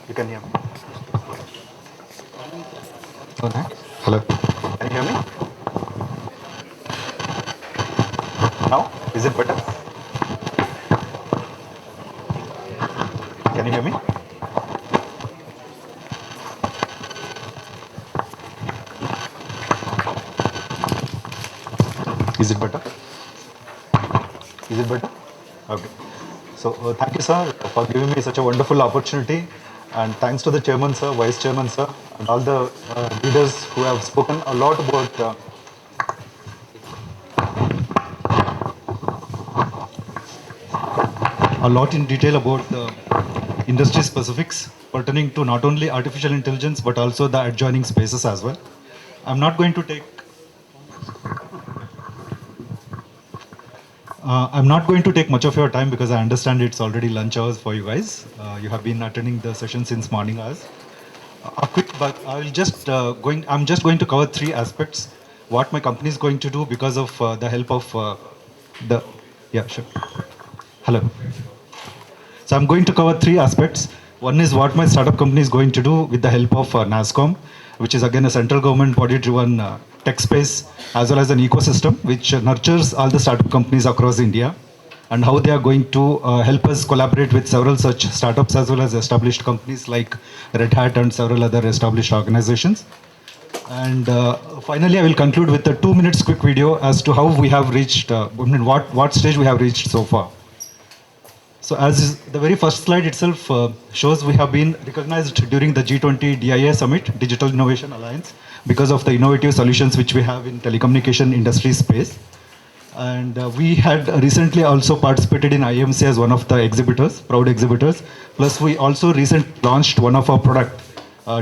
You can hear me? Hello. Can you hear me? Now? Is it better? Can you hear me? Is it better? Is it better? Okay. So thank you, sir, for giving me such a wonderful opportunity, and thanks to the chairman, sir, vice chairman, sir, and all the leaders who have spoken a lot about a lot in detail about the industry specifics pertaining to not only artificial intelligence but also the adjoining spaces as well. I'm not going to take much of your time because I understand it's already lunch hours for you guys. You have been attending the session since morning hours. A quick, but I'm just going to cover 3 aspects. What my company is going to do because of the help of yeah, sure. Hello. So I'm going to cover 3 aspects. One is what my startup company is going to do with the help of NASCOM, which is again a central government body-driven tech space, as well as an ecosystem which nurtures all the startup companies across India, and how they are going to help us collaborate with several such startups as well as established companies like Red Hat and several other established organizations. And finally, I will conclude with a 2 minutes quick video as to how we have reached, what stage we have reached so far. So as the very first slide itself shows, we have been recognized during the G20 DIA Summit, Digital Innovation Alliance, because of the innovative solutions which we have in telecommunication industry space. And we had recently also participated in IMC as one of the exhibitors, proud exhibitors. Plus we also recently launched one of our product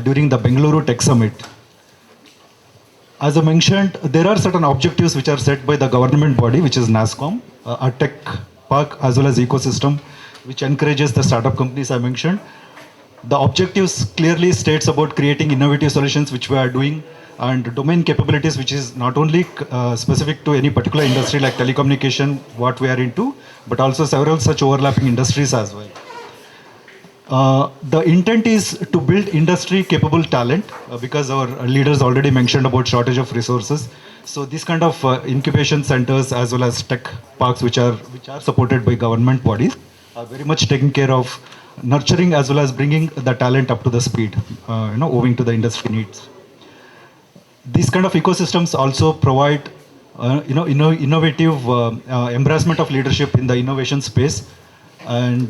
during the Bengaluru Tech Summit. As I mentioned, there are certain objectives which are set by the government body, which is NASCOM, a tech park as well as ecosystem, which encourages the startup companies I mentioned. The objectives clearly states about creating innovative solutions, which we are doing, and domain capabilities, which is not only specific to any particular industry like telecommunication, what we are into, but also several such overlapping industries as well. The intent is to build industry capable talent because our leaders already mentioned about shortage of resources. So these kind of incubation centers as well as tech parks which are supported by government bodies are very much taking care of nurturing as well as bringing the talent up to the speed, owing to the industry needs. These kind of ecosystems also provide innovative embracement of leadership in the innovation space, and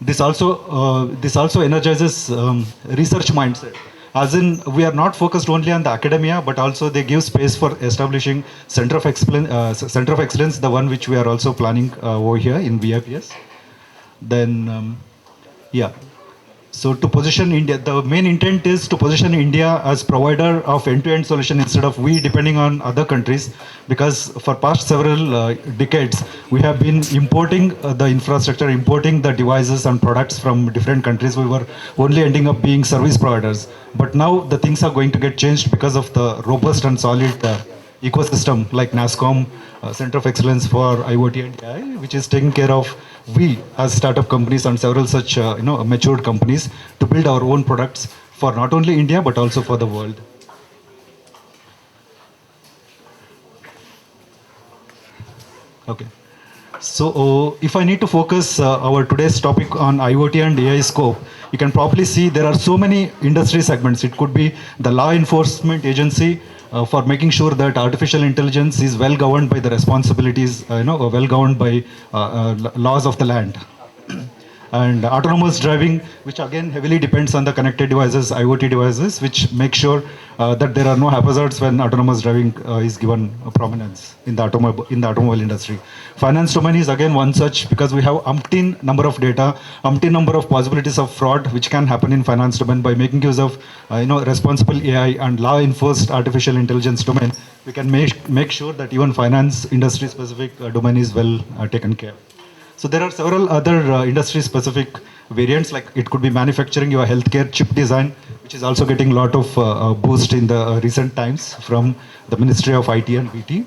this also energizes research mindset. As in, we are not focused only on the academia, but also they give space for establishing center of excellence, the one which we are also planning over here in VIPS. Then, yeah. So to position India, the main intent is to position India as provider of end-to-end solution instead of we depending on other countries, because for past several decades we have been importing the infrastructure, importing the devices and products from different countries. We were only ending up being service providers. But now the things are going to get changed because of the robust and solid ecosystem like NASCOM, Center of Excellence for IoT and AI, which is taking care of we as startup companies and several such matured companies to build our own products for not only India but also for the world. Okay. So if I need to focus our today's topic on IoT and AI scope, you can probably see there are so many industry segments. It could be the law enforcement agency for making sure that artificial intelligence is well governed by the responsibilities, well governed by laws of the land. And autonomous driving, which again heavily depends on the connected devices, IoT devices, which make sure that there are no haphazards when autonomous driving is given prominence in the automobile industry. Finance domain is again one such, because we have umpteen number of data, umpteen number of possibilities of fraud which can happen in finance domain. By making use of responsible AI and law enforced artificial intelligence domain, we can make sure that even finance industry specific domain is well taken care of. So there are several other industry-specific variants, like it could be manufacturing, your healthcare chip design, which is also getting a lot of boost in the recent times from the Ministry of IT and BT.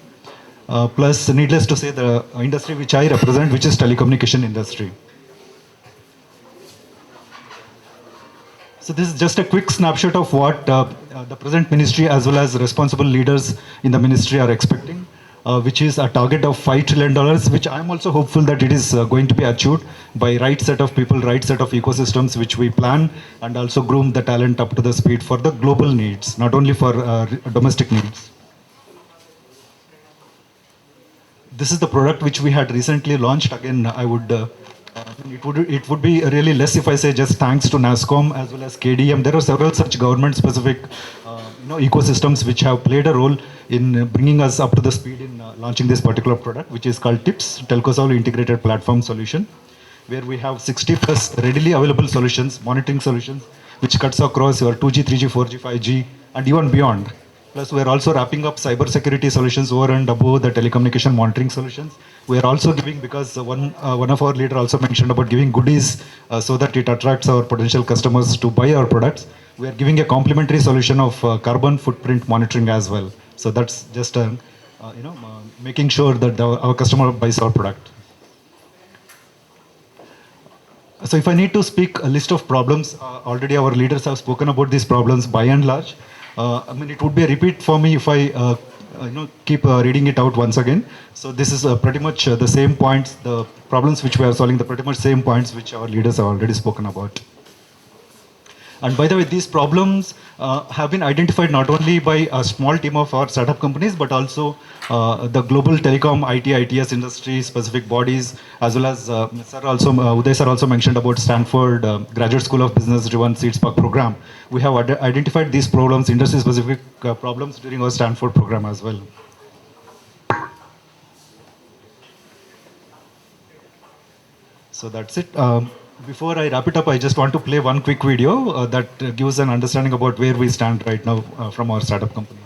Plus, needless to say, the industry which I represent, which is telecommunication industry. So this is just a quick snapshot of what the present ministry as well as responsible leaders in the ministry are expecting, which is a target of $5 trillion, which I'm also hopeful that it is going to be achieved by right set of people, right set of ecosystems, which we plan and also groom the talent up to the speed for the global needs, not only for domestic needs. This is the product which we had recently launched. Again, it would be really less if I say just thanks to NASCOM as well as KDM. There are several such government-specific ecosystems which have played a role in bringing us up to the speed in launching this particular product, which is called TIPS, Telcosol Integrated Platform Solution, where we have 60 plus readily available solutions, monitoring solutions, which cuts across your 2G, 3G, 4G, 5G, and even beyond. Plus, we are also wrapping up cybersecurity solutions over and above the telecommunication monitoring solutions. We are also giving, because one of our leader also mentioned about giving goodies so that it attracts our potential customers to buy our products. We are giving a complementary solution of carbon footprint monitoring as well. So that's just making sure that our customer buys our product. So if I need to speak a list of problems, already our leaders have spoken about these problems by and large. It would be a repeat for me if I keep reading it out once again. So this is pretty much the same points, the problems which we are solving, the pretty much same points which our leaders have already spoken about. And by the way, these problems have been identified not only by a small team of our startup companies, but also the global telecom, IT, ITS industry specific bodies, as well as Uday sir also mentioned about Stanford Graduate School of Business driven Seed Spark program. We have identified these problems, industry specific problems during our Stanford program as well. So that's it. Before I wrap it up, I just want to play one quick video that gives an understanding about where we stand right now from our startup company.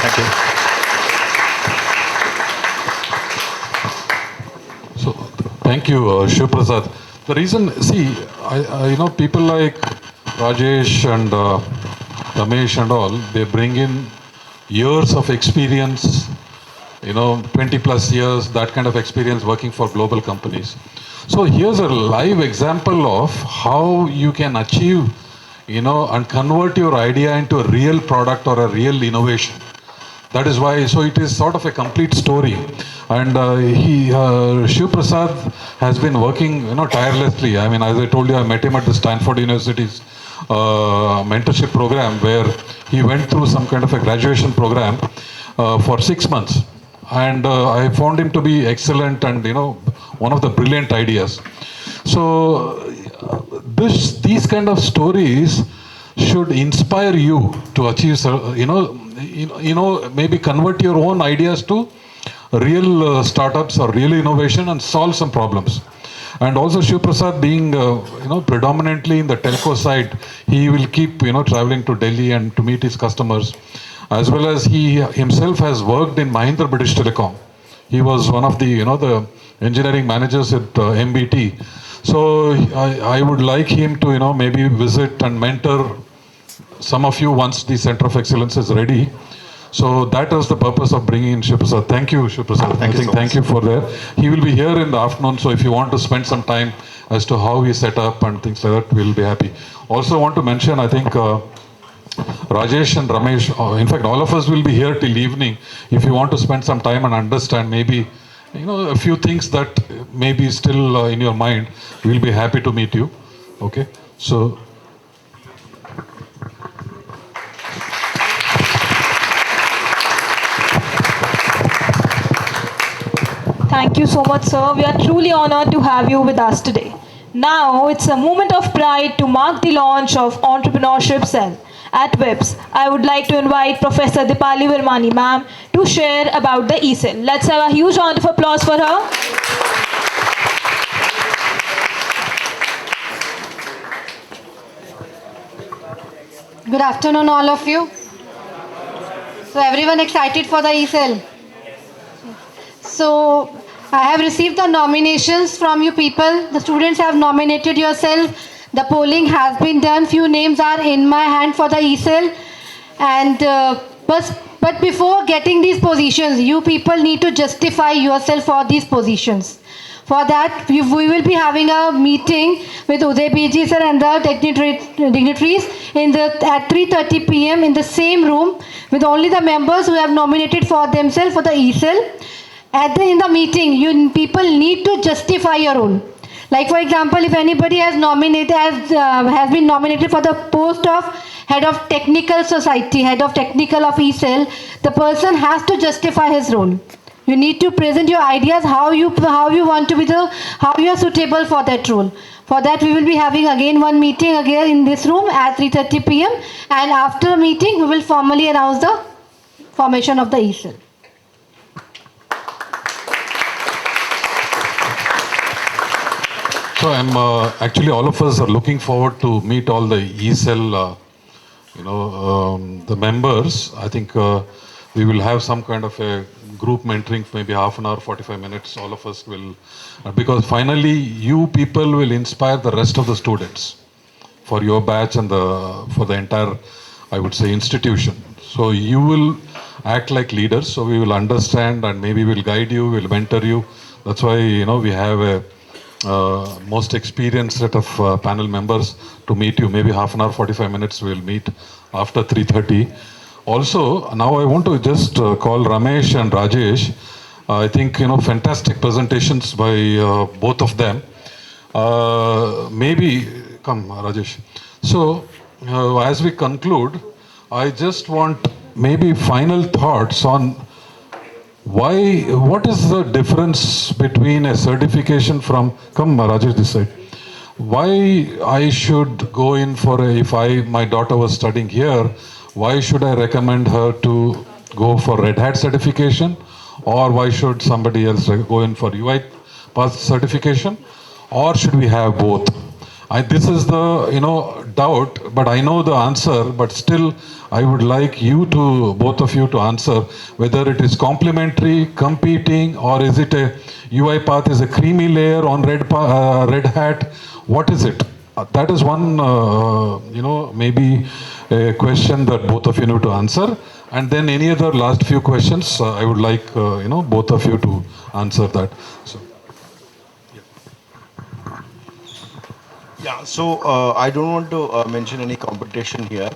Thank you. So, thank you, Shiv Prasad. The reason, see, people like Rajesh and Ramesh and all, they bring in years of experience, 20 plus years, that kind of experience working for global companies. So here's a live example of how you can achieve, and convert your idea into a real product or a real innovation. That is why, so it is sort of a complete story. And Shiv Prasad has been working, tirelessly. I mean, as I told you, I met him at the Stanford University's mentorship program, where he went through some kind of a graduation program for 6 months. And I found him to be excellent and, one of the brilliant ideas. So these kind of stories should inspire you to achieve, maybe convert your own ideas to real startups or real innovation and solve some problems. And also Shiv Prasad being, predominantly in the telco side, he will keep, traveling to Delhi and to meet his customers, as well as he himself has worked in Mahindra British Telecom. He was one of the, the engineering managers at MBT. So I would like him to, maybe visit and mentor some of you once the Center of Excellence is ready. So that was the purpose of bringing in Shiv Prasad. Thank you, Shiv Prasad. Thank you for that. He will be here in the afternoon, so if you want to spend some time as to how he set up and things like that, we'll be happy. Also want to mention, I think, Rajesh and Ramesh, in fact, all of us will be here till evening. If you want to spend some time and understand maybe, a few things that may be still in your mind, we'll be happy to meet you. Okay? So, Thank you so much, sir. We are truly honored to have you with us today. Now, it's a moment of pride to mark the launch of Entrepreneurship Cell at WIPS. I would like to invite Professor Dipali Virmani, ma'am, to share about the e-cell. Let's have a huge round of applause for her. Good afternoon, all of you. So everyone excited for the e-cell? So I have received the nominations from you people. The students have nominated yourself. The polling has been done. Few names are in my hand for the e-cell. And but before getting these positions, you people need to justify yourself for these positions. For that, we will be having a meeting with Uday Biji sir and the dignitaries at 3:30 p.m. in the same room with only the members who have nominated for themselves for the e-cell. In the meeting, you people need to justify your role. Like for example, if anybody has been nominated for the post of head of technical society, head of technical of e-cell, the person has to justify his role. You need to present your ideas, how you want to be how you are suitable for that role. For that, we will be having again one meeting again in this room at 3:30 p.m. And after the meeting, we will formally announce the formation of the e-cell. So I'm actually all of us are looking forward to meet all the e-cell, the members. I think we will have some kind of a group mentoring, maybe half an hour, 45 minutes. All of us will, because finally you people will inspire the rest of the students for your batch and for the entire, I would say, institution. So you will act like leaders. So we will understand and maybe we'll guide you, we'll mentor you. That's why we have a most experienced set of panel members to meet you. Maybe half an hour, 45 minutes we'll meet after 3:30. Also, now I want to just call Ramesh and Rajesh. I think, fantastic presentations by both of them. Maybe, come Rajesh. So, as we conclude, I just want maybe final thoughts on what is the difference between a certification from, come Rajesh this side, why I should go in for if my daughter was studying here, why should I recommend her to go for Red Hat certification, or why should somebody else go in for UI pass certification, or should we have both? This is the doubt, but I know the answer. But still, I would like you to, both of you, to answer whether it is complementary, competing, or is it a UiPath is a creamy layer on Red Hat? What is it? That is one, maybe a question that both of you need to answer. And then any other last few questions, I would like both of you to answer that. So. Yeah, so I don't want to mention any competition here,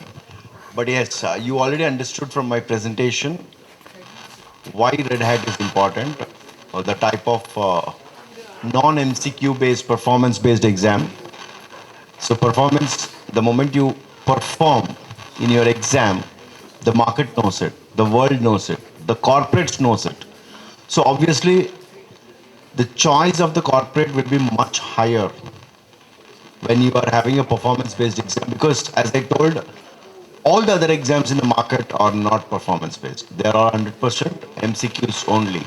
but yes, you already understood from my presentation why Red Hat is important, the type of non-MCQ based performance based exam. So performance, the moment you perform in your exam, the market knows it, the world knows it, the corporates knows it. So obviously the choice of the corporate will be much higher when you are having a performance based exam, because as I told, all the other exams in the market are not performance based. They are 100% MCQs only.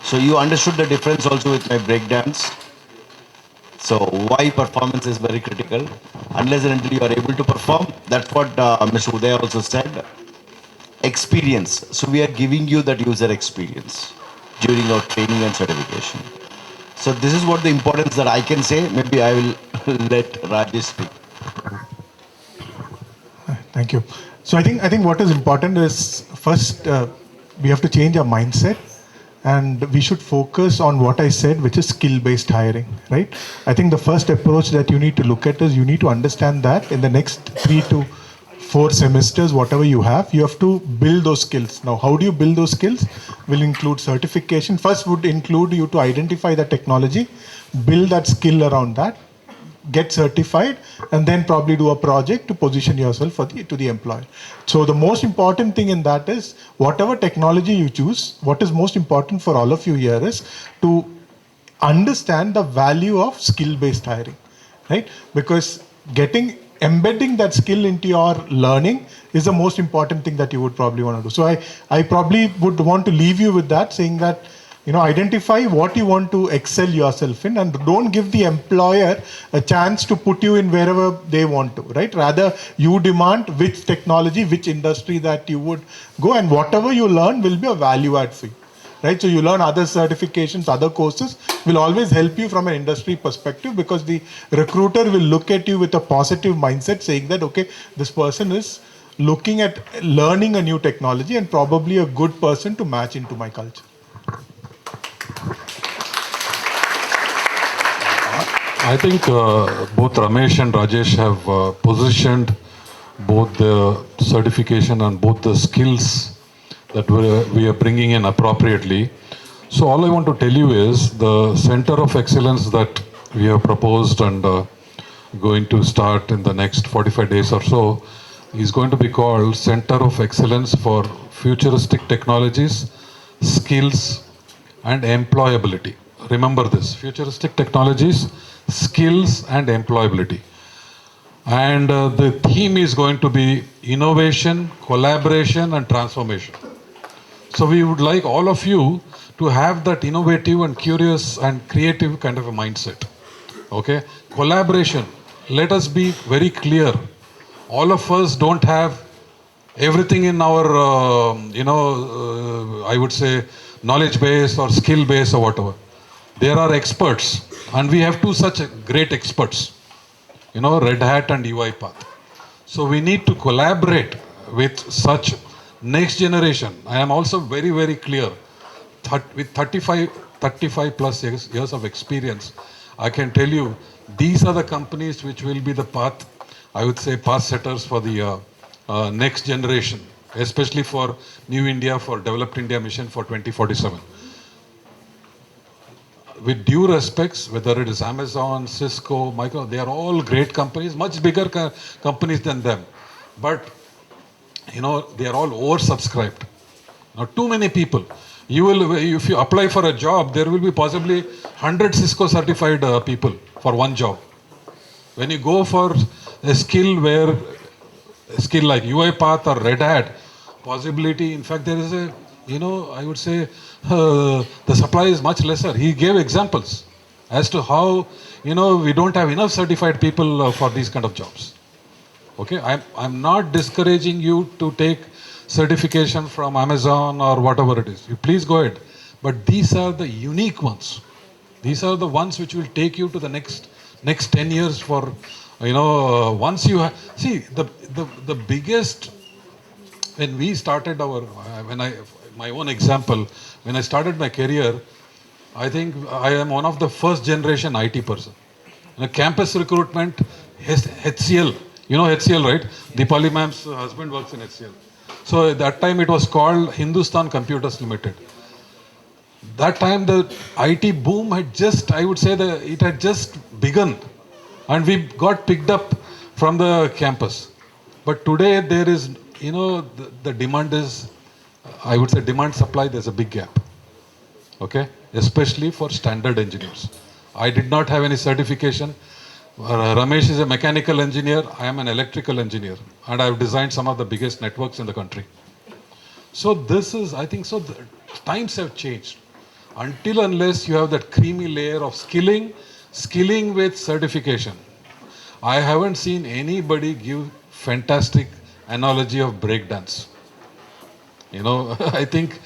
So you understood the difference also with my breakdowns. So why performance is very critical. Unless and until you are able to perform, that's what Mr. Uday also said, experience. So we are giving you that user experience during our training and certification. So this is what the importance that I can say. Maybe I will let Rajesh speak. Thank you. So I think what is important is first we have to change our mindset, and we should focus on what I said, which is skill-based hiring, right? I think the first approach that you need to look at is you need to understand that in the next 3 to 4 semesters, whatever you have to build those skills. Now, how do you build those skills? Will include certification. First would include you to identify the technology, build that skill around that, get certified, and then probably do a project to position yourself to the employer. So the most important thing in that is whatever technology you choose, what is most important for all of you here is to understand the value of skill-based hiring, right? Because embedding that skill into your learning is the most important thing that you would probably want to do. So I probably would want to leave you with that, saying that identify what you want to excel yourself in, and don't give the employer a chance to put you in wherever they want to, right? Rather, you demand which technology, which industry that you would go, and whatever you learn will be a value add for you, right? So you learn other certifications, other courses will always help you from an industry perspective, because the recruiter will look at you with a positive mindset, saying that, okay, this person is looking at learning a new technology and probably a good person to match into my culture. I think both Ramesh and Rajesh have positioned both the certification and both the skills that we are bringing in appropriately. So all I want to tell you is the Center of Excellence that we have proposed and going to start in the next 45 days or so is going to be called Center of Excellence for Futuristic Technologies, Skills and Employability. Remember this, futuristic technologies, skills and employability. And the theme is going to be innovation, collaboration and transformation. So we would like all of you to have that innovative and curious and creative kind of a mindset. Okay? Collaboration. Let us be very clear. All of us don't have everything in our, I would say, knowledge base or skill base or whatever. There are experts, and we have two such great experts, Red Hat and UiPath. So we need to collaborate with such next generation. I am also very, very clear, with 35 plus years of experience, I can tell you, these are the companies which will be the path, I would say, path setters for the next generation, especially for New India, for Developed India Mission for 2047. With due respects, whether it is Amazon, Cisco, Microsoft, they are all great companies, much bigger companies than them. But, they are all oversubscribed. Now, too many people. If you apply for a job, there will be possibly 100 Cisco certified people for one job. When you go for a skill like UiPath or Red Hat, possibility, in fact, there is I would say, the supply is much lesser. He gave examples. as to how, we don't have enough certified people for these kind of jobs. Okay, I'm not discouraging you to take certification from Amazon or whatever it is. You please go ahead. But these are the unique ones. These are the ones which will take you to the next 10 years for, once you see the biggest, when we started my own example, when I started my career, I think I am one of the first generation IT person. Campus recruitment, HCL, you know HCL, right? Deepali ma'am's husband works in HCL. So at that time it was called Hindustan Computers Limited. That time the IT boom had just, I would say it had just begun, and we got picked up from the campus. But today there is, the demand is, I would say demand supply, there's a big gap. Okay, especially for standard engineers. I did not have any certification. Ramesh is a mechanical engineer. I am an electrical engineer, and I have designed some of the biggest networks in the country. So this is, I think, so the times have changed. Until unless you have that creamy layer of skilling with certification. I haven't seen anybody give fantastic analogy of breakdance. I think,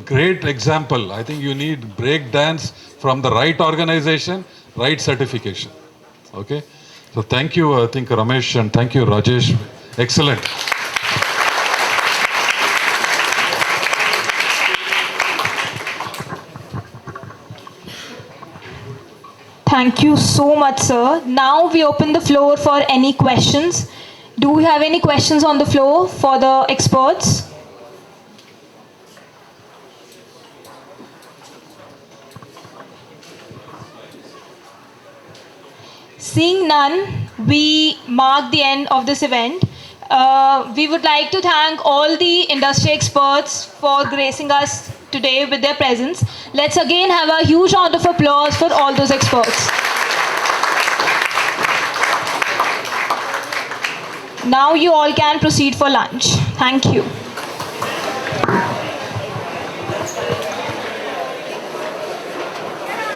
great example. I think you need break dance from the right organization, right certification. Okay. So thank you, I think, Ramesh, and thank you, Rajesh. Excellent. Thank you so much, sir. Now we open the floor for any questions. Do we have any questions on the floor for the experts? Seeing none, we mark the end of this event. We would like to thank all the industry experts for gracing us today with their presence. Let's again have a huge round of applause for all those experts. Now you all can proceed for lunch. Thank you.